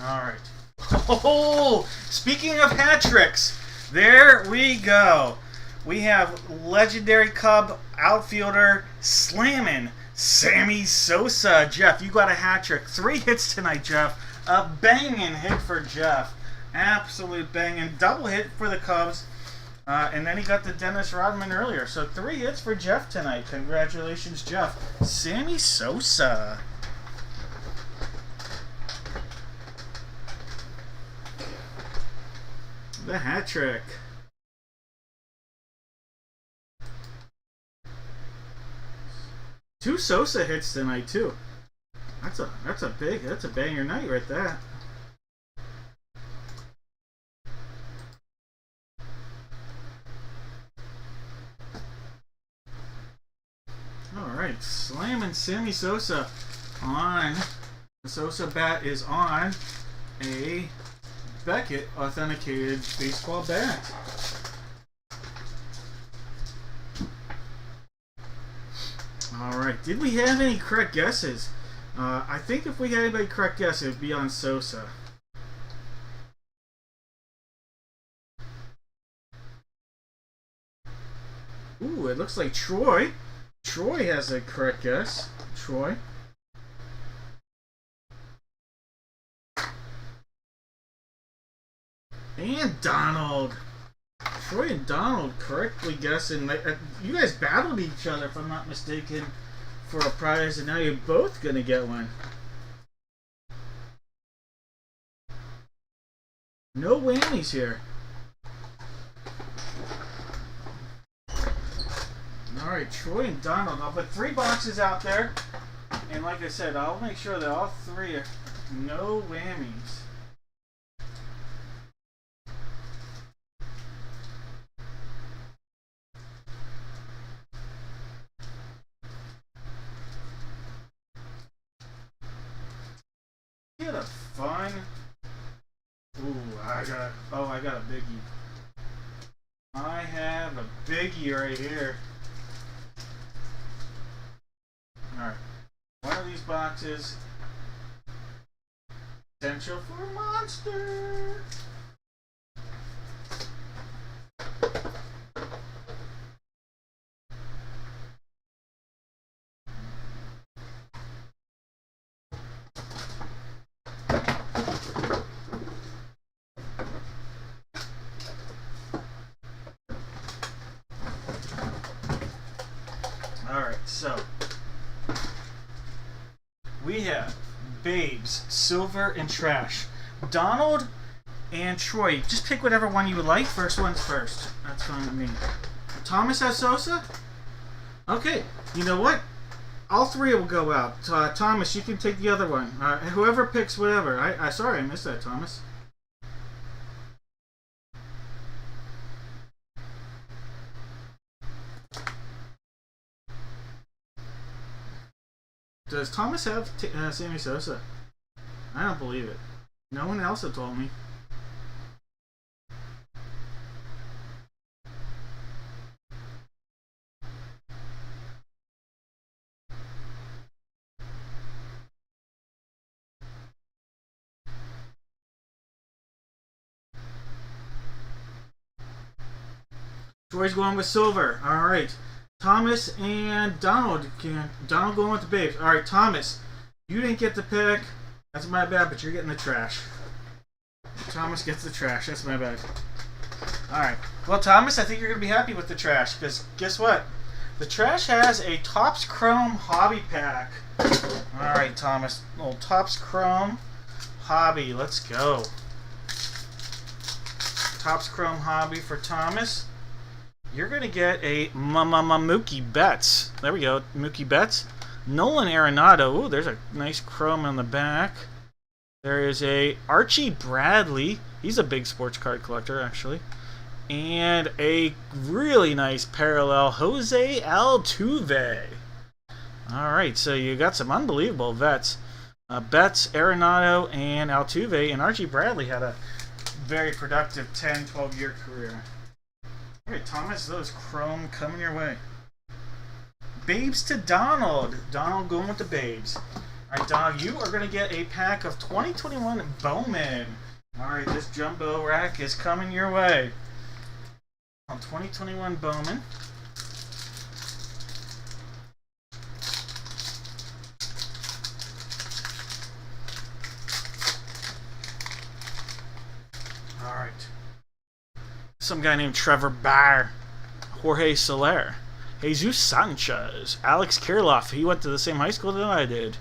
Alright. Oh, speaking of hat tricks, there we go. We have legendary Cub outfielder slamming Sammy Sosa. Jeff, you got a hat trick. 3 hits tonight, Jeff. A banging hit for Jeff. Absolute banging. Double hit for the Cubs. And then he got the Dennis Rodman earlier. So 3 hits for Jeff tonight. Congratulations, Jeff. Sammy Sosa. The hat trick. Two Sosa hits tonight too. That's a banger night right there. All right, slamming Sammy Sosa on the Sosa bat is on a Beckett authenticated baseball bat. Alright, did we have any correct guesses? I think if we had anybody correct guess, it would be on Sosa. Ooh, it looks like Troy. Troy has a correct guess. Troy. And Donald. Troy and Donald correctly guessing. You guys battled each other, if I'm not mistaken, for a prize, and now you're both going to get one. No whammies here. Alright, Troy and Donald. I'll put 3 boxes out there, and like I said, I'll make sure that all 3 are no whammies. Get a fun. Ooh, I got a biggie. I have a biggie right here. Alright. One of these boxes. Potential for a monster. So, we have Babes, Silver, and Trash. Donald and Troy, just pick whatever one you would like. First one's first. That's fine with me. Thomas has Sosa? Okay, you know what? All 3 will go out. Thomas, you can take the other one. Whoever picks whatever. Sorry, I missed that, Thomas. Does Thomas have Sammy Sosa? I don't believe it. No one else had told me. Troy's going with Silver. All right. Thomas and Donald. Donald going with the Babes. All right, Thomas, you didn't get the pick. That's my bad, but you're getting the trash. Thomas gets the trash. That's my bad. All right. Well, Thomas, I think you're going to be happy with the trash because guess what? The trash has a Topps Chrome Hobby Pack. Alright, Thomas. Little Topps Chrome Hobby. Let's go. Topps Chrome Hobby for Thomas. You're going to get a Mookie Betts. There we go. Mookie Betts. Nolan Arenado. Ooh, there's a nice chrome on the back. There is a Archie Bradley. He's a big sports card collector, actually. And a really nice parallel Jose Altuve. Alright, so you got some unbelievable vets. Betts, Arenado, and Altuve. And Archie Bradley had a very productive 10, 12-year career. Alright, Thomas, those chrome coming your way. Babes to Donald. Donald going with the babes. Alright, Donald, you are going to get a pack of 2021 Bowman. Alright, this jumbo rack is coming your way. On 2021 Bowman. Alright. Some guy named Trevor Bauer. Jorge Soler. Jesus Sanchez. Alex Kirilloff. He went to the same high school that I did.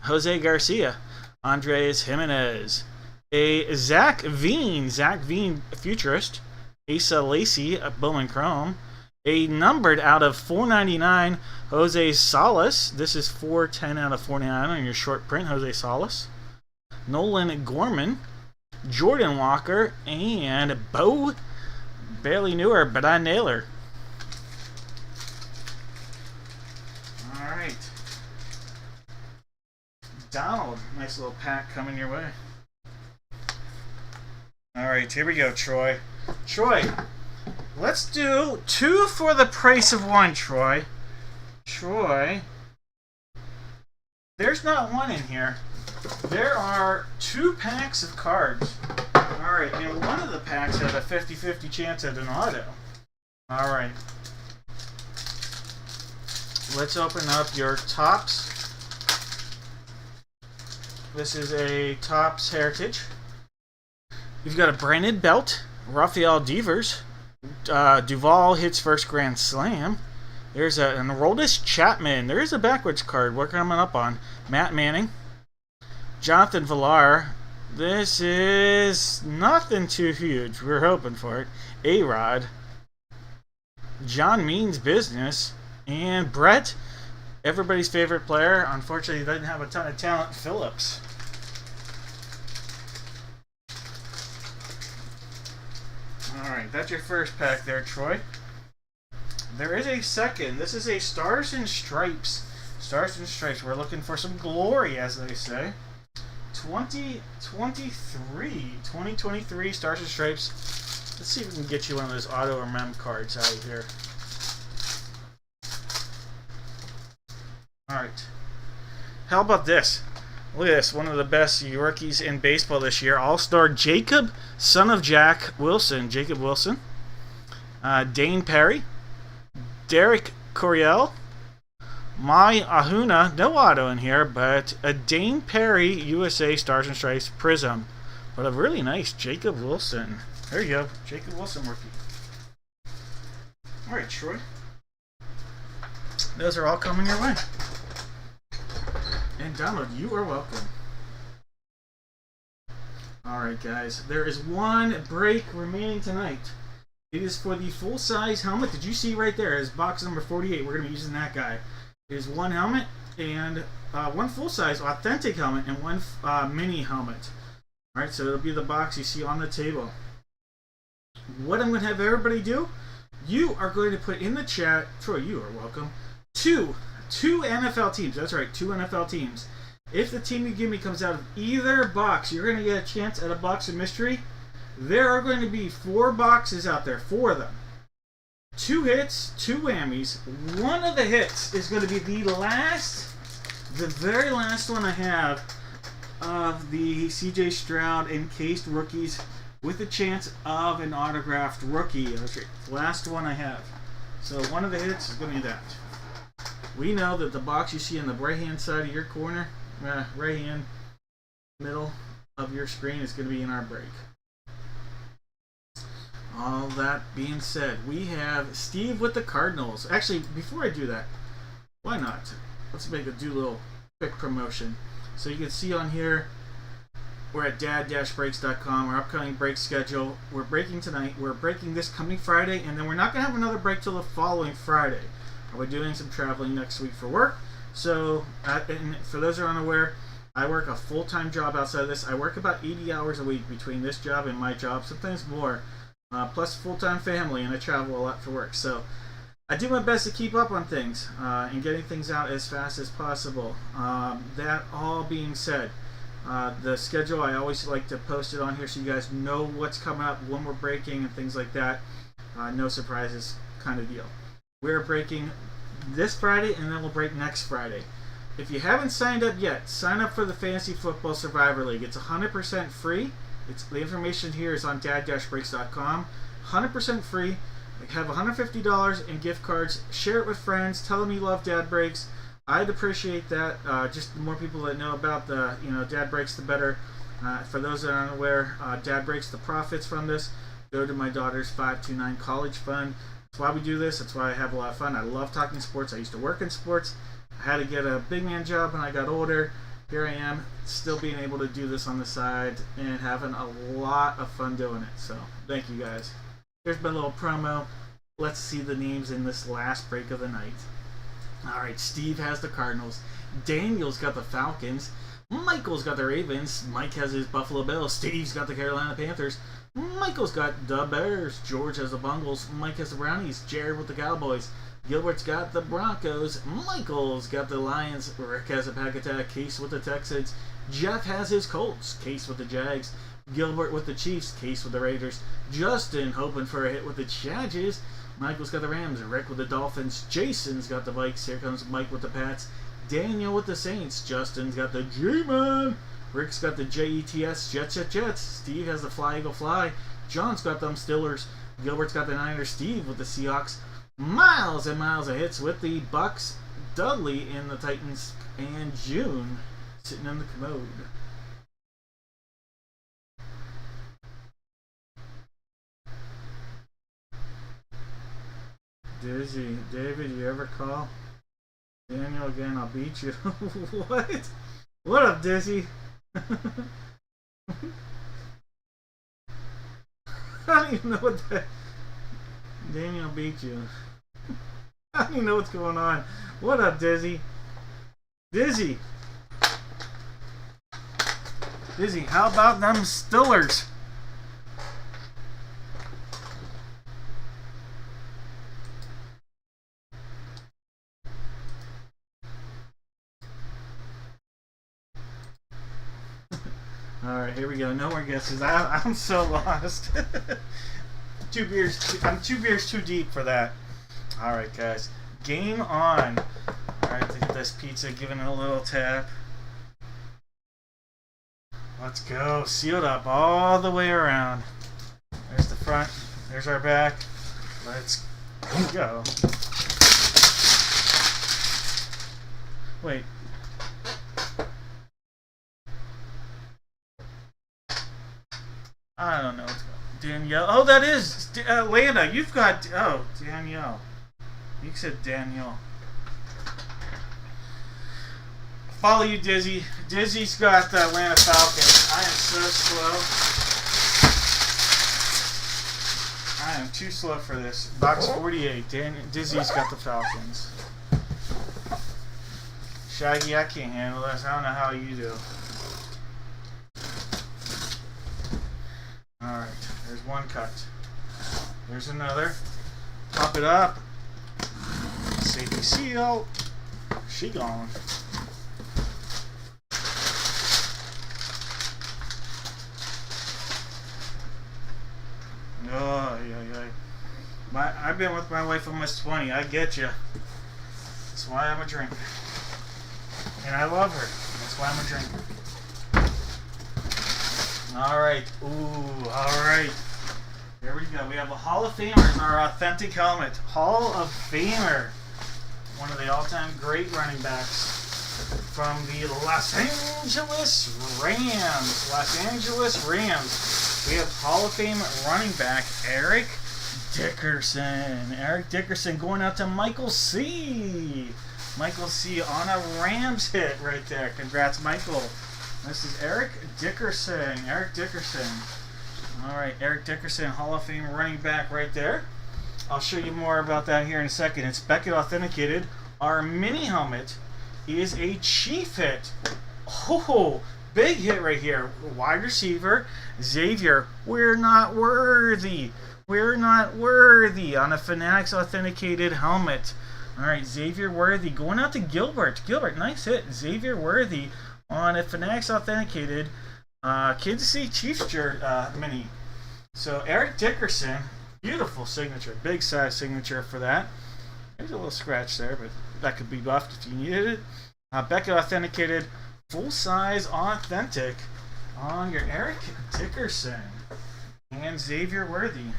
Jose Garcia. Andres Jimenez. A Zach Veen. Zach Veen, futurist. Asa Lacey, a Bowman Chrome. A numbered out of 499, Jose Salas. This is 410 out of 499 on your short print, Jose Salas. Nolan Gorman. Jordan Walker. And Bo, barely knew her, but I nail her. Alright. Donald, nice little pack coming your way. Alright, here we go, Troy. Troy, let's do 2 for the price of 1, Troy. Troy, there's not 1 in here. There are 2 packs of cards. Alright, and one of the packs had a 50-50 chance at an auto. Alright. Let's open up your Topps. This is a Topps Heritage. You've got a Brandon Belt, Rafael Devers, Duvall hits first Grand Slam. There's an Aroldis Chapman. There is a backwards card. We're coming up on Matt Manning, Jonathan Villar. This is nothing too huge. We're hoping for it. A-Rod, John Means Business, and Brett, everybody's favorite player. Unfortunately, he doesn't have a ton of talent. Phillips. Alright, that's your first pack there, Troy. There is a second. This is a Stars and Stripes. Stars and Stripes. We're looking for some glory, as they say. 2023 Stars and Stripes. Let's see if we can get you one of those auto or mem cards out of here. Alright. How about this? Look at this. One of the best rookies in baseball this year. All-Star Jacob, son of Jack Wilson. Jacob Wilson. Dane Perry. Derek Coryell. Mai Ahuna. No auto in here, but a Dane Perry USA Stars and Stripes Prism. But a really nice Jacob Wilson. There you go. Jacob Wilson rookie. Alright, Troy. Those are all coming your way. And Donald, you are welcome. Alright, guys. There is 1 break remaining tonight. It is for the full-size helmet. Did you see right there? It's box number 48. We're going to be using that guy. It is 1 helmet and 1 full-size authentic helmet and 1 mini helmet. Alright, so it'll be the box you see on the table. What I'm going to have everybody do, you are going to put in the chat, Troy, you are welcome, two NFL teams. That's right, 2 NFL teams. If the team you give me comes out of either box, you're going to get a chance at a box of mystery. There are going to be 4 boxes out there, 4 of them. 2 hits, 2 whammies. One of the hits is going to be the very last one I have of the CJ Stroud encased rookies with a chance of an autographed rookie. That's right, last one I have. So one of the hits is going to be that. We know that the box you see on the right-hand side of your corner, right-hand middle of your screen is going to be in our break. all that being said, we have Steve with the Cardinals. Actually, before I do that, why not? Let's do a little quick promotion. So you can see on here, we're at dad-breaks.com, our upcoming break schedule. We're breaking tonight, we're breaking this coming Friday, and then we're not going to have another break till the following Friday. We're doing some traveling next week for work. So, and for those who are unaware, I work a full-time job outside of this. I work about 80 hours a week between this job and my job, sometimes more, plus full-time family, and I travel a lot for work. So I do my best to keep up on things and getting things out as fast as possible. That all being said, the schedule, I always like to post it on here so you guys know what's coming up, when we're breaking, and things like that. No surprises kind of deal. We're breaking this Friday, and then we'll break next Friday. If you haven't signed up yet, sign up for the Fantasy Football Survivor League. It's 100% free. The information here is on dad-breaks.com. 100% free. You have $150 in gift cards. Share it with friends. Tell them you love Dad Breaks. I'd appreciate that. Just the more people that know about the Dad Breaks, the better. For those that aren't aware, Dad Breaks, the profits from this go to my daughter's 529 college fund. That's why we do this. That's why I have a lot of fun. I love talking sports. I used to work in sports. I had to get a big man job when I got older. Here I am, still being able to do this on the side and having a lot of fun doing it. So, thank you guys. Here's my little promo. Let's see the names in this last break of the night. Alright, Steve has the Cardinals. Daniel's got the Falcons. Michael's got the Ravens. Mike has his Buffalo Bills. Steve's got the Carolina Panthers. Michael's got the Bears. George has the Bungles. Mike has the Brownies. Jared with the Cowboys. Gilbert's got the Broncos. Michael's got the Lions. Rick has a Pack Attack. Case with the Texans. Jeff has his Colts. Case with the Jags. Gilbert with the Chiefs. Case with the Raiders. Justin hoping for a hit with the Chargers. Michael's got the Rams. Rick with the Dolphins. Jason's got the Vikes. Here comes Mike with the Pats. Daniel with the Saints. Justin's got the G-Man. Rick's got the Jets. Jets. Steve has the Fly Eagle Fly. John's got them Steelers. Gilbert's got the Niners. Steve with the Seahawks. Miles and miles of hits with the Bucks. Dudley in the Titans. And June sitting in the commode. Dizzy, David, you ever call Daniel again? I'll beat you. What? What up, Dizzy? I don't even know what that. Daniel beat you. I don't even know what's going on. What up, Dizzy? Dizzy, how about them Steelers? Alright, here we go. No more guesses. I'm so lost. I'm 2 beers too deep for that. Alright, guys. Game on. Alright, to get this pizza, giving it a little tap. Let's go. Sealed up all the way around. There's the front. There's our back. Let's go. Wait. I don't know what's going on. Danielle. Oh, that is Lana. You've got. Oh, Danielle. You said Danielle. Follow you, Dizzy. Dizzy's got the Atlanta Falcons. I am so slow. I am too slow for this. Box 48. Dizzy's got the Falcons. Shaggy, I can't handle this. I don't know how you do. Alright, there's one cut. There's another. Pop it up. Safety seal. She gone. Oh, yeah. I've been with my wife almost 20. I get you. That's why I'm a drinker. And I love her. That's why I'm a drinker. Alright. Ooh, alright. There we go. We have a Hall of Famer in our authentic helmet. Hall of Famer. One of the all-time great running backs from the Los Angeles Rams. We have Hall of Fame running back Eric Dickerson. Eric Dickerson going out to Michael C. Michael C. on a Rams hit right there. Congrats, Michael. This is Eric Dickerson. Eric Dickerson. All right, Eric Dickerson, Hall of Fame running back right there. I'll show you more about that here in a second. It's Beckett authenticated. Our mini helmet is a Chief hit. Oh, big hit right here. Wide receiver, Xavier. We're not worthy. We're not worthy on a Fanatics authenticated helmet. All right, Xavier Worthy going out to Gilbert. Gilbert, nice hit. Xavier Worthy on a Fanatics authenticated Kansas City Chiefs mini. So Eric Dickerson, beautiful signature, big size signature for that. There's a little scratch there, but that could be buffed if you needed it. Beckett authenticated, full size authentic on your Eric Dickerson and Xavier Worthy.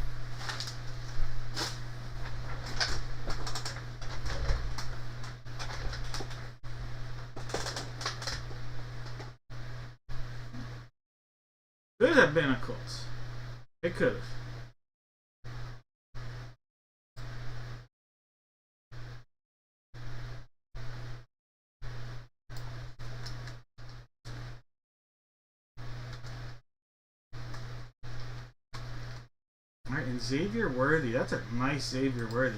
Could have been a Colts. It could have. Alright, and Xavier Worthy. That's a nice Xavier Worthy.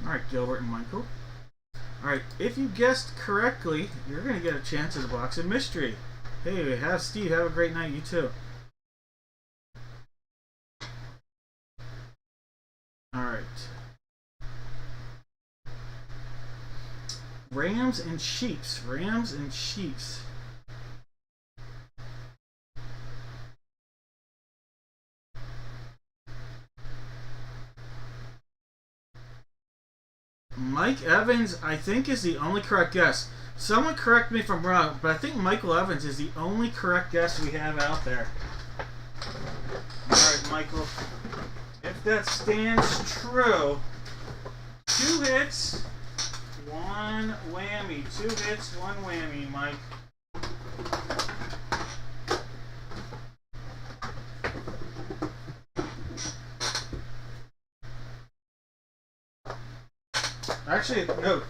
Alright, Gilbert and Michael. Alright, if you guessed correctly, you're going to get a chance at a box of mystery. Hey, Steve, have a great night. You too. Alright. Rams and Chiefs. Rams and Chiefs. Mike Evans, I think, is the only correct guess. Someone correct me if I'm wrong, but I think Michael Evans is the only correct guess we have out there. Alright, Michael. If that stands true, 2 hits, 1 whammy. 2 hits, 1 whammy, Mike. Actually, no.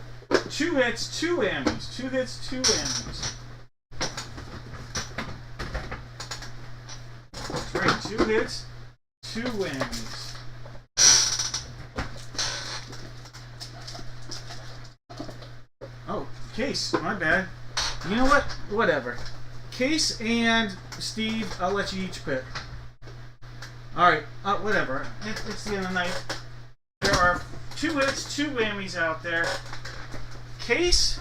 2 hits, 2 whammies. 2 hits, 2 whammies. That's right. 2 hits, 2 whammies. Oh, Case. My bad. You know what? Whatever. Case and Steve, I'll let you each pick. Alright. Whatever. It's the end of the night. There are 2 hits, 2 whammies out there. Case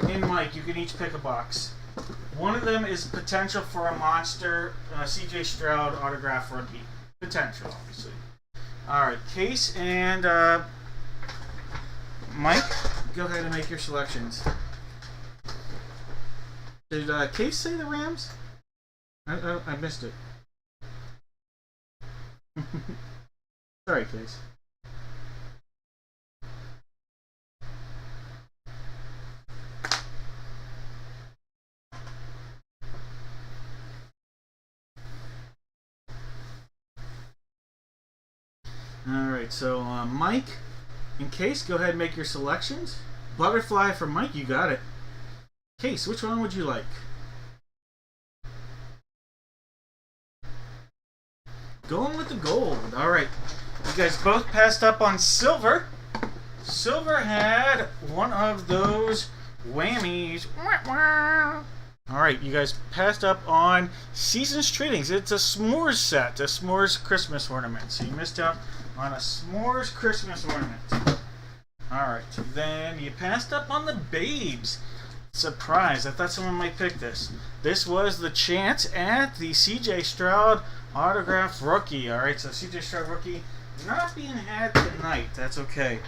and Mike, you can each pick a box. One of them is potential for a monster CJ Stroud autograph rookie. Potential, obviously. Alright, Case and Mike, go ahead and make your selections. Did Case say the Rams? I missed it. Sorry, Case. Alright, so Mike and Case, go ahead and make your selections. Butterfly for Mike, you got it. Case, which one would you like? Going with the gold. Alright, you guys both passed up on silver. Silver had one of those whammies. Alright, you guys passed up on Seasons Tradings. It's a s'mores set, a s'mores Christmas ornament. So you missed out on a s'mores Christmas ornament. Alright, then you passed up on the Babes. Surprise, I thought someone might pick this. This was the chance at the CJ Stroud autograph rookie. Alright, so CJ Stroud rookie not being had tonight. That's okay.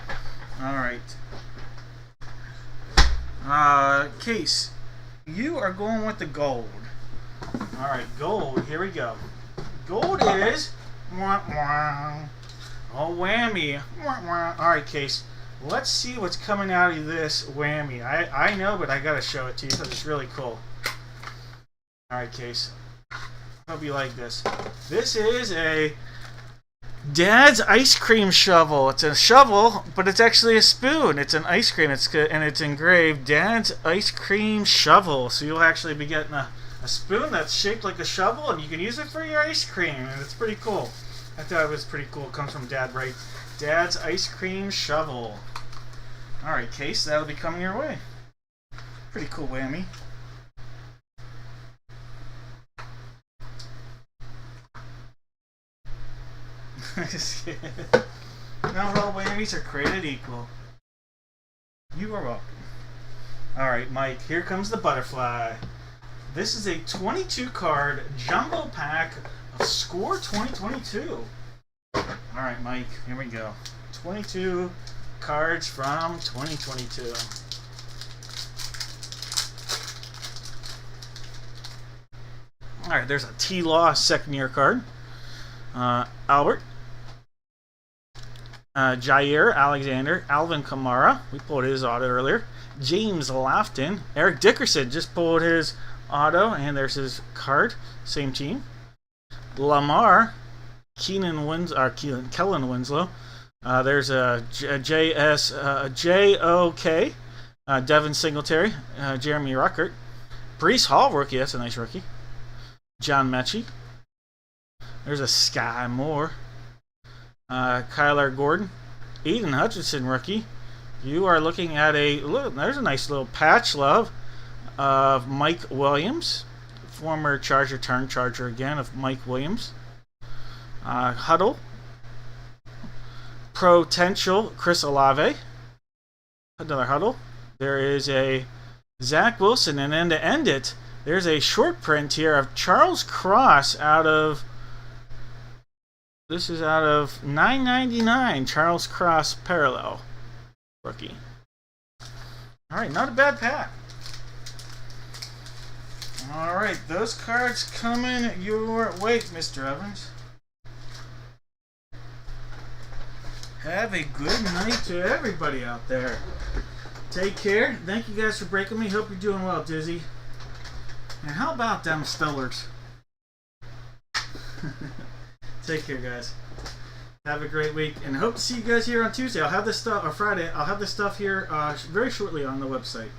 Alright. Case, you are going with the gold. Alright, gold, here we go. Gold is oh, whammy. Alright, Case. Let's see what's coming out of this whammy. I know, but I gotta show it to you because it's really cool. Alright, Case. Hope you like this. This is a Dad's ice cream shovel. It's a shovel, but it's actually a spoon. It's an ice cream. And it's engraved Dad's ice cream shovel. So you'll actually be getting a spoon that's shaped like a shovel, and you can use it for your ice cream. And it's pretty cool. I thought it was pretty cool. It comes from Dad, right? Dad's ice cream shovel. Alright, Case, that'll be coming your way. Pretty cool whammy. Just kidding. Not all whammies are created equal. You are welcome. Alright, Mike, here comes the butterfly. This is a 22 card jumbo pack of Score 2022. Alright, Mike, here we go. 22 cards from 2022. Alright, there's a T-Law second year card. Albert. Jair Alexander, Alvin Kamara, we pulled his auto earlier. James Lofton, Eric Dickerson just pulled his auto, and there's his card, same team. Lamar, Kellen Winslow. There's a J.O.K. Devin Singletary, Jeremy Ruckert. Breece Hall, rookie, that's a nice rookie. John Mechie. There's a Sky Moore. Kyler Gordon, Eden Hutchinson rookie. You are looking at there's a nice little patch love of Mike Williams, former Charger turned Charger again of Mike Williams. Huddle, potential Chris Olave, another Huddle. There is a Zach Wilson, and then to end it, there's a short print here of Charles Cross out of. This is out of $9.99. Charles Cross parallel rookie. All right, not a bad pack. All right, those cards coming your way, Mr. Evans. Have a good night to everybody out there. Take care. Thank you guys for breaking me. Hope you're doing well, Dizzy. And how about them Stillers? Take care, guys. Have a great week, and hope to see you guys here on Tuesday. I'll have this stuff, or Friday. I'll have this stuff here very shortly on the website.